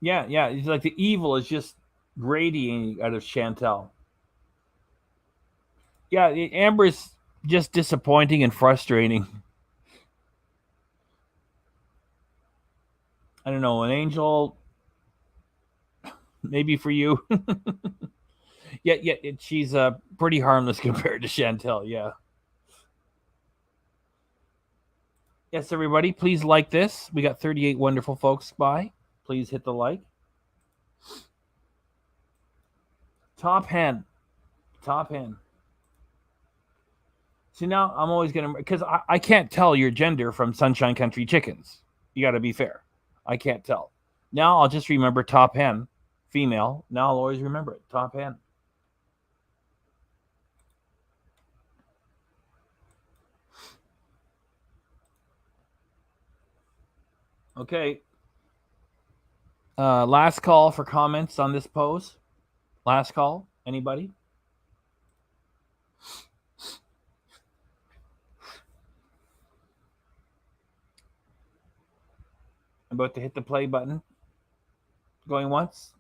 Yeah. It's like the evil is just radiating out of Chantal. Yeah, Amber's just disappointing and frustrating. I don't know, an angel, maybe for you. Yeah, she's pretty harmless compared to Chantal, yeah. Yes, everybody, please like this. We got 38 wonderful folks by. Please hit the like. Top Hen. Top Hen. See, now I'm always going to... Because I can't tell your gender from Sunshine Country Chickens. You got to be fair. I can't tell. Now I'll just remember Top Hen. Female. Now I'll always remember it. Top Hen. Okay. Last call for comments on this pose. Last call. Anybody? I'm about to hit the play button. Going once.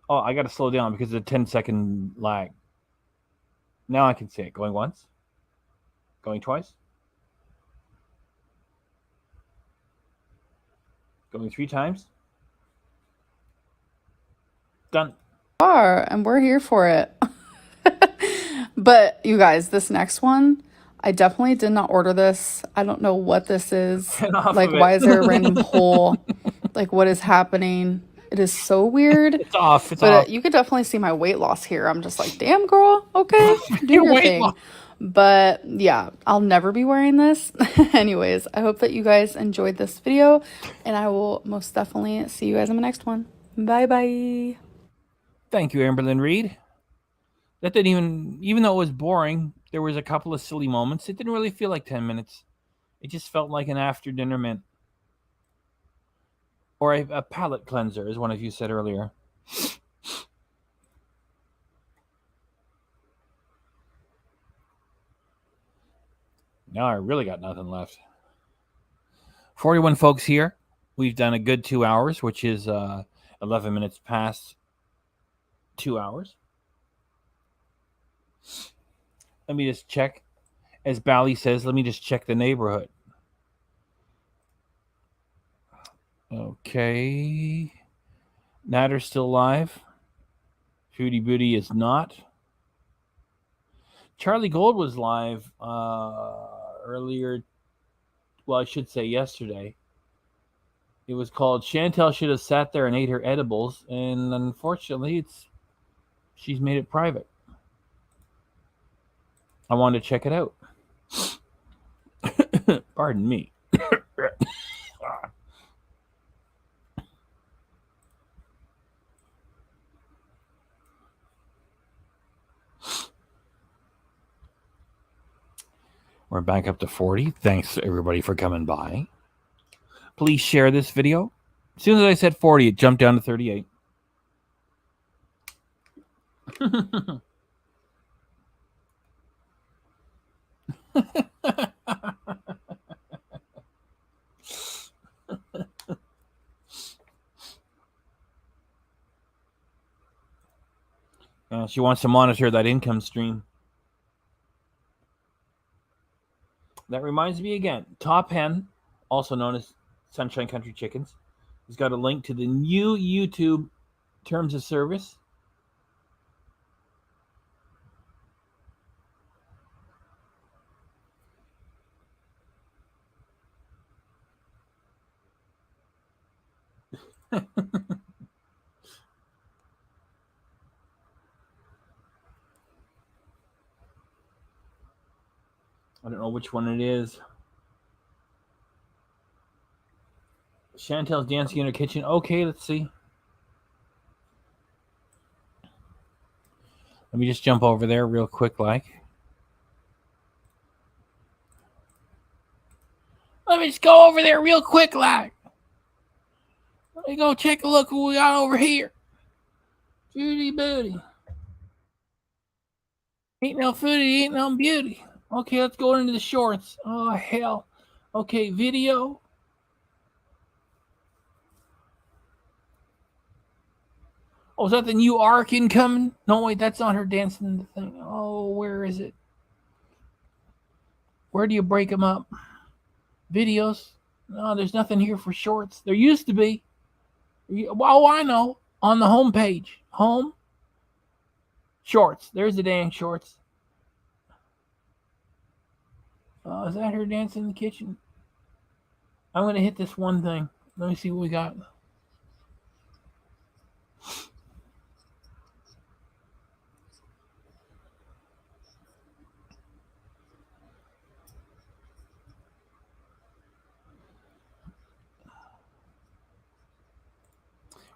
Oh, I got to slow down because of the 10-second lag. Now I can see it. Going once. Going twice. Going 3 times. Done. And we're here for it. But you guys, this next one, I definitely did not order this. I don't know what this is. Like, why is there a random poll? Like, what is happening? It is so weird. It's off. It's but off. You could definitely see my weight loss here. I'm just like, damn, girl. Okay, do your thing. Loss. But yeah, I'll never be wearing this. Anyways, I hope that you guys enjoyed this video, and I will most definitely see you guys in the next one. Bye bye. Thank you, Amberlynn Reid. That didn't even though it was boring, there was a couple of silly moments. It didn't really feel like 10 minutes. It just felt like an after dinner mint. Or a palate cleanser, as one of you said earlier. Now I really got nothing left. 41 folks here. We've done a good 2 hours, which is 11 minutes past 2 hours. Let me just check. As Bally says, let me just check the neighborhood. Okay. Nader's still alive. Foodie Booty is not. Charlie Gold was live earlier. Well, I should say yesterday. It was called Chantal Should Have Sat There and Ate Her Edibles. And unfortunately, she's made it private. I wanted to check it out. Pardon me. We're back up to 40. Thanks everybody for coming by. Please share this video. As soon as I said 40, it jumped down to 38. She wants to monitor that income stream. That reminds me again, Top Hen, also known as Sunshine Country Chickens, has got a link to the new YouTube terms of service. I don't know which one it is. Chantal's dancing in her kitchen. Okay, let's see. Let me just jump over there real quick, like. Let me just go over there real quick, like. Let me go take a look what we got over here. Beauty booty. Ain't no foodie, ain't no beauty. Okay, let's go into the shorts. Oh, hell. Okay, video. Oh, is that the new arc incoming? No, wait, that's not her dancing in the thing. Oh, where is it? Where do you break them up? Videos? No, there's nothing here for shorts. There used to be. Oh, I know. On the home page. Home. Shorts. There's the dang shorts. Is that her dancing in the kitchen? I'm going to hit this one thing. Let me see what we got.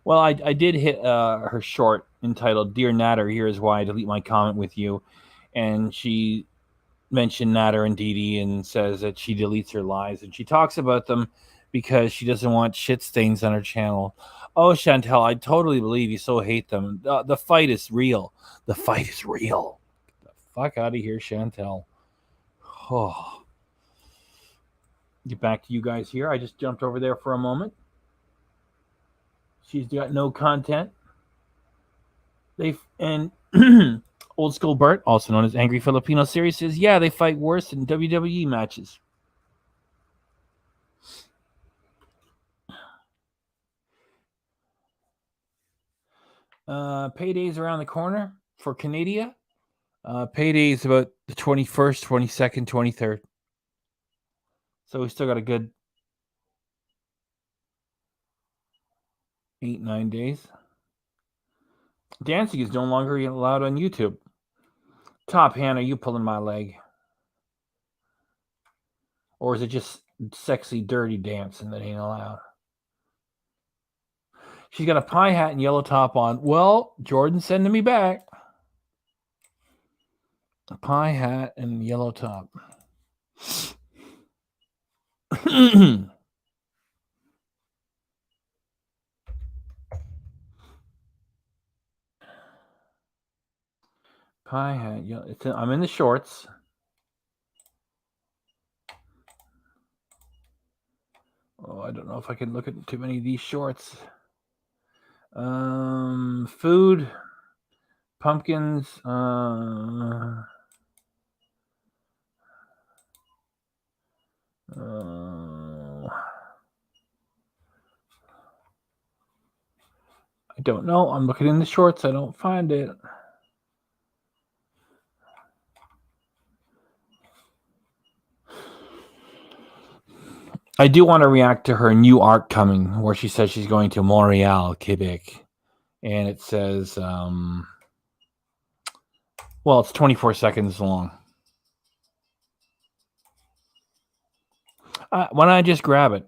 Well, I did hit her short entitled Dear Nader, here is why I delete my comment with you. And she mentioned Nader and Dee and says that she deletes her lives. And she talks about them because she doesn't want shit stains on her channel. Oh, Chantal, I totally believe you so hate them. The fight is real. The fight is real. Get the fuck out of here, Chantal. Oh. Get back to you guys here. I just jumped over there for a moment. She's got no content. And Old School Bert, also known as Angry Filipino Series, says, yeah, they fight worse in WWE matches. Payday's around the corner for Canada. Payday is about the 21st, 22nd, 23rd. So we still got a good 8-9 days. Dancing is no longer allowed on YouTube. Top Hannah, you pulling my leg? Or is it just sexy, dirty dancing that ain't allowed? She's got a pie hat and yellow top on. Well, Jordan's sending me back. A pie hat and yellow top. Pie hat. Yeah, I'm in the shorts. Oh, I don't know if I can look at too many of these shorts. Food, pumpkins. I don't know. I'm looking in the shorts. I don't find it. I do want to react to her new art coming, where she says she's going to Montreal, Quebec. And it says, well, it's 24 seconds long. Why don't I just grab it?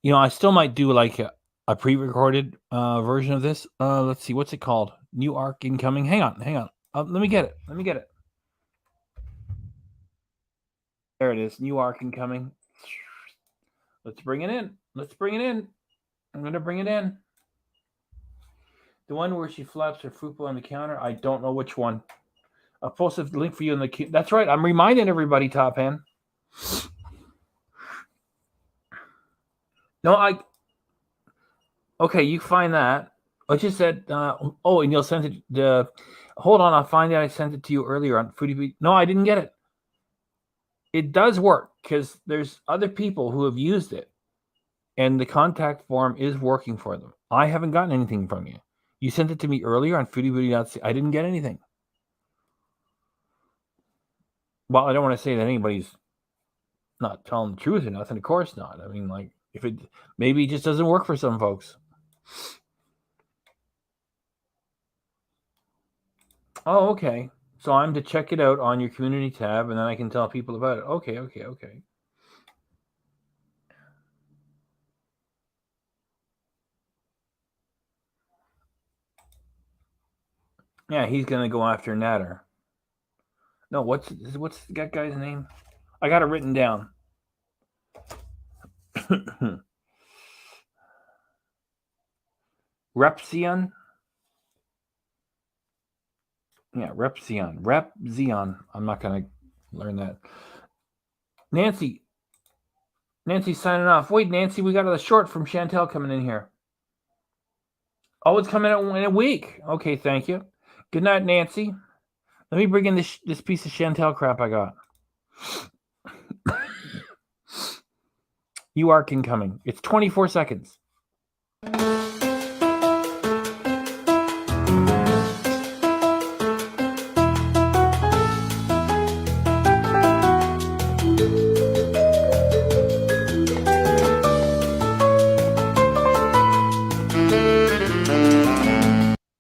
You know, I still might do like a pre-recorded version of this. Let's see, what's it called? New arc incoming. Hang on. Let me get it. There it is. New arc incoming. Let's bring it in. I'm going to bring it in. The one where she flaps her fupa on the counter. I don't know which one. I'll post a link for you in the... That's right. I'm reminding everybody, Top Hand. No, Okay, you find that. I just said... and you'll send it... hold on, I'll find it. I sent it to you earlier on Foodie. No, I didn't get it. It does work because there's other people who have used it. And the contact form is working for them. I haven't gotten anything from you. You sent it to me earlier on foodiebooty.ca. I didn't get anything. Well, I don't want to say that anybody's not telling the truth or nothing. Of course not. I mean, like, if it maybe it just doesn't work for some folks. Oh, okay. So I'm to check it out on your community tab, and then I can tell people about it. Okay. Yeah, he's gonna go after Nader. No, what's that guy's name? I got it written down. Repzion. Yeah, Repzion. I'm not gonna learn that. Nancy's signing off. Wait, Nancy, we got a short from Chantal coming in here. Oh, it's coming out in a week. Okay, thank you. Good night, Nancy. Let me bring in this piece of Chantal crap I got. You are incoming. It's 24 seconds.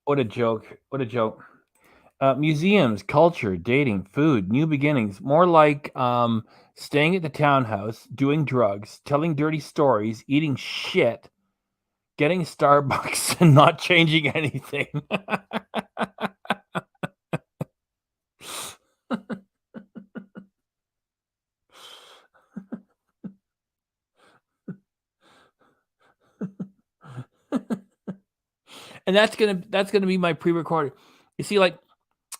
What a joke. Museums, culture, dating, food, new beginnings. More like staying at the townhouse, doing drugs, telling dirty stories, eating shit, getting Starbucks, and not changing anything. And that's gonna be my pre-recorded. You see, like,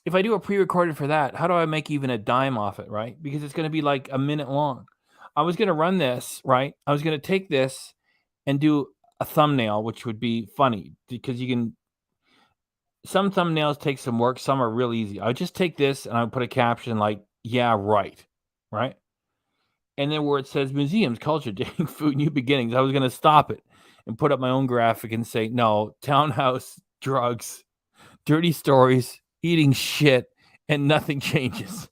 if I do a pre-recorded for that, how do I make even a dime off it, right? Because it's gonna be like a minute long. I was gonna run this, right? I was gonna take this and do a thumbnail, which would be funny because you can. Some thumbnails take some work, some are real easy. I would just take this and I would put a caption like, "Yeah, right," and then where it says museums, culture, dating, food, new beginnings, I was gonna stop it and put up my own graphic and say, no, townhouse, drugs, dirty stories, eating shit, and nothing changes.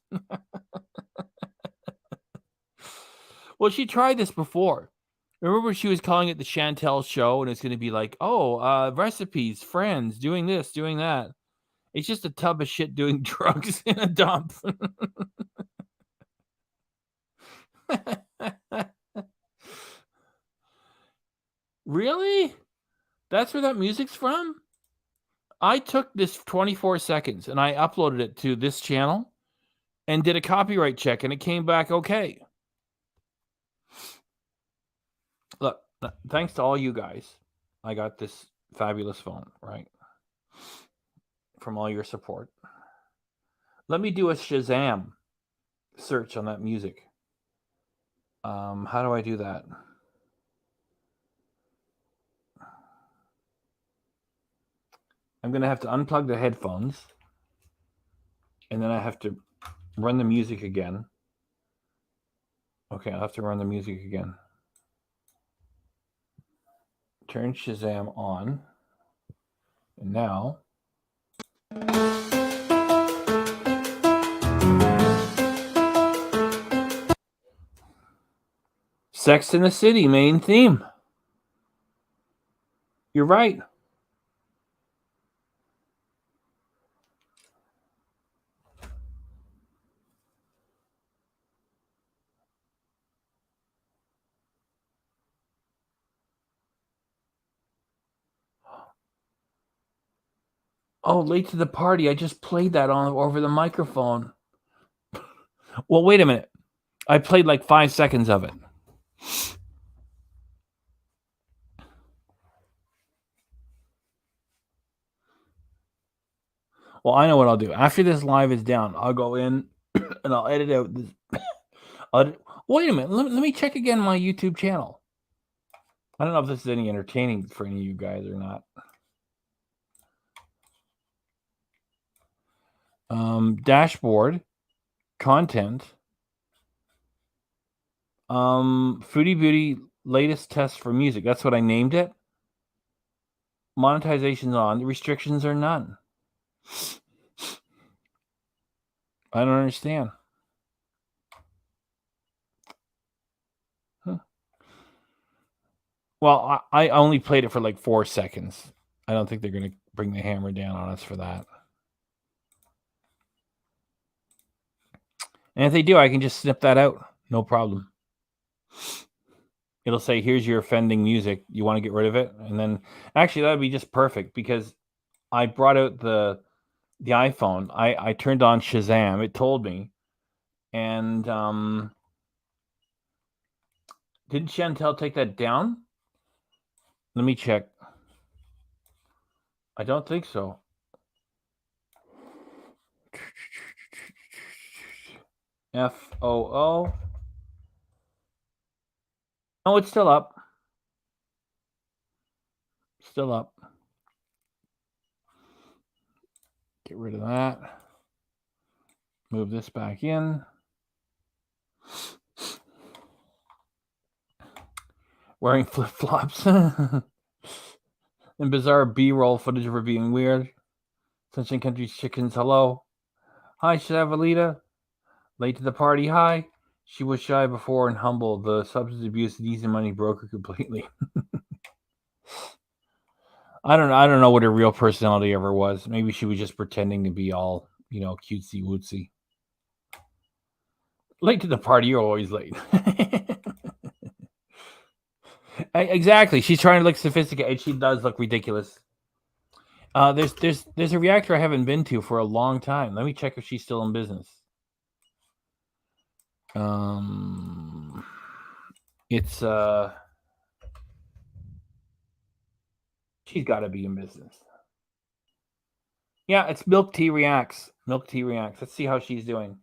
Well, she tried this before. Remember, she was calling it the Chantal show, and it's going to be like, recipes, friends, doing this, doing that. It's just a tub of shit doing drugs in a dump. Really? That's where that music's from? I took this 24 seconds and I uploaded it to this channel and did a copyright check, and it came back okay. Look, thanks to all you guys, I got this fabulous phone, right? From all your support. Let me do a Shazam search on that music. How do I do that? I'm going to have to unplug the headphones, and then I have to run the music again. Okay, I'll have to run the music again. Turn Shazam on. And now... Sex in the City main theme. You're right. Oh, late to the party. I just played that on over the microphone. Well, wait a minute. I played like 5 seconds of it. Well, I know what I'll do. After this live is down, I'll go in and I'll edit out this. Wait a minute. Let me check again my YouTube channel. I don't know if this is any entertaining for any of you guys or not. Dashboard, content, Foodie Beauty latest test for music. That's what I named it. Monetization's on. The restrictions are none. I don't understand. Huh. Well, I only played it for like 4 seconds. I don't think they're going to bring the hammer down on us for that. And if they do, I can just snip that out. No problem. It'll say, here's your offending music. You want to get rid of it? And then, actually, that would be just perfect because I brought out the iPhone. I turned on Shazam. It told me. And didn't Chantal take that down? Let me check. I don't think so. FOO. Oh, it's still up. Still up. Get rid of that. Move this back in. Wearing flip-flops. And bizarre B-roll footage of her being weird. Sunshine Country's chickens, hello. Hi, Shavalita. Late to the party, hi. She was shy before and humble. The substance abuse and easy money broke her completely. I don't know what her real personality ever was. Maybe she was just pretending to be all, cutesy wootsy. Late to the party, you're always late. Exactly. She's trying to look sophisticated. She does look ridiculous. There's a reactor I haven't been to for a long time. Let me check if she's still in business. It's she's got to be in business. Yeah, it's Milk Tea Reacts. Milk Tea Reacts. Let's see how she's doing.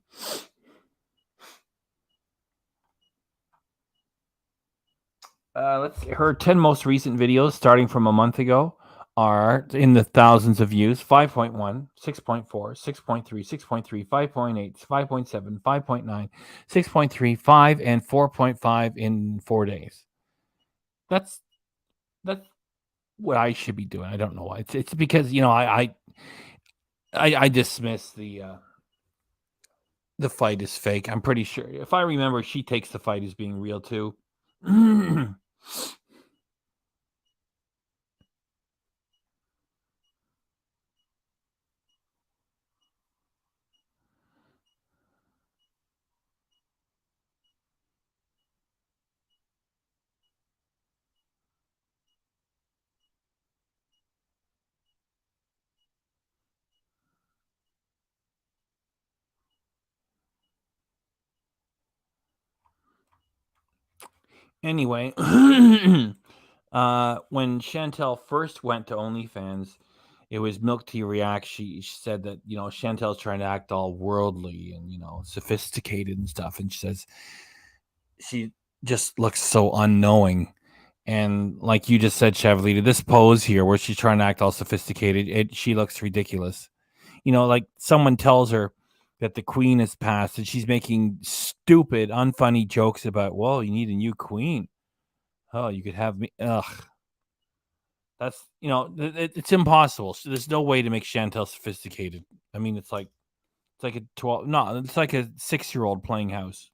Her 10 most recent videos, starting from a month ago, are in the thousands of views. 5.1, 6.4, 6.3, 6.3, 5.8, 5.7, 5.9, 6.3, 5, and 4.5 in 4 days. That's what I should be doing. I don't know why. It's because I dismiss the fight as fake. I'm pretty sure. If I remember, she takes the fight as being real too. Anyway, when Chantal first went to OnlyFans, it was Milk Tea React. She said that Chantal's trying to act all worldly and sophisticated and stuff, and she says she just looks so unknowing. And like you just said, Chevalita, this pose here where she's trying to act all sophisticated, she looks ridiculous. Like someone tells her that the queen has passed and she's making stupid, unfunny jokes about, well, you need a new queen. Oh, you could have me. Ugh. That's, it's impossible. So there's no way to make Chantal sophisticated. I mean, it's like a 6-year-old playing house.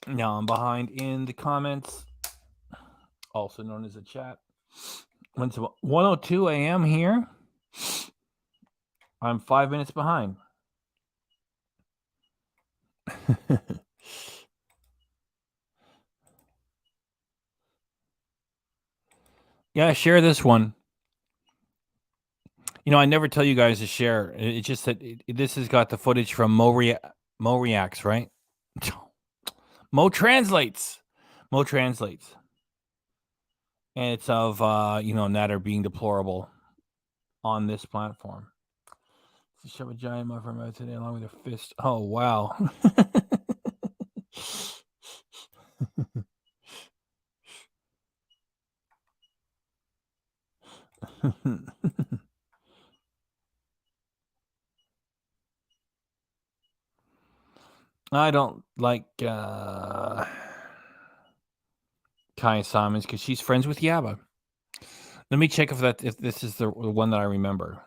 Now I'm behind in the comments, also known as a chat. When it's 1:02 a.m. here, I'm 5 minutes behind. Yeah, share this one. I never tell you guys to share. It's just that this has got the footage from Mo Reacts, right? Mo translates. And it's of Nader being deplorable on this platform. To shove a giant muffin out today along with a fist. Oh wow. I don't like Kai Simons because she's friends with Yabba. Let me check if this is the one that I remember.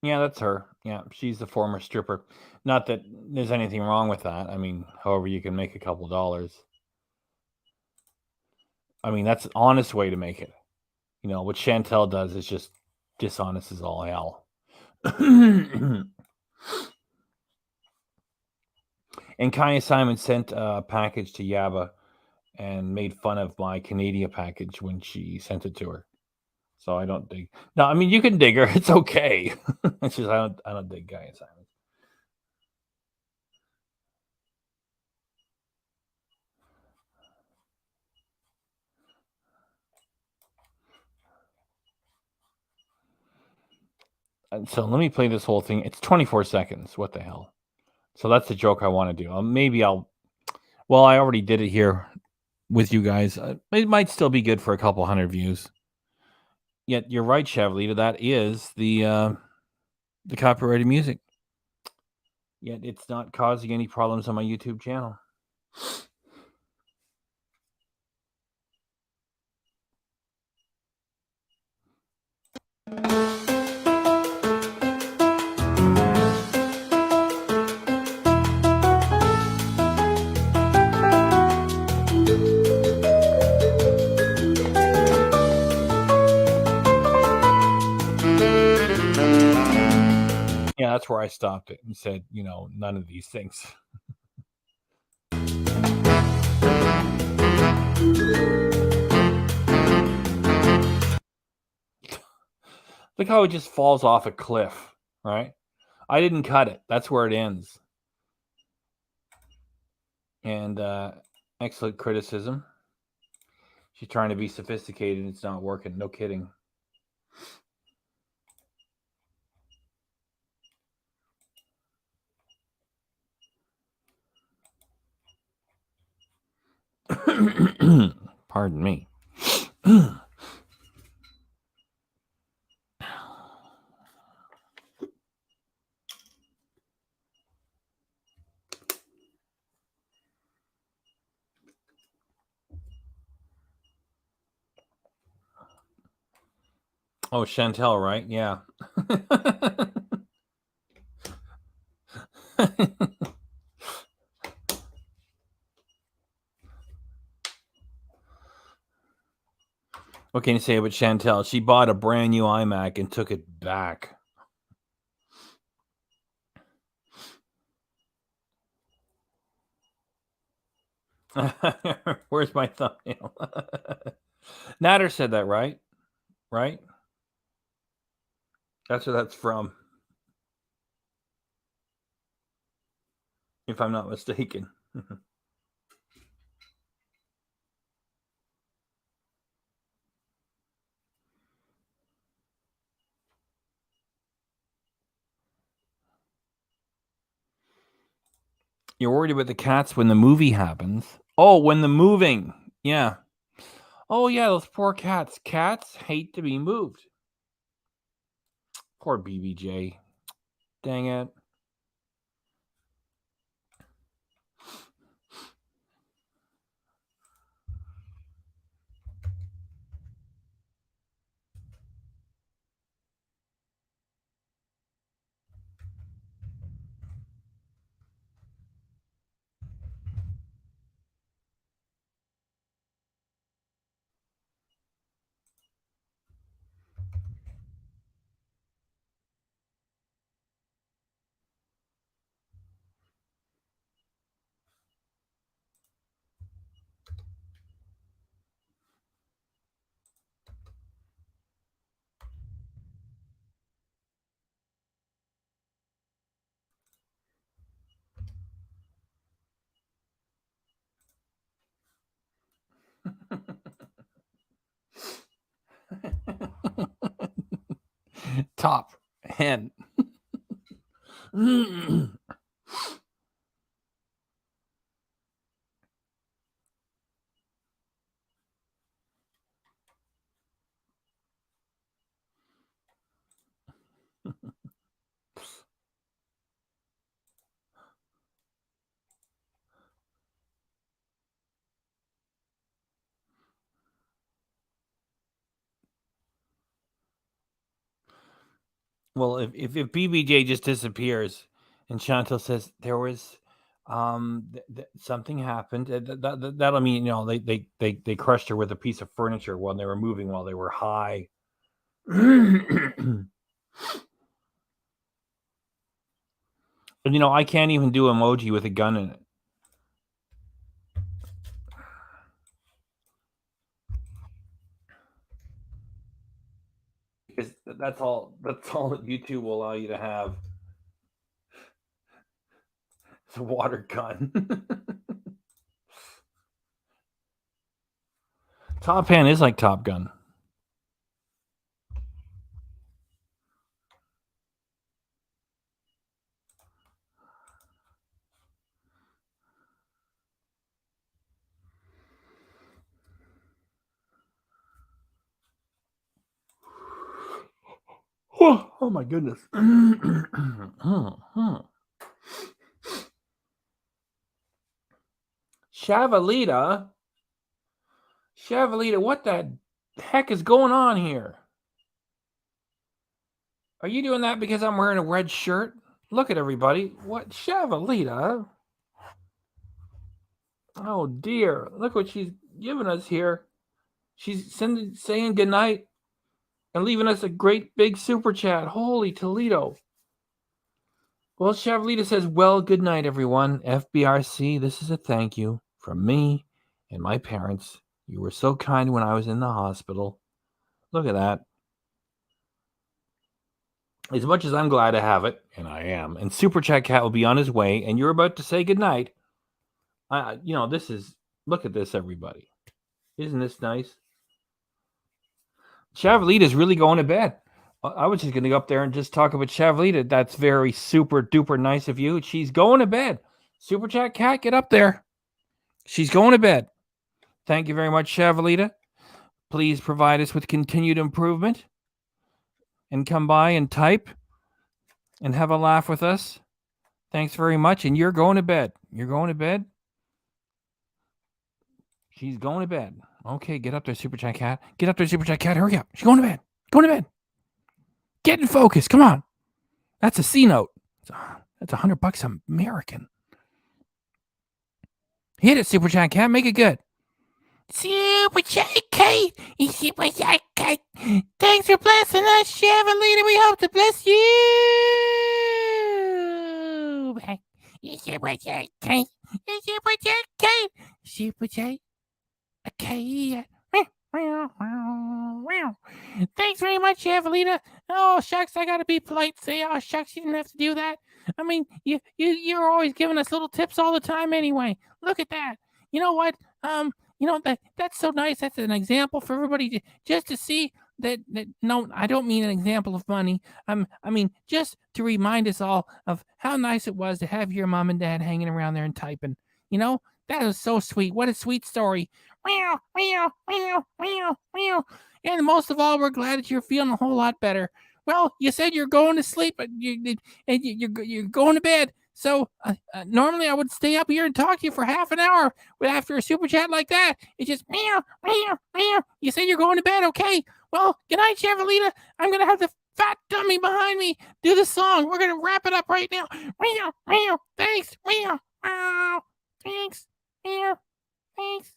Yeah, that's her. Yeah, she's the former stripper. Not that there's anything wrong with that. I mean, however you can make a couple dollars. I mean, that's an honest way to make it. What Chantal does is just dishonest as all hell. And Kaya Simon sent a package to Yaba and made fun of my Canadian package when she sent it to her. So I don't dig. No, I mean you can dig her. It's okay. It's just I don't dig Kaya Simon. And so let me play this whole thing. It's 24 seconds. What the hell? So that's the joke I want to do. Well, I already did it here with you guys. It might still be good for a couple hundred views. Yet you're right, Chevalita. That is the copyrighted music. Yet it's not causing any problems on my YouTube channel. Yeah, that's where I stopped it and said, none of these things. Look how it just falls off a cliff, right? I didn't cut it. That's where it ends. And excellent criticism. She's trying to be sophisticated. It's not working. No kidding. Pardon me. Oh, Chantal, right? Yeah. What can you say about Chantal? She bought a brand new iMac and took it back. Where's my thumbnail? Nader said that, right? Right? That's where that's from. If I'm not mistaken. You're worried about the cats when the movie happens. Oh, when the moving. Yeah. Oh, yeah, those poor cats. Cats hate to be moved. Poor BBJ. Dang it. Top hen. Well, if BBJ just disappears and Chantal says there was something happened, that'll mean, you know, they crushed her with a piece of furniture while they were moving, while they were high. And you know, I can't even do emoji with a gun in it. Because that's all that YouTube will allow you to have. It's a water gun. Top Hand is like Top Gun. Oh my goodness. Shavalita, what the heck is going on here? Are you doing that because I'm wearing a red shirt? Look at everybody. What? Shavalita? Oh dear. Look what she's giving us here. She's saying goodnight and leaving us a great big super chat. Holy Toledo. Well, Shavalita says, well, good night, everyone. FBRC, this is a thank you from me and my parents. You were so kind when I was in the hospital. Look at that. As much as I'm glad to have it, and I am, and Super Chat Cat will be on his way, and you're about to say goodnight. You know, this is, look at this, everybody. Isn't this nice? Shavalita is really going to bed. I was just going to go up there and just talk about Shavalita. That's very super duper nice of you. She's going to bed. Super Chat Cat, get up there. She's going to bed. Thank you very much, Chavalita. Please provide us with continued improvement and come by and type and have a laugh with us. Thanks very much. And you're going to bed. You're going to bed? She's going to bed. Okay, get up there, Super Chat Cat. Get up there, Super Chat Cat. Hurry up. She's going to bed. Going to bed. Get in focus. Come on. That's a C note. That's $100 American. Hit it, Super Chat Cat. Make it good. Super Chat Cat. Super Chat Cat. Thanks for blessing us, Chavalita. We hope to bless you. Super Chat Cat. Super Chat Cat. Super Chat Cat. Thanks very much, Evelina. Oh, shucks, I gotta be polite. Say, oh, shucks, you didn't have to do that. I mean, you're always giving us little tips all the time anyway. Look at that. You know what? That's so nice. That's an example for everybody just to see that. No, I don't mean an example of money. I mean, just to remind us all of how nice it was to have your mom and dad hanging around there and typing. You know, that was so sweet. What a sweet story. And most of all, we're glad that you're feeling a whole lot better. Well, you said you're going to sleep, but you're going to bed. So normally I would stay up here and talk to you for half an hour, but after a super chat like that, it's just meow, meow, meow. You said you're going to bed, okay? Well, good night, Chavalita. I'm gonna have the fat dummy behind me do the song. We're gonna wrap it up right now. Meow, meow. Thanks, meow, meow. Thanks, meow. Thanks.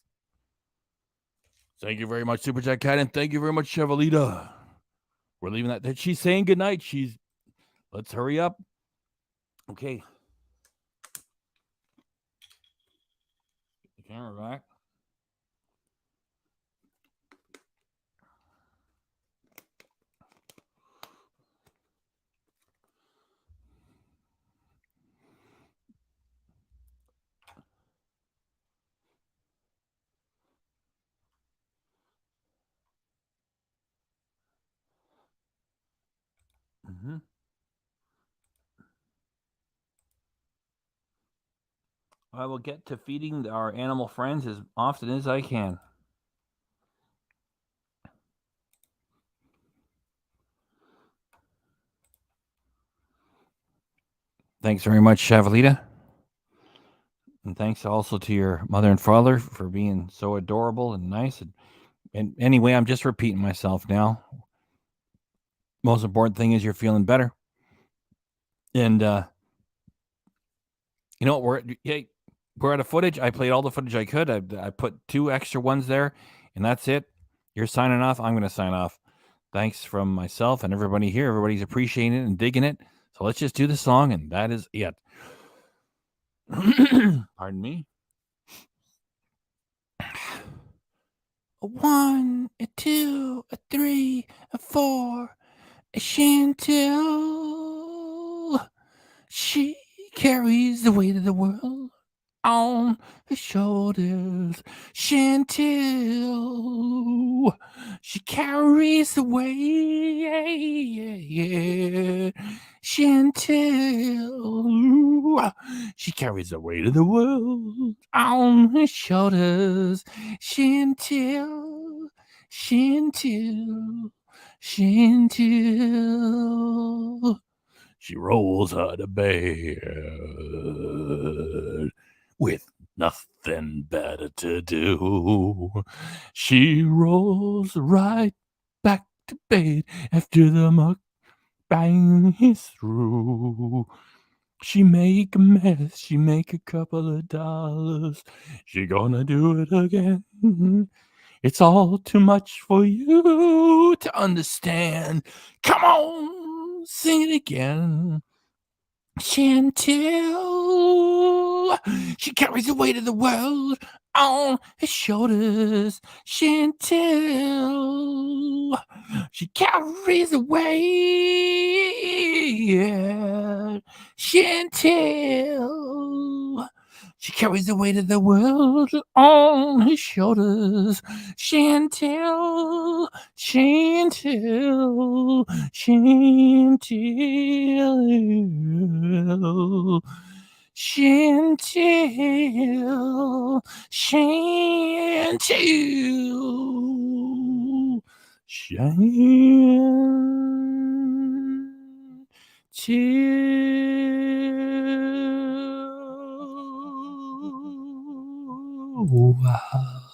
Thank you very much, Super Chat Cat, and thank you very much, Chavalita. We're leaving that. She's saying goodnight. Let's hurry up. Okay. Get the camera back. Mm-hmm. I will get to feeding our animal friends as often as I can. Thanks very much, Chavalita. And thanks also to your mother and father for being so adorable and nice. And anyway, I'm just repeating myself now. Most important thing is you're feeling better. And, you know, we're out of footage. I played all the footage I could. I put 2 extra ones there, and that's it. You're signing off. I'm going to sign off. Thanks from myself and everybody here. Everybody's appreciating it and digging it. So let's just do the song, and that is it. Pardon me. 1, 2, 3, 4. Chantal, she carries the weight of the world on her shoulders. Chantal, she carries the weight. Chantal, she carries the weight of the world on her shoulders. Chantal, Chantal. Chantal, she rolls out of bed with nothing better to do. She rolls right back to bed after the mukbang is through. She make a mess, she make a couple of dollars. She gonna do it again. It's all too much for you to understand. Come on, sing it again. Chantal, she carries the weight of the world on her shoulders. Chantal, she carries the weight. Chantal, she carries the weight of the world on her shoulders. Chantal, Chantal, Chantal. Chantal, Chantal, Chantal. Wow.